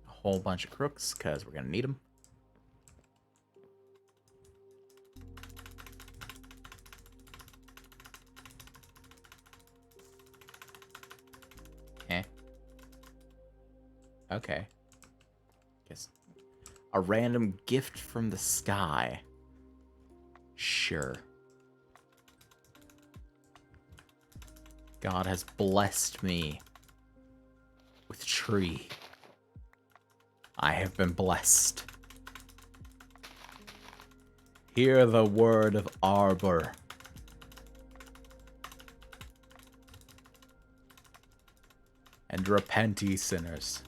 S1: A whole bunch of crooks, because we're gonna need them. Eh. Okay. Guess a random gift from the sky. Sure. God has blessed me with tree. I have been blessed. Hear the word of Arbor. And repent, ye sinners.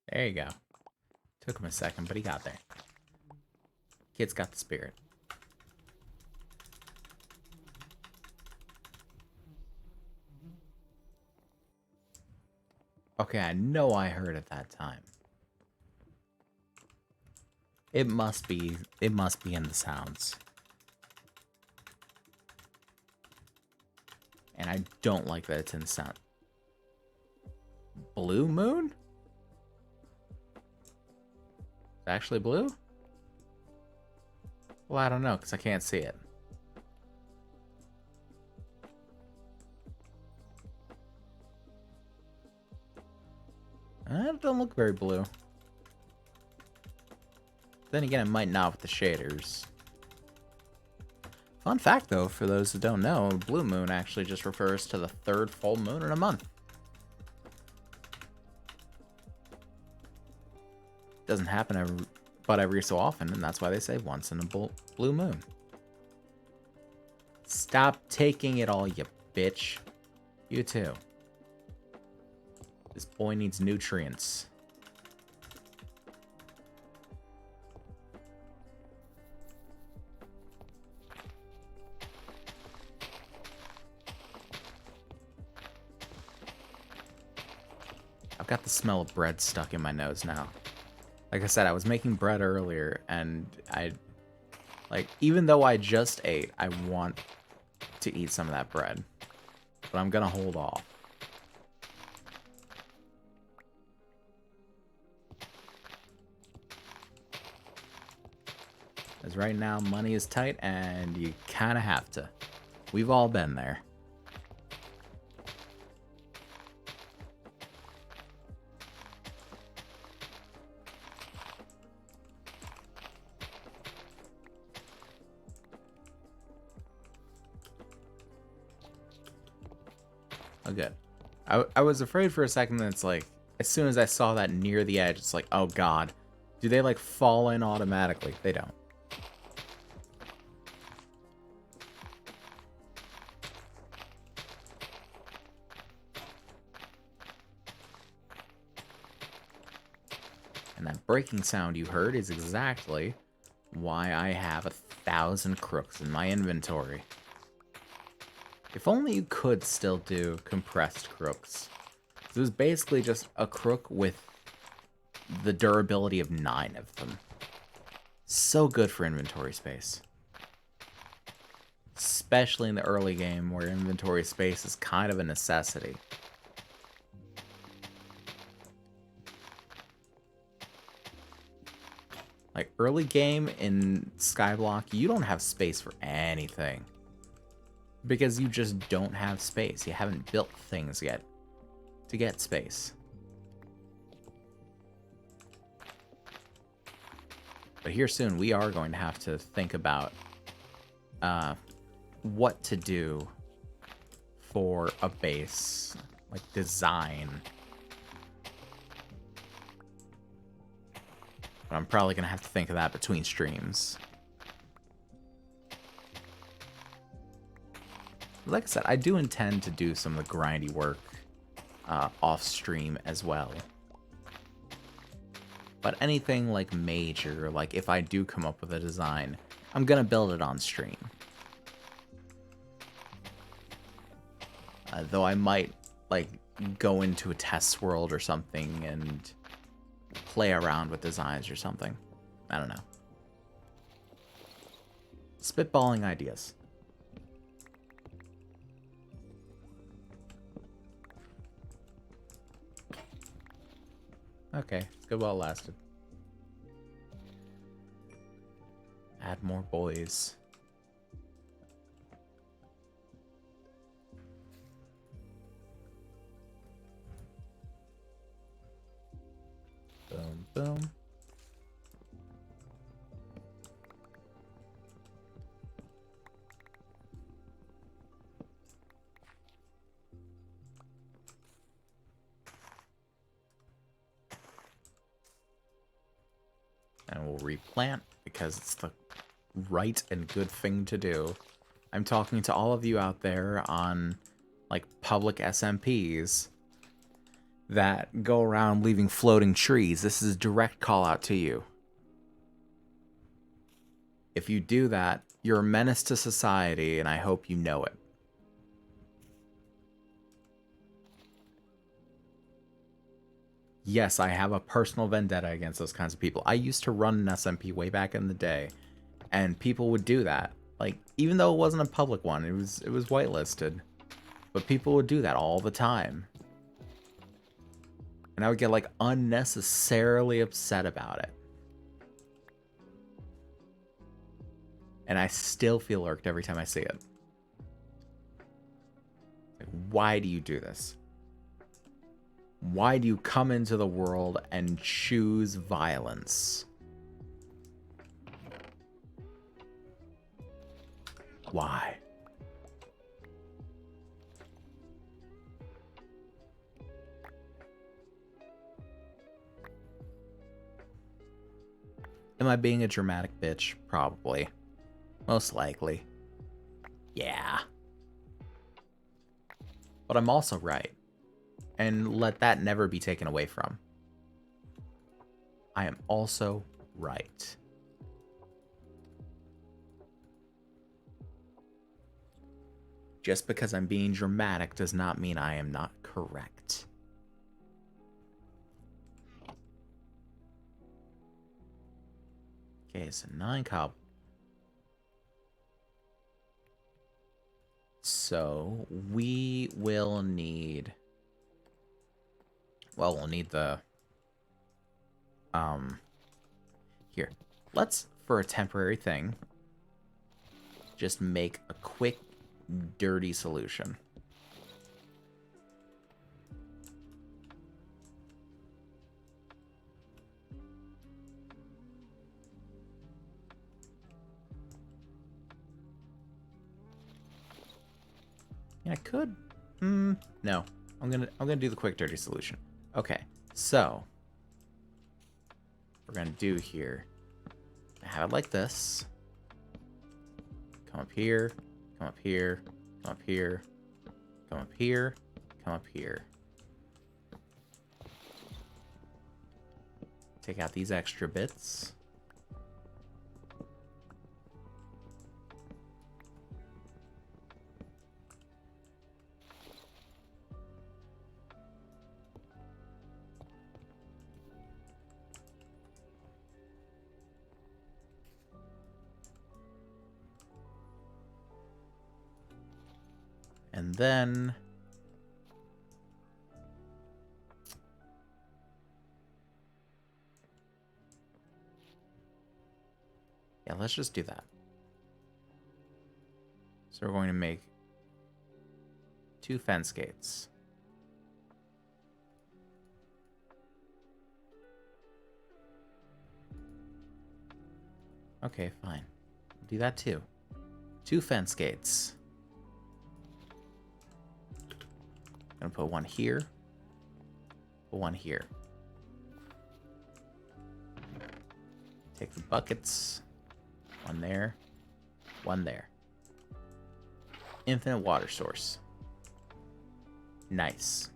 S1: There you go. Took him a second, but he got there. Kid's got the spirit. Okay, I know I heard it that time. It must be in the sounds. And I don't like that it's in the sound. Blue moon? Is it actually blue? Well, I don't know, because I can't see it. It don't look very blue. Then again, it might not with the shaders. Fun fact, though, for those who don't know, blue moon actually just refers to the third full moon in a month. Doesn't happen every so often, and that's why they say once in a blue moon. Stop taking it all, you bitch. You too. This boy needs nutrients. I've got the smell of bread stuck in my nose now. Like I said, I was making bread earlier, and even though I just ate, I want to eat some of that bread. But I'm gonna hold off. Because right now, money is tight, and you kind of have to. We've all been there. Oh, good. I was afraid for a second that it's like, as soon as I saw that near the edge, it's like, oh god. Do they like fall in automatically? They don't. And that breaking sound you heard is exactly why I have 1,000 crooks in my inventory. If only you could still do compressed crooks. It was basically just a crook with the durability of 9 of them. So good for inventory space. Especially in the early game where inventory space is kind of a necessity. Like early game in Skyblock, you don't have space for anything. Because you just don't have space. You haven't built things yet to get space. But here soon, we are going to have to think about what to do for a base, like design. But I'm probably going to have to think of that between streams. Like I said, I do intend to do some of the grindy work off stream as well. But anything like major, like if I do come up with a design, I'm gonna build it on stream. Though I might like go into a test world or something and play around with designs or something. I don't know. Spitballing ideas. Okay, it's good while it lasted. Add more boys. Boom, boom. And we'll replant because it's the right and good thing to do. I'm talking to all of you out there on like public SMPs that go around leaving floating trees. This is a direct call out to you. If you do that, you're a menace to society, and I hope you know it. Yes, I have a personal vendetta against those kinds of people. I used to run an SMP way back in the day, and people would do that. Like, even though it wasn't a public one, it was whitelisted. But people would do that all the time. And I would get, like, unnecessarily upset about it. And I still feel irked every time I see it. Like, why do you do this? Why do you come into the world and choose violence? Why? Am I being a dramatic bitch? Probably. Most likely. Yeah. But I'm also right. And let that never be taken away from. I am also right. Just because I'm being dramatic does not mean I am not correct. Okay, so 9 cobble. So we will need... Well, we'll need the... Here. Let's, for a temporary thing, just make a quick, dirty solution. Yeah, I could. No. I'm gonna do the quick, dirty solution. Okay, so what we're gonna do here. I have it like this. Come up here, come up here, come up here, come up here, come up here. Take out these extra bits. And then yeah, let's just do that. So we're going to make 2 fence gates. Okay, fine. Do that too. 2 fence gates. Gonna put one here. Put one here. Take the buckets. One there. One there. Infinite water source. Nice.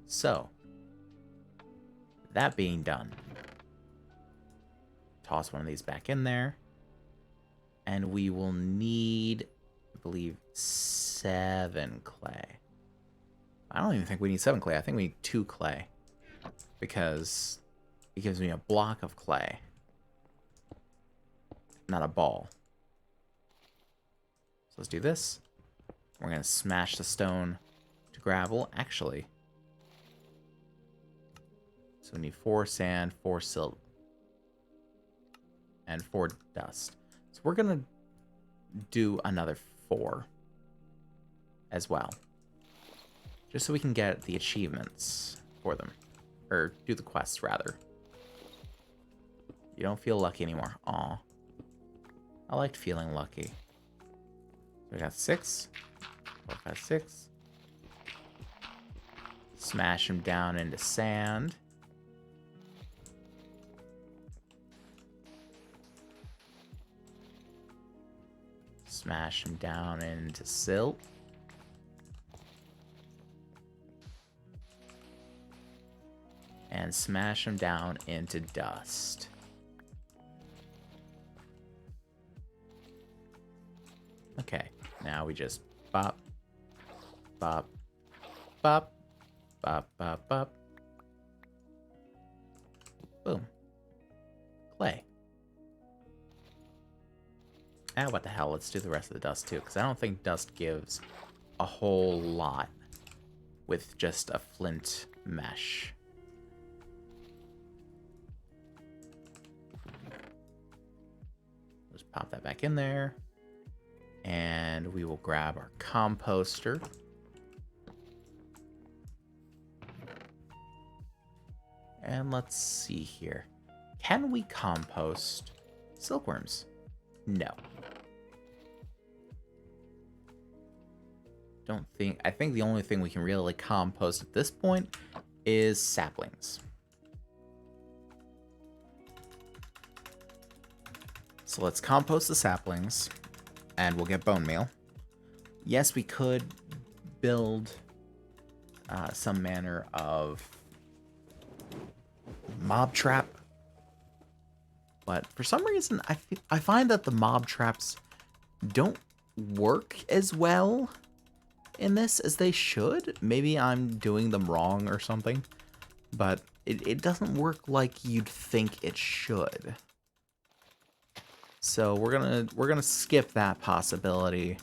S1: So, that being done, toss one of these back in there. And we will need, I believe, 7 clay. I don't even think we need 7 clay. I think we need 2 clay. Because it gives me a block of clay. Not a ball. So let's do this. We're going to smash the stone to gravel. Actually. So we need 4 sand, 4 silt, and 4 dust. So we're going to do another 4 as well. Just so we can get the achievements for them. Or do the quests, rather. You don't feel lucky anymore. Aw. I liked feeling lucky. So we got 6. 4, 5, 6. Smash them down into sand. Smash them down into silt. And smash them down into dust. Okay, now we just bop, bop, bop, bop, bop, bop. Boom. Clay. Ah, what the hell, let's do the rest of the dust too, because I don't think dust gives a whole lot with just a flint mesh. Just pop that back in there. And we will grab our composter. And let's see here. Can we compost silkworms? No. Don't think... I think the only thing we can really compost at this point is saplings. So let's compost the saplings, and we'll get bone meal. Yes, we could build some manner of mob trap, but for some reason I find that the mob traps don't work as well in this as they should. Maybe I'm doing them wrong or something, but it doesn't work like you'd think it should. So we're gonna skip that possibility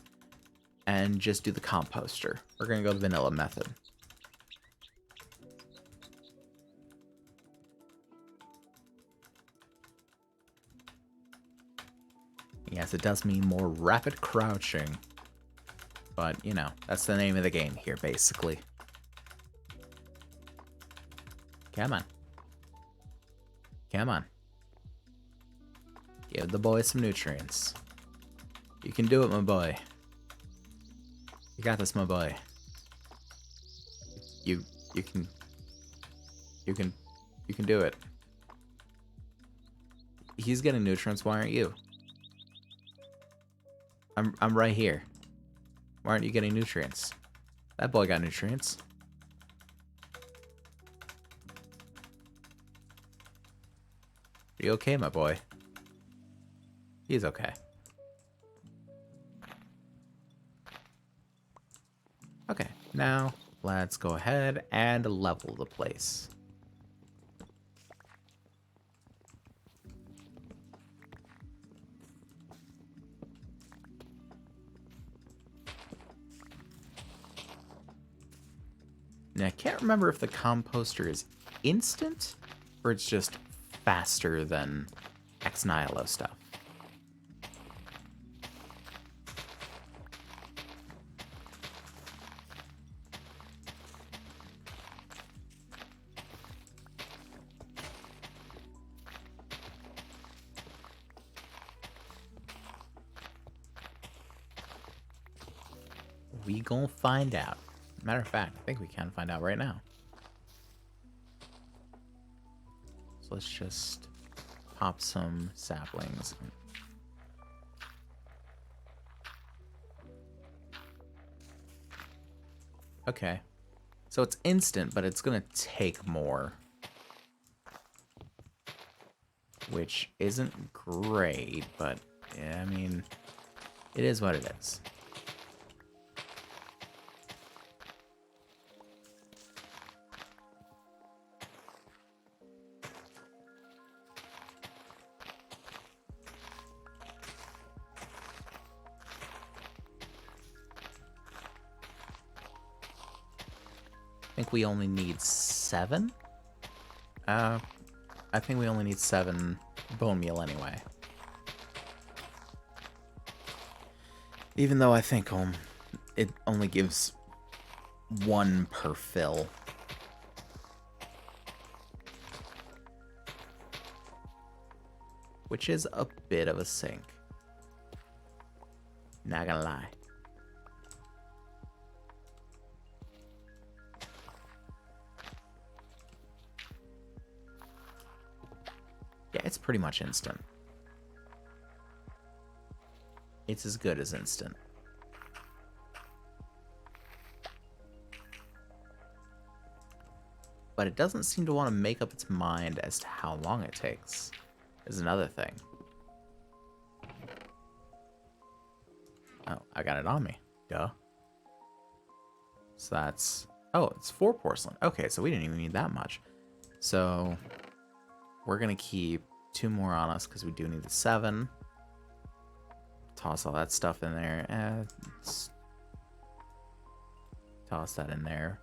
S1: and just do the composter. We're gonna go the vanilla method. Yes, it does mean more rapid crouching. But, you know, that's the name of the game here, basically. Come on. Come on. Give the boy some nutrients. You can do it, my boy. You got this, my boy. You can do it. He's getting nutrients, why aren't you? I'm right here. Why aren't you getting nutrients? That boy got nutrients. Are you okay, my boy? He's okay. Okay, now let's go ahead and level the place. Now, I can't remember if the composter is instant or it's just faster than Ex Nihilo stuff. We gonna find out. Matter of fact, I think we can find out right now. So let's just pop some saplings. Okay. So it's instant, but it's gonna take more. Which isn't great, but yeah, I mean, it is what it is. I think we only need 7. I think we only need 7 bone meal anyway. Even though I think it only gives 1 per fill. Which is a bit of a sink. Not gonna lie. Yeah, it's pretty much instant. It's as good as instant. But it doesn't seem to want to make up its mind as to how long it takes, is another thing. Oh, I got it on me. Duh. So that's... Oh, it's 4 porcelain. Okay, so we didn't even need that much. So... we're gonna keep 2 more on us because we do need the 7. Toss all that stuff in there. Toss that in there.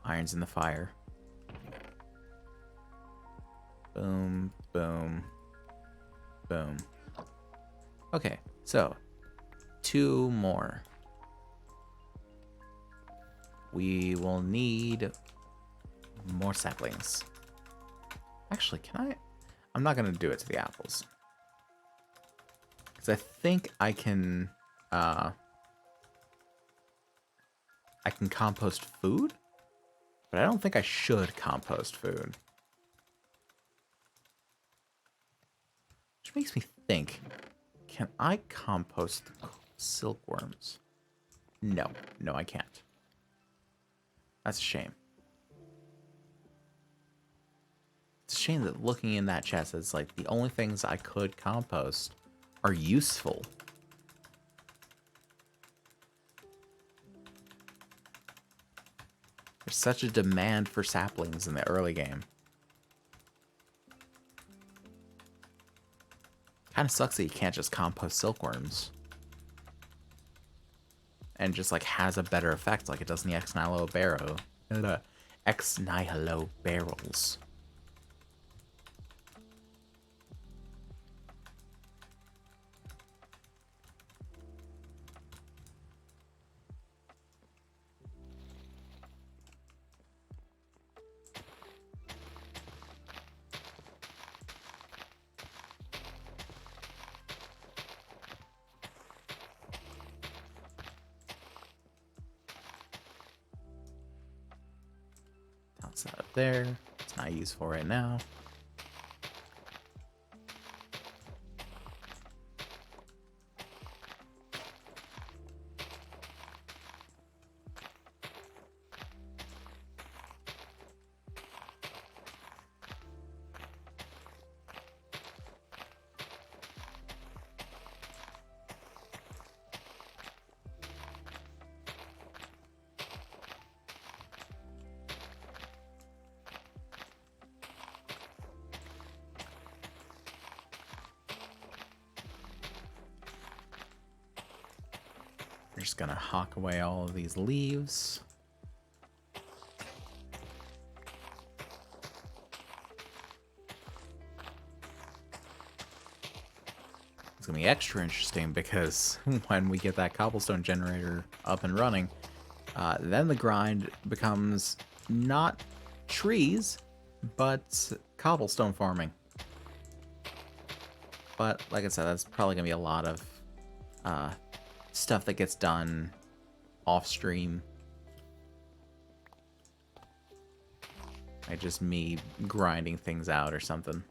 S1: Iron's in the fire. Boom, boom, boom. Okay, so 2 more. We will need more saplings. Actually, can I? I'm not gonna do it to the apples. Because I think I can compost food, but I don't think I should compost food. Which makes me think, can I compost the silkworms? No, no I can't. That's a shame. It's a shame that looking in that chest, it's like the only things I could compost are useful. There's such a demand for saplings in the early game. Kind of sucks that you can't just compost silkworms. And just like has a better effect like it does in the Ex Nihilo Barrow. Ex Nihilo barrels. Toss that up there. It's not useful right now. We're just gonna hawk away all of these leaves. It's gonna be extra interesting because when we get that cobblestone generator up and running, then the grind becomes not trees, but cobblestone farming. But like I said, that's probably gonna be a lot of stuff that gets done off stream. Like just me grinding things out or something.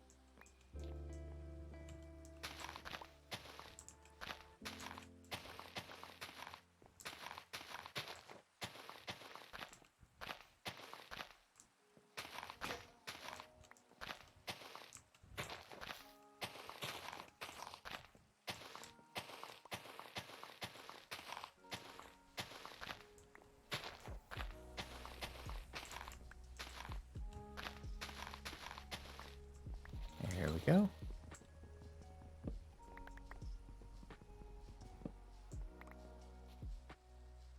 S1: Here we go.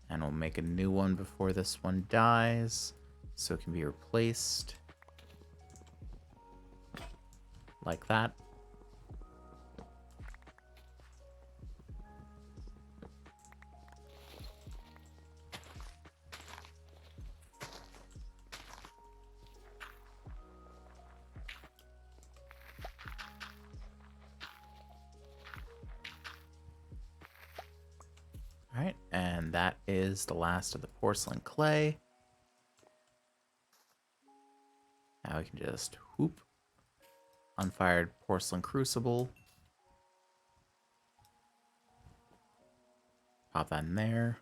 S1: And we'll make a new one before this one dies, so it can be replaced. Like that. Alright, and that is the last of the porcelain clay. Now we can just whoop. Unfired porcelain crucible. Pop that in there.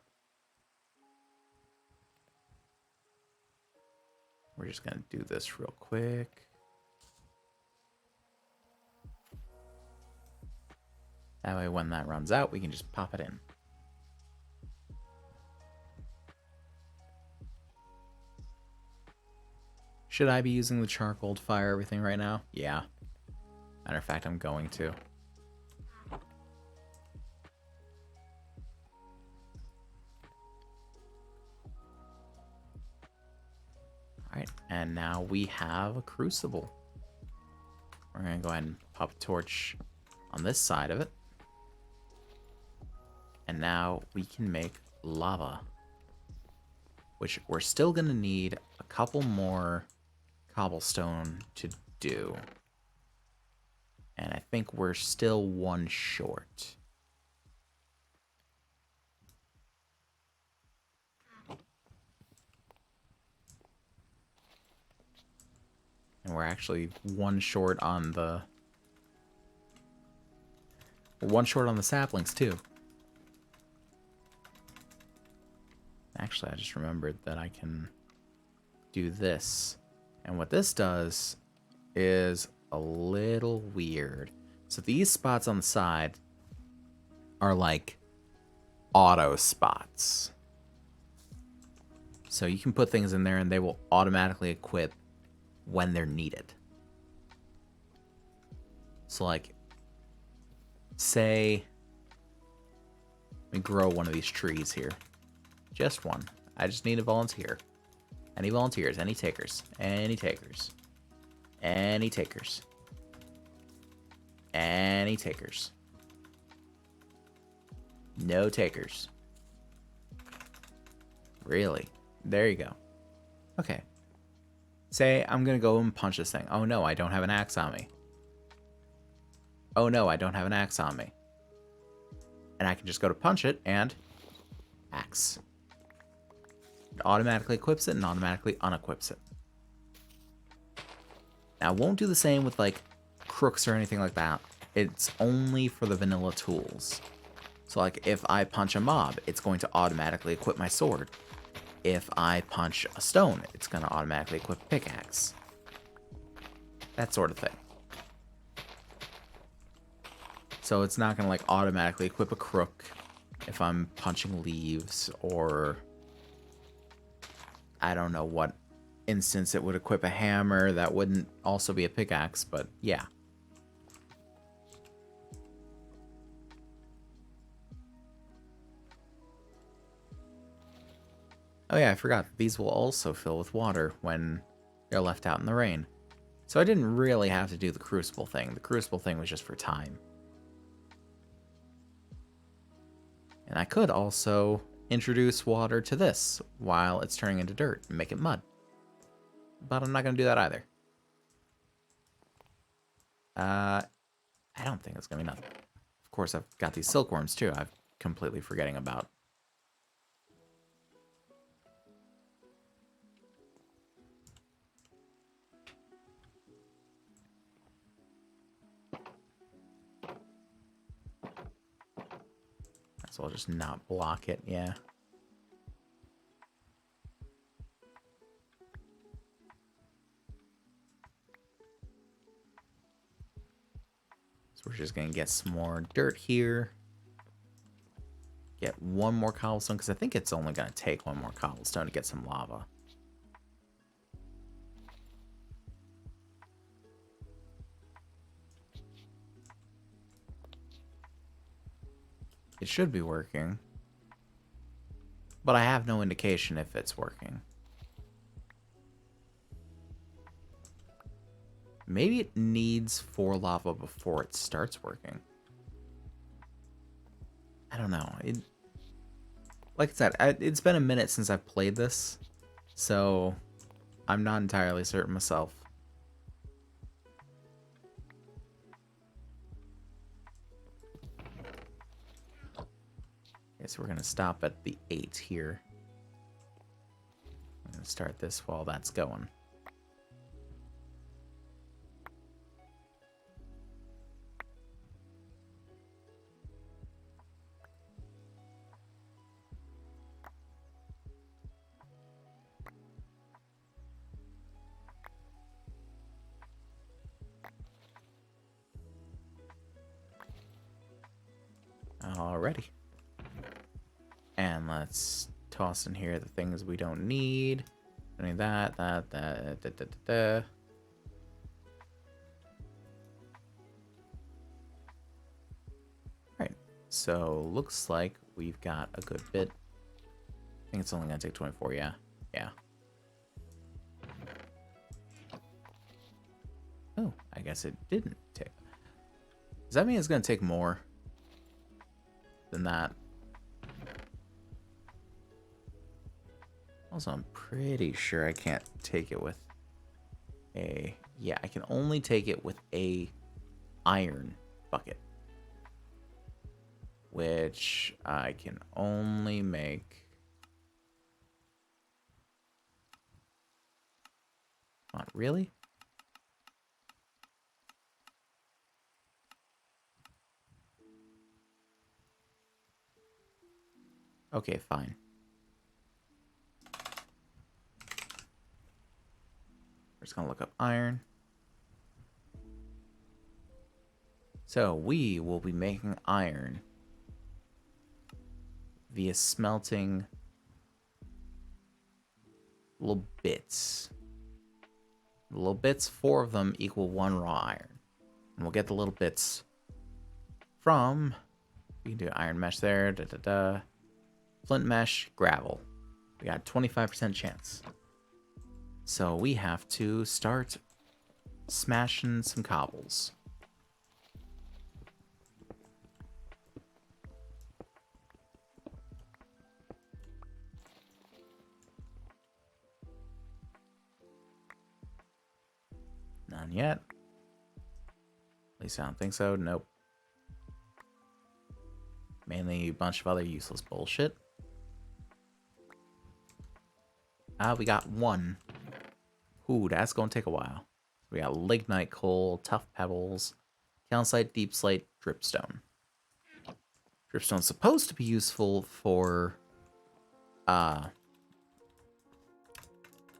S1: We're just gonna do this real quick. That way when that runs out, we can just pop it in. Should I be using the charcoal to fire everything right now? Yeah. Matter of fact, I'm going to. Alright, and now we have a crucible. We're going to go ahead and pop a torch on this side of it. And now we can make lava. Which we're still going to need a couple more cobblestone to do. And I think we're still one short. And we're actually one short on the... We're one short on the saplings, too. Actually, I just remembered that I can do this. And what this does is a little weird. So these spots on the side are like auto spots. So you can put things in there and they will automatically equip when they're needed. So like, say, let me grow one of these trees here. Just one. I just need a volunteer. Any volunteers? Any takers? Any takers? Any takers? Any takers? No takers. Really? There you go. Okay. Say I'm gonna go and punch this thing. Oh no, I don't have an axe on me. Oh no, I don't have an axe on me. And I can just go to punch it and axe. It automatically equips it and automatically unequips it. Now, it won't do the same with like crooks or anything like that. It's only for the vanilla tools. So like if I punch a mob, it's going to automatically equip my sword. If I punch a stone, it's going to automatically equip a pickaxe. That sort of thing. So it's not going to like automatically equip a crook if I'm punching leaves, or I don't know what instance it would equip a hammer. That wouldn't also be a pickaxe, but yeah. Oh yeah, I forgot. These will also fill with water when they're left out in the rain. So I didn't really have to do the crucible thing. The crucible thing was just for time. And I could also introduce water to this while it's turning into dirt and make it mud. But I'm not going to do that either. I don't think it's going to be nothing. Of course, I've got these silkworms too. I'm completely forgetting about. So I'll just not block it, yeah. So we're just going to get some more dirt here. Get one more cobblestone, because I think it's only going to take one more cobblestone to get some lava. It should be working. But I have no indication if it's working. Maybe it needs 4 lava before it starts working. I don't know. Like I said, it's been a minute since I've played this, so I'm not entirely certain myself. Okay, so we're going to stop at the 8 here. I'm going to start this while that's going. Alrighty. And let's toss in here the things we don't need. I mean that. Alright, so looks like we've got a good bit. I think it's only gonna take 24, yeah. Yeah. Oh, I guess it didn't take. Does that mean it's gonna take more than that? Also, I'm pretty sure I can't take it with a Yeah, I can only take it with a iron bucket. Which I can only make... Come on, really? Okay, fine. We're just gonna look up iron. So we will be making iron via smelting little bits. Little bits, 4 of them equal 1 raw iron. And we'll get the little bits from... We can do iron mesh there, flint mesh, gravel. We got 25% chance. So we have to start smashing some cobbles. None yet. At least I don't think so. Nope. Mainly a bunch of other useless bullshit. We got 1. Ooh, that's gonna take a while. We got lignite coal, tough pebbles, calcite, deep slate, dripstone. Dripstone's supposed to be useful for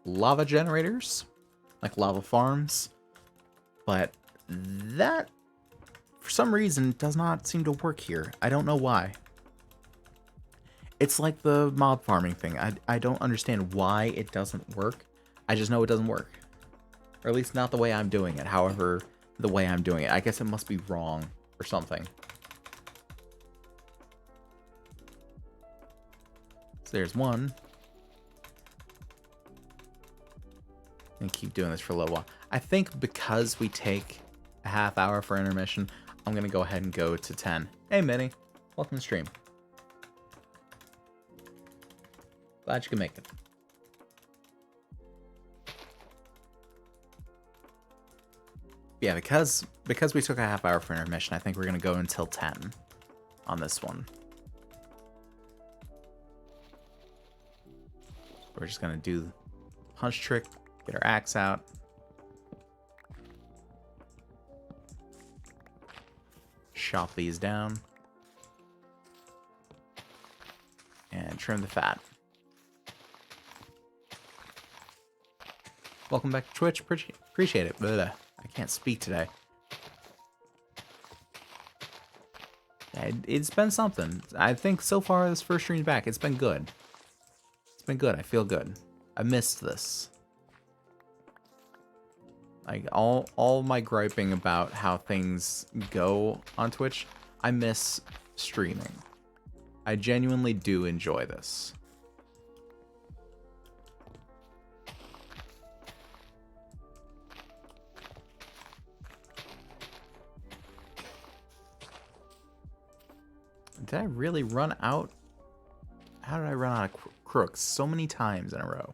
S1: lava generators, like lava farms, but that for some reason does not seem to work here. I don't know why. It's like the mob farming thing. I don't understand why it doesn't work. I just know it doesn't work. Or at least not the way I'm doing it. However, the way I'm doing it. I guess it must be wrong or something. So there's 1. And keep doing this for a little while. I think because we take a half hour for intermission, I'm going to go ahead and go to 10. Hey, Minnie. Welcome to stream. Glad you can make it. Yeah, because we took a half hour for intermission, I think we're going to go until 10 on this one. We're just going to do punch trick, get our axe out. Chop these down. And trim the fat. Welcome back to Twitch. Appreciate it. Blah. I can't speak today. It's been something. I think so far this first stream back, it's been good. It's been good. I feel good. I missed this. Like all my griping about how things go on Twitch, I miss streaming. I genuinely do enjoy this. Did I really run out? How did I run out of crooks so many times in a row?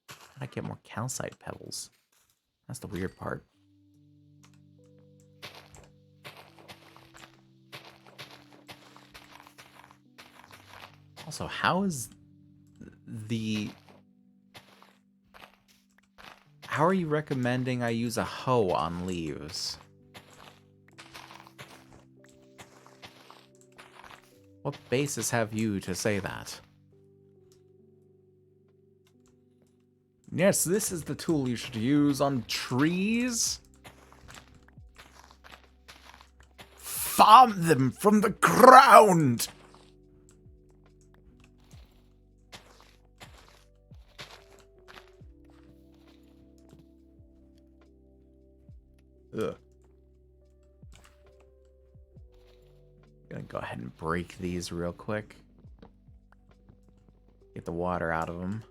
S1: How did I get more calcite pebbles? That's the weird part. Also, how is the... How are you recommending I use a hoe on leaves? What basis have you to say that? Yes, this is the tool you should use on trees. Farm them from the ground! Ugh. Gonna go ahead and break these real quick. Get the water out of them.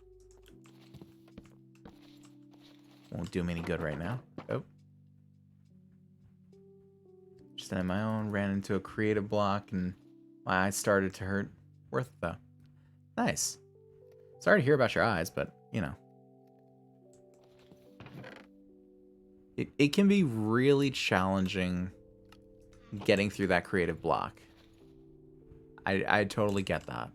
S1: Won't do me any good right now. Oh. Just Standing my own, ran into a creative block, and my eyes started to hurt. Worth it, though. Nice. Sorry to hear about your eyes, but, you know. It can be really challenging getting through that creative block. I totally get that.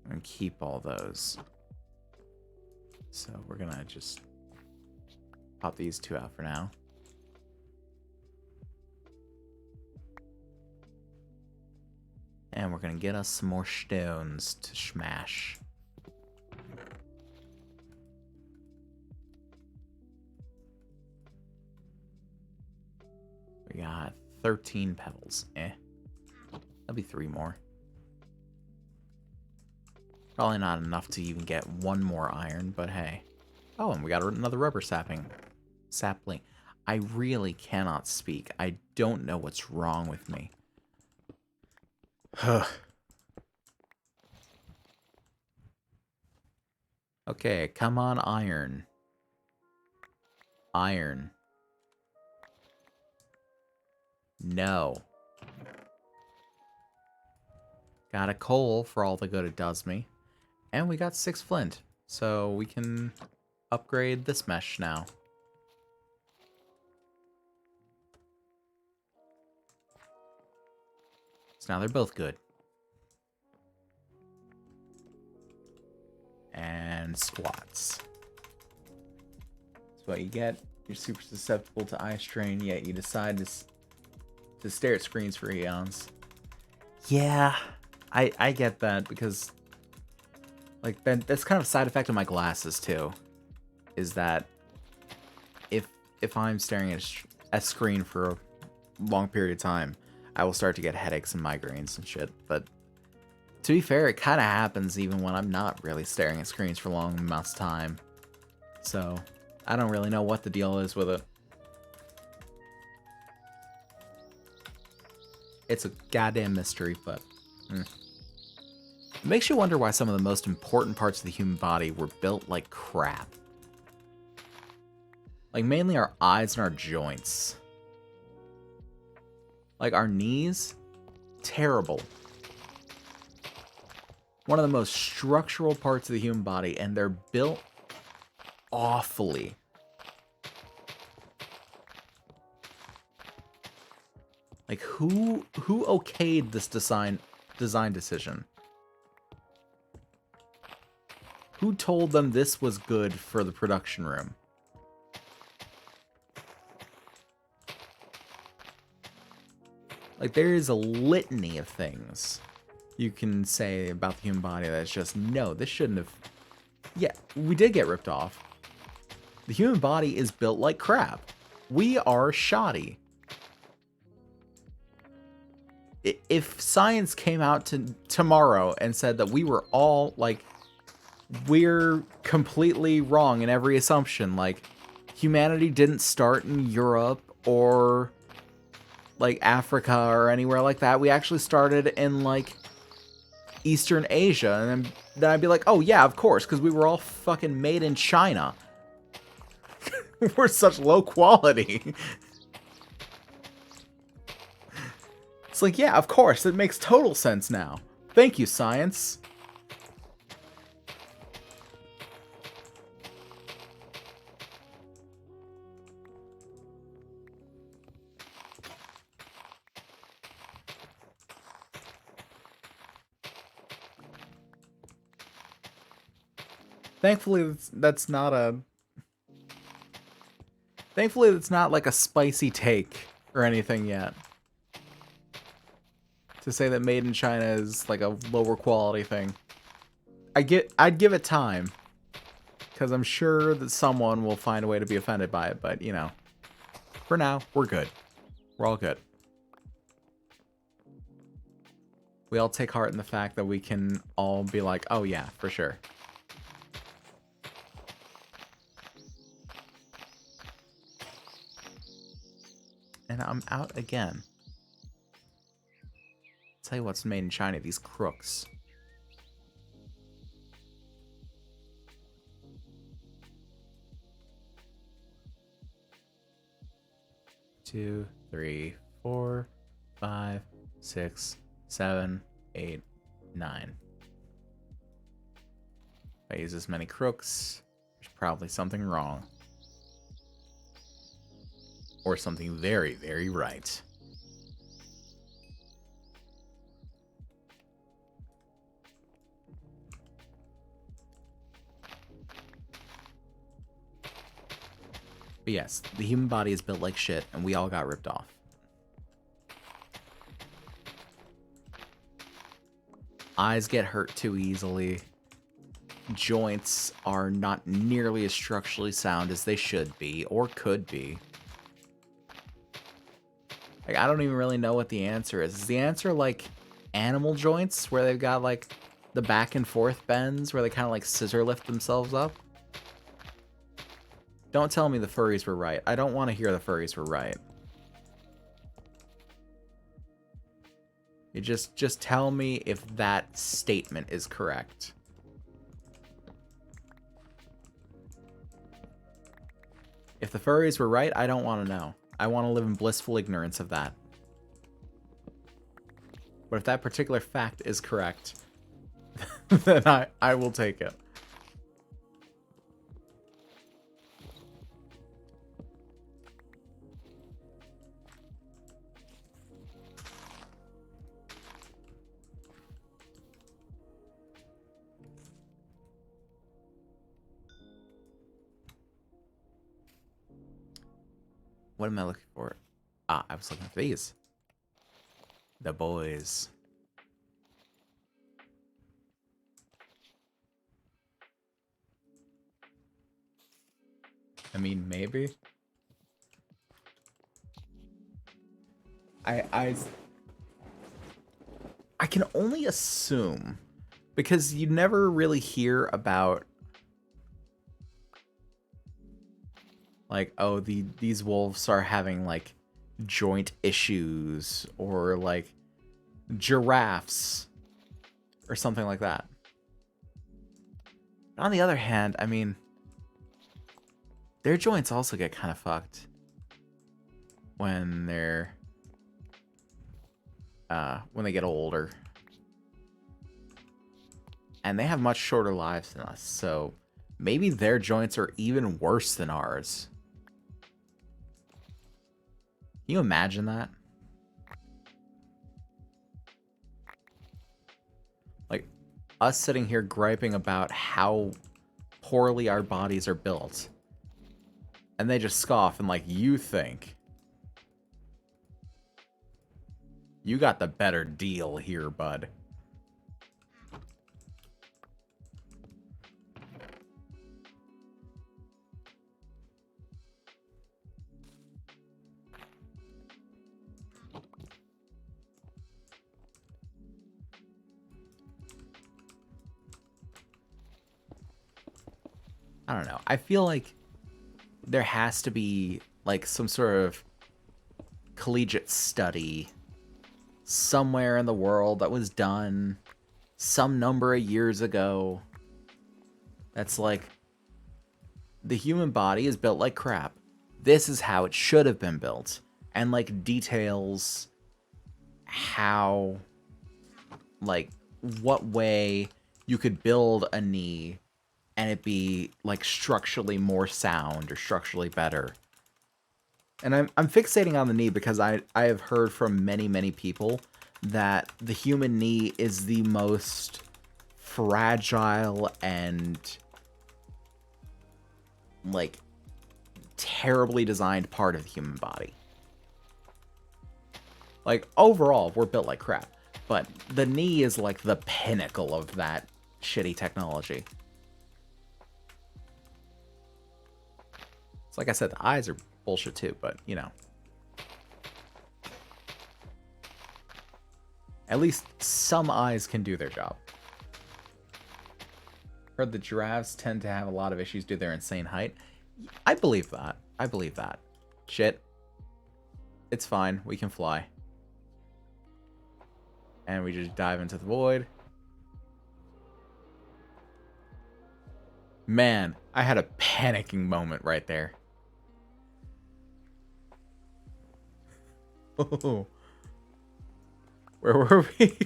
S1: And keep all those. So we're gonna just pop these two out for now. And we're gonna get us some more stones to smash. We got 13 pebbles. That'll be 3 more. Probably not enough to even get 1 more iron, but hey. Oh, and we got another rubber sapling. I really cannot speak. I don't know what's wrong with me. Okay, come on, iron. Iron. No. Got a coal for all the good it does me. And we got 6 flint. So we can upgrade this mesh now. So now they're both good. And squats. That's what you get. You're super susceptible to eye strain, yet you decide to stare at screens for eons. Yeah, I get that, because like that's kind of a side effect of my glasses too. Is that if I'm staring at a screen for a long period of time, I will start to get headaches and migraines and shit. But to be fair, it kind of happens even when I'm not really staring at screens for long amounts of time. So I don't really know what the deal is with it. It's a goddamn mystery, but it makes you wonder why some of the most important parts of the human body were built like crap. Like, mainly our eyes and our joints. Like, our knees, terrible. One of the most structural parts of the human body, and they're built awfully. Like, who okayed this design decision? Who told them this was good for the production room? Like, there is a litany of things you can say about the human body that's just, no, this shouldn't have... Yeah, we did get ripped off. The human body is built like crap. We are shoddy. If science came out tomorrow and said that we were all, like, we're completely wrong in every assumption, like, humanity didn't start in Europe or, like, Africa or anywhere like that. We actually started in, like, Eastern Asia, and then I'd be like, oh yeah, of course, because we were all fucking made in China. We're such low quality. It's like, yeah, of course, it makes total sense now. Thank you, science. Thankfully, that's not a... Thankfully, it's not like a spicy take or anything yet. To say that made in China is like a lower quality thing. I'd give it time. Because I'm sure that someone will find a way to be offended by it, but, you know. For now, we're good. We're all good. We all take heart in the fact that we can all be like, oh yeah, for sure. And I'm out again. Let's tell you what's made in China, these crooks. Two, 3, 4, 5, 6, 7, 8, 9. If I use this many crooks, there's probably something wrong. Or something very, very right. But yes, the human body is built like shit, and we all got ripped off. Eyes get hurt too easily. Joints are not nearly as structurally sound as they should be, or could be. Like, I don't even really know what the answer is. Is the answer, like, animal joints, where they've got, like, the back and forth bends, where they kind of, like, scissor lift themselves up? Don't tell me the furries were right. I don't want to hear the furries were right. You just tell me if that statement is correct. If the furries were right, I don't want to know. I want to live in blissful ignorance of that. But if that particular fact is correct, then I will take it. What am I looking for? Ah, I was looking for these. The boys. I mean, maybe. I can only assume, because you never really hear about, like, oh, these wolves are having, like, joint issues, or, like, giraffes, or something like that. But on the other hand, I mean, their joints also get kind of fucked when they're, when they get older. And they have much shorter lives than us, so maybe their joints are even worse than ours. Can you imagine that? Like, us sitting here griping about how poorly our bodies are built. And they just scoff and, like, you think you got the better deal here, bud. I don't know. I feel like there has to be, like, some sort of collegiate study somewhere in the world that was done some number of years ago that's like, the human body is built like crap. This is how it should have been built. And, like, details how, like, what way you could build a knee and it be, like, structurally more sound or structurally better. And I'm fixating on the knee because I have heard from many, many people that the human knee is the most fragile and, like, terribly designed part of the human body. Like, overall, we're built like crap. But the knee is, like, the pinnacle of that shitty technology. It's like I said, the eyes are bullshit too, but, you know. At least some eyes can do their job. Heard the giraffes tend to have a lot of issues due to their insane height. I believe that. I believe that. Shit. It's fine. We can fly. And we just dive into the void. Man, I had a panicking moment right there. Oh, where were we?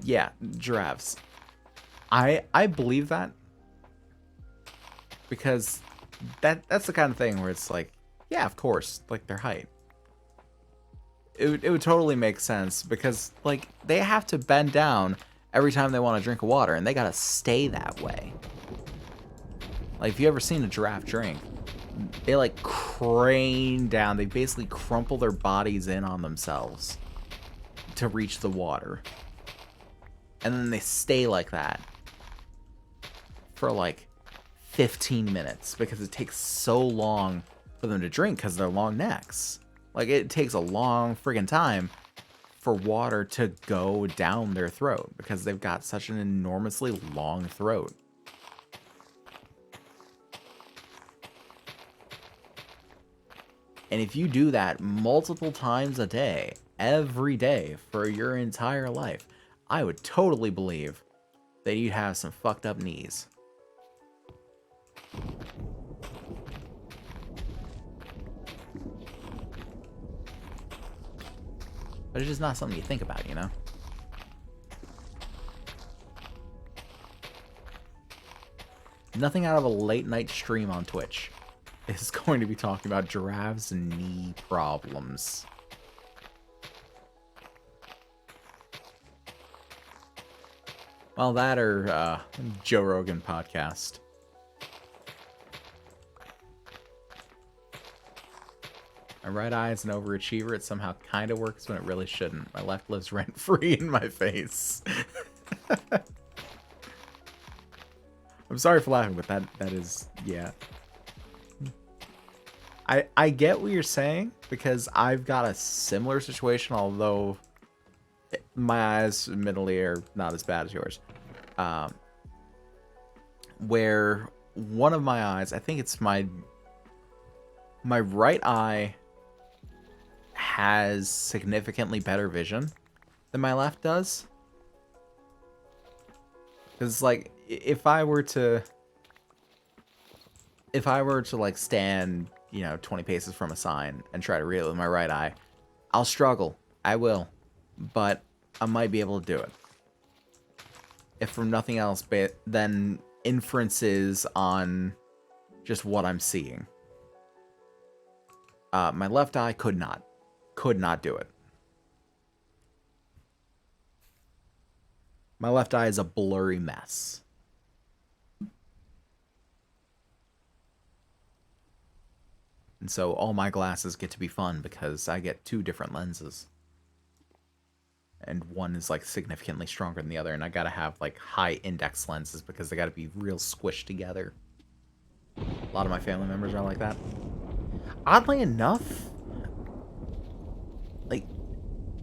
S1: Yeah, giraffes. I believe that because that's the kind of thing where it's like, yeah, of course, like their height. It would totally make sense because like they have to bend down every time they want to drink water, and they gotta stay that way. Like if you ever seen a giraffe drink, they like crane down. They basically crumple their bodies in on themselves to reach the water. And then they stay like that for like 15 minutes because it takes so long for them to drink because they're long necks. Like it takes a long friggin' time for water to go down their throat because they've got such an enormously long throat. And if you do that multiple times a day, every day for your entire life, I would totally believe that you'd have some fucked up knees. But it's just not something you think about, you know? Nothing out of a late night stream on Twitch is going to be talking about giraffes and knee problems. Well, that or Joe Rogan podcast. My right eye is an overachiever. It somehow kind of works when it really shouldn't. My left lives rent-free in my face. I'm sorry for laughing, but that is, yeah. I get what you're saying, because I've got a similar situation, although my eyes, admittedly, are not as bad as yours. Where one of my eyes, I think it's my right eye, has significantly better vision than my left does. Because, like, if I were to like stand, 20 paces from a sign and try to read it with my right eye, I'll struggle. I will. But I might be able to do it. If from nothing else, then inferences on just what I'm seeing. My left eye could not do it. My left eye is a blurry mess. And so all my glasses get to be fun because I get 2 different lenses. And one is like significantly stronger than the other, and I gotta have like high index lenses because they gotta be real squished together. A lot of my family members are like that. Oddly enough, like,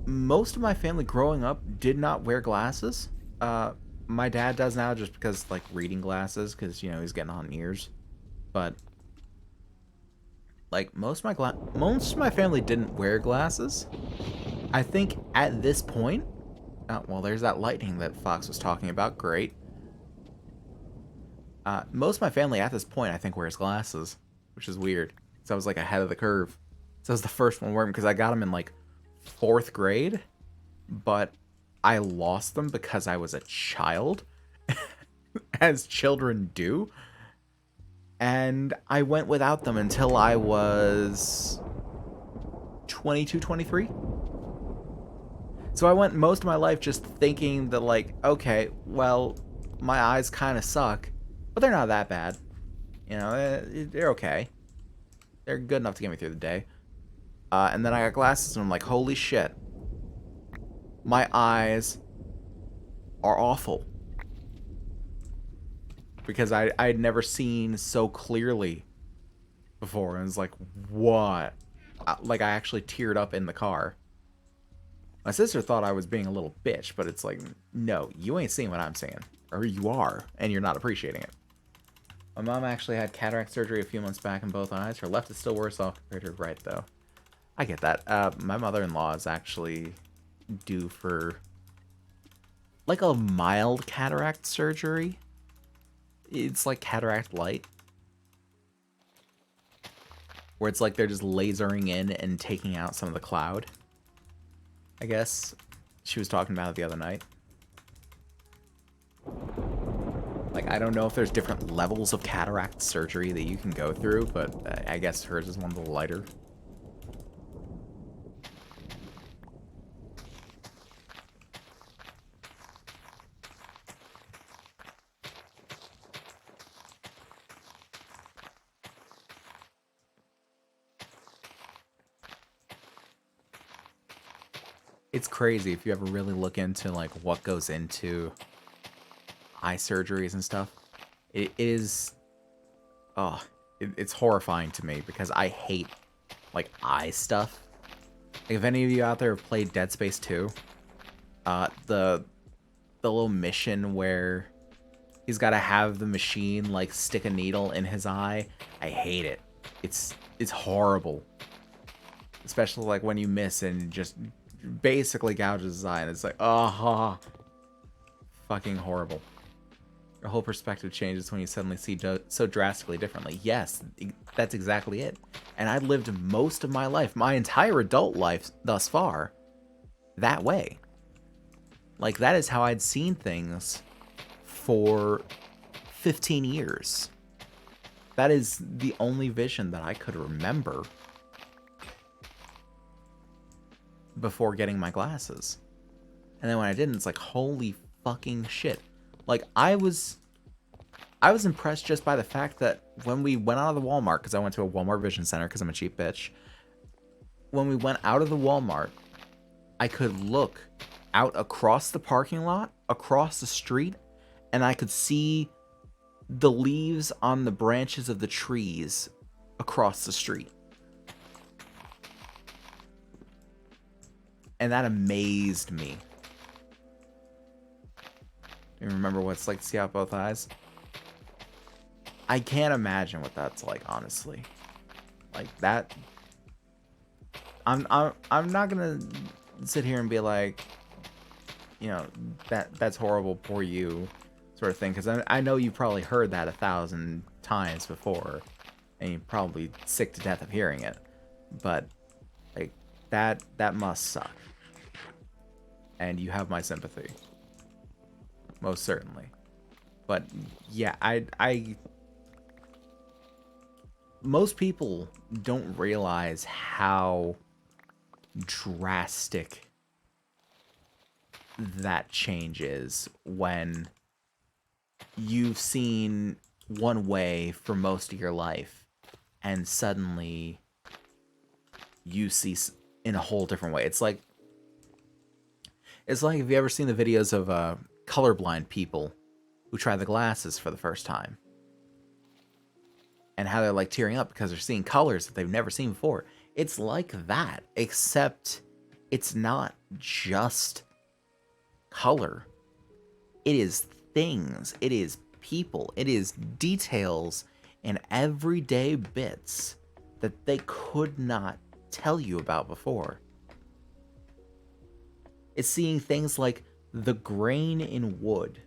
S1: most of my family growing up did not wear glasses. My dad does now just because, like, reading glasses, because, he's getting on years. But, like, most of my family didn't wear glasses. I think at this point, well, there's that lightning that Fox was talking about. Great. Most of my family at this point, I think, wears glasses, which is weird. So I was, like, ahead of the curve. So I was the first one wearing them because I got them in, like, 4th grade. But I lost them because I was a child, as children do. And I went without them until I was 22, 23. So I went most of my life just thinking that, like, okay, well, my eyes kind of suck, but they're not that bad. They're okay. They're good enough to get me through the day. And then I got glasses, and I'm like, holy shit. My eyes are awful. Because I'd never seen so clearly before. And it's like, what? Like, I actually teared up in the car. My sister thought I was being a little bitch, but it's like, no, you ain't seeing what I'm seeing. Or you are, and you're not appreciating it. My mom actually had cataract surgery a few months back in both eyes. Her left is still worse off compared to her right, though. I get that. My mother-in-law is actually due for like a mild cataract surgery. It's like cataract light, where it's like they're just lasering in and taking out some of the cloud. I guess she was talking about it the other night. Like, I don't know if there's different levels of cataract surgery that you can go through, but I guess hers is one of the lighter. It's crazy if you ever really look into like what goes into eye surgeries and stuff. It is, oh, it's horrifying to me because I hate like eye stuff. Like, if any of you out there have played Dead Space 2, the little mission where he's got to have the machine like stick a needle in his eye, I hate it. It's horrible. Especially like when you miss and just basically gouges his eye, and it's like, oh, fucking horrible. Your whole perspective changes when you suddenly see so drastically differently. Yes, that's exactly it. And I lived most of my life, my entire adult life thus far, that way. Like, that is how I'd seen things for 15 years. That is the only vision that I could remember before getting my glasses. And then when I didn't, it's like, holy fucking shit. Like, I was impressed just by the fact that when we went out of the Walmart, because I went to a Walmart Vision Center because I'm a cheap bitch. When we went out of the Walmart, I could look out across the parking lot, across the street, and I could see the leaves on the branches of the trees across the street. And that amazed me. Do you remember what it's like to see out both eyes? I can't imagine what that's like, honestly. Like, that... I'm not gonna sit here and be like, you know, that's horrible, poor you, sort of thing, because I know you probably heard that 1,000 times before, and you're probably sick to death of hearing it. But, like, that must suck. And you have my sympathy. Most certainly. But, yeah, I most people don't realize how drastic that change is when you've seen one way for most of your life and suddenly you see in a whole different way. It's like have you ever seen the videos of colorblind people who try the glasses for the first time? And how they're like tearing up because they're seeing colors that they've never seen before. It's like that, except it's not just color. It is things, it is people, it is details and everyday bits that they could not tell you about before. It's seeing things like the grain in wood.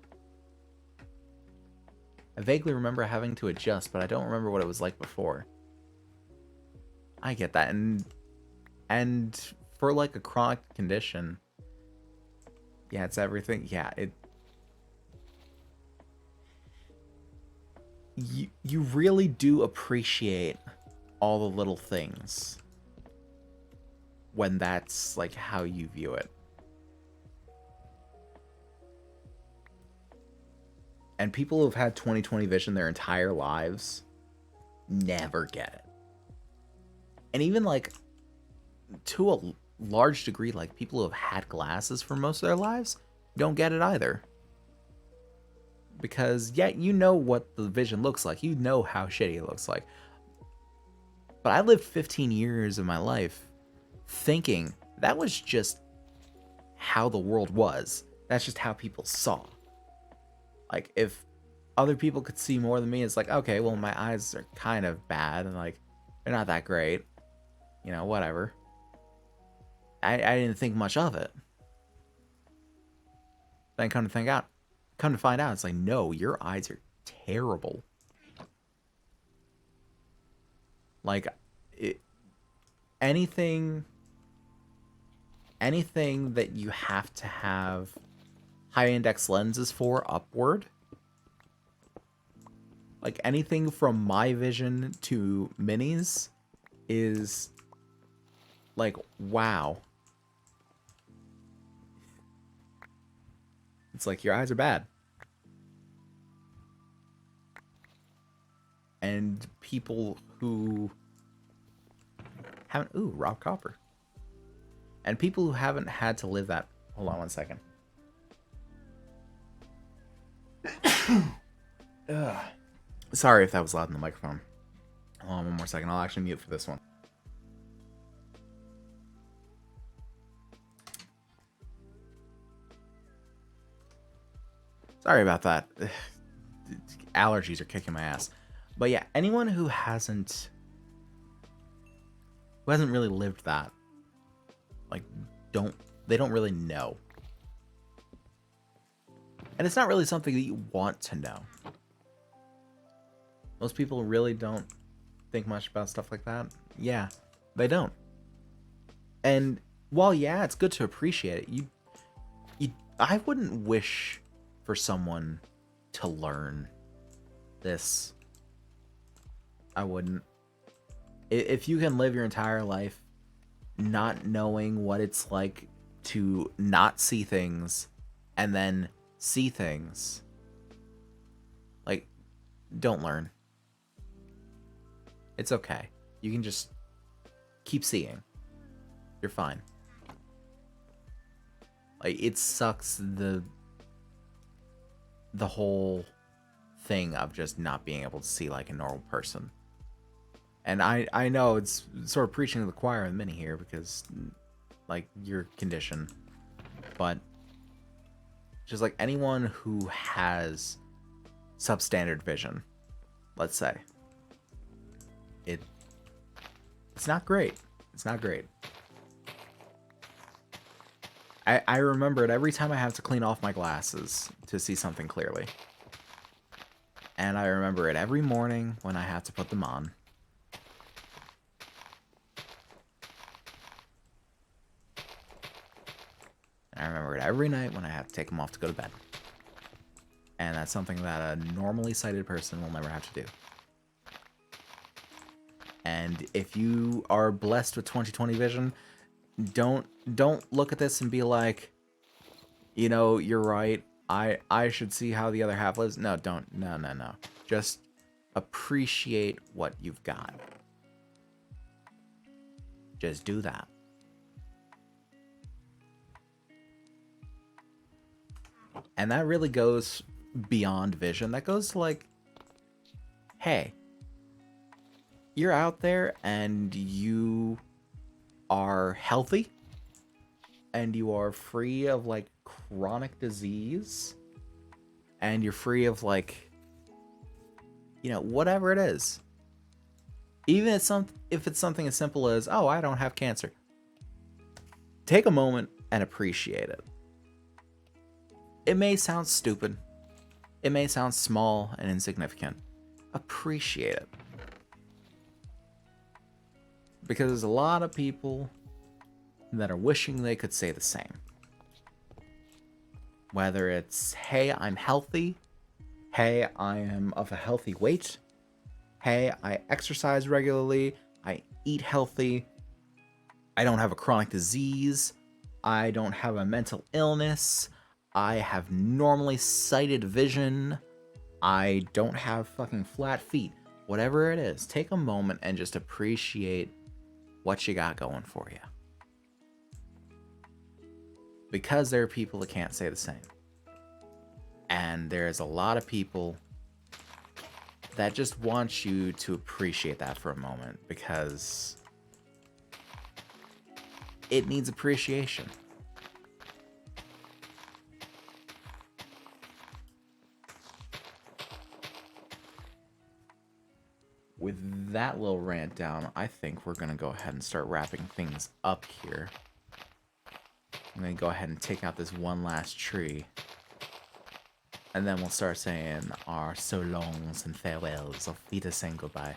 S1: I vaguely remember having to adjust, but I don't remember what it was like before. I get that, and for like a chronic condition, yeah, it's everything. Yeah, you really do appreciate all the little things when that's like how you view it. And people who've had 20/20 vision their entire lives never get it. And even like to a large degree, like people who have had glasses for most of their lives don't get it either. Because yeah, you know what the vision looks like. You know how shitty it looks like. But I lived 15 years of my life thinking that was just how the world was. That's just how people saw. Like, if other people could see more than me, it's like, okay, well, my eyes are kind of bad, and, like, they're not that great. You know, whatever. I didn't think much of it. Then come to find out, it's like, no, your eyes are terrible. Like, it, anything that you have to have high index lenses for upward, like anything from my vision to Minnie's, is like, wow. It's like, your eyes are bad. And people who haven't... Ooh, raw copper. And people who haven't had to live that... Hold on one second. Sorry if that was loud in the microphone. Hold on one more second. I'll actually mute for this one. Sorry about that. Allergies are kicking my ass. But yeah, anyone who hasn't really lived that, like, they don't really know. And it's not really something that you want to know. Most people really don't think much about stuff like that. Yeah, they don't. And while, yeah, it's good to appreciate it, I wouldn't wish for someone to learn this. I wouldn't. If you can live your entire life not knowing what it's like to not see things and then see things, like, don't learn. It's okay. You can just keep seeing. You're fine. Like, it sucks the whole thing of just not being able to see like a normal person. And I know it's sort of preaching to the choir in Mini here because, like, your condition. But just like anyone who has substandard vision, let's say, it's not great. It's not great. I remember it every time I have to clean off my glasses to see something clearly. And I remember it every morning when I have to put them on. And I remember it every night when I have to take them off to go to bed. And that's something that a normally sighted person will never have to do. And if you are blessed with 20/20 vision, don't look at this and be like, you know, you're right. I should see how the other half lives. No, don't. No. Just appreciate what you've got. Just do that. And that really goes beyond vision. That goes to, like, hey, you're out there and you are healthy and you are free of, like, chronic disease and you're free of, like, you know, whatever it is. Even if it's something as simple as, oh, I don't have cancer. Take a moment and appreciate it. It may sound stupid. It may sound small and insignificant. Appreciate it. Because there's a lot of people that are wishing they could say the same. Whether it's, hey, I'm healthy. Hey, I am of a healthy weight. Hey, I exercise regularly. I eat healthy. I don't have a chronic disease. I don't have a mental illness. I have normally sighted vision. I don't have fucking flat feet. Whatever it is, take a moment and just appreciate what you got going for you. Because there are people that can't say the same. And there's a lot of people that just want you to appreciate that for a moment because it needs appreciation. With that little rant down, I think we're going to go ahead and start wrapping things up here. I'm going to go ahead and take out this one last tree. And then we'll start saying our so longs and farewells. Auf Wiedersehen, goodbye.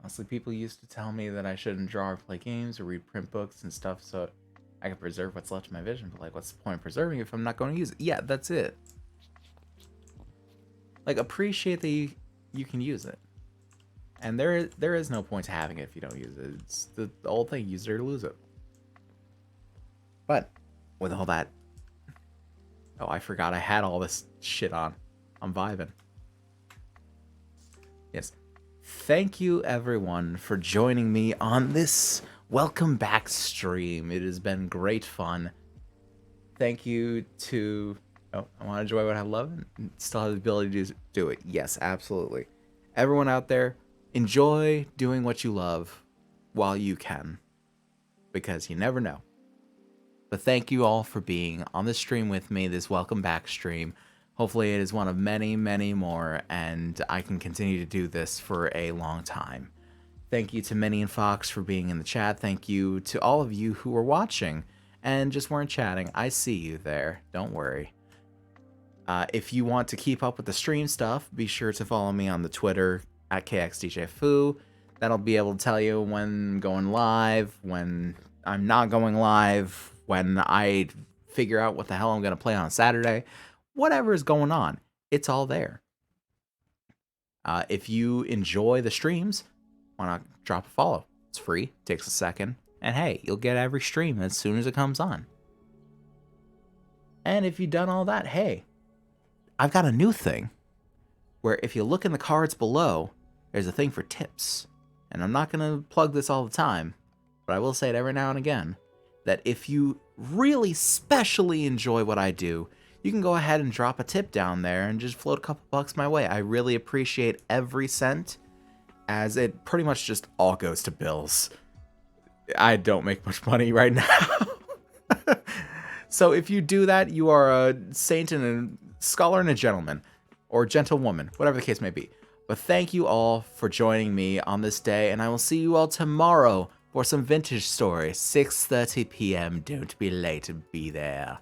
S1: Honestly, people used to tell me that I shouldn't draw or play games or read print books and stuff so I could preserve what's left of my vision. But, like, what's the point of preserving if I'm not going to use it? Yeah, that's it. Like, appreciate that you can use it. And there is no point to having it if you don't use it. It's the old thing, use it or lose it. But, with all that... Oh, I forgot I had all this shit on. I'm vibing. Yes. Thank you, everyone, for joining me on this welcome back stream. It has been great fun. Thank you to... Oh, I want to enjoy what I love and still have the ability to do it. Yes, absolutely. Everyone out there, enjoy doing what you love while you can. Because you never know. But thank you all for being on this stream with me, this welcome back stream. Hopefully it is one of many, many more, and I can continue to do this for a long time. Thank you to Minnie and Fox for being in the chat. Thank you to all of you who are watching and just weren't chatting. I see you there. Don't worry. If you want to keep up with the stream stuff, be sure to follow me on the Twitter at KXDJFoo. That'll be able to tell you when I'm going live, when I'm not going live, when I figure out what the hell I'm going to play on Saturday. Whatever is going on, it's all there. If you enjoy the streams, why not drop a follow? It's free, takes a second, and hey, you'll get every stream as soon as it comes on. And if you've done all that, hey, I've got a new thing where if you look in the cards below, there's a thing for tips. And I'm not going to plug this all the time, but I will say it every now and again, that if you really specially enjoy what I do, you can go ahead and drop a tip down there and just float a couple bucks my way. I really appreciate every cent, as it pretty much just all goes to bills. I don't make much money right now. So if you do that, you are a saint and a scholar and a gentleman, or gentlewoman, whatever the case may be. But thank you all for joining me on this day, and I will see you all tomorrow for some vintage stories, 6:30 p.m. Don't be late, be there.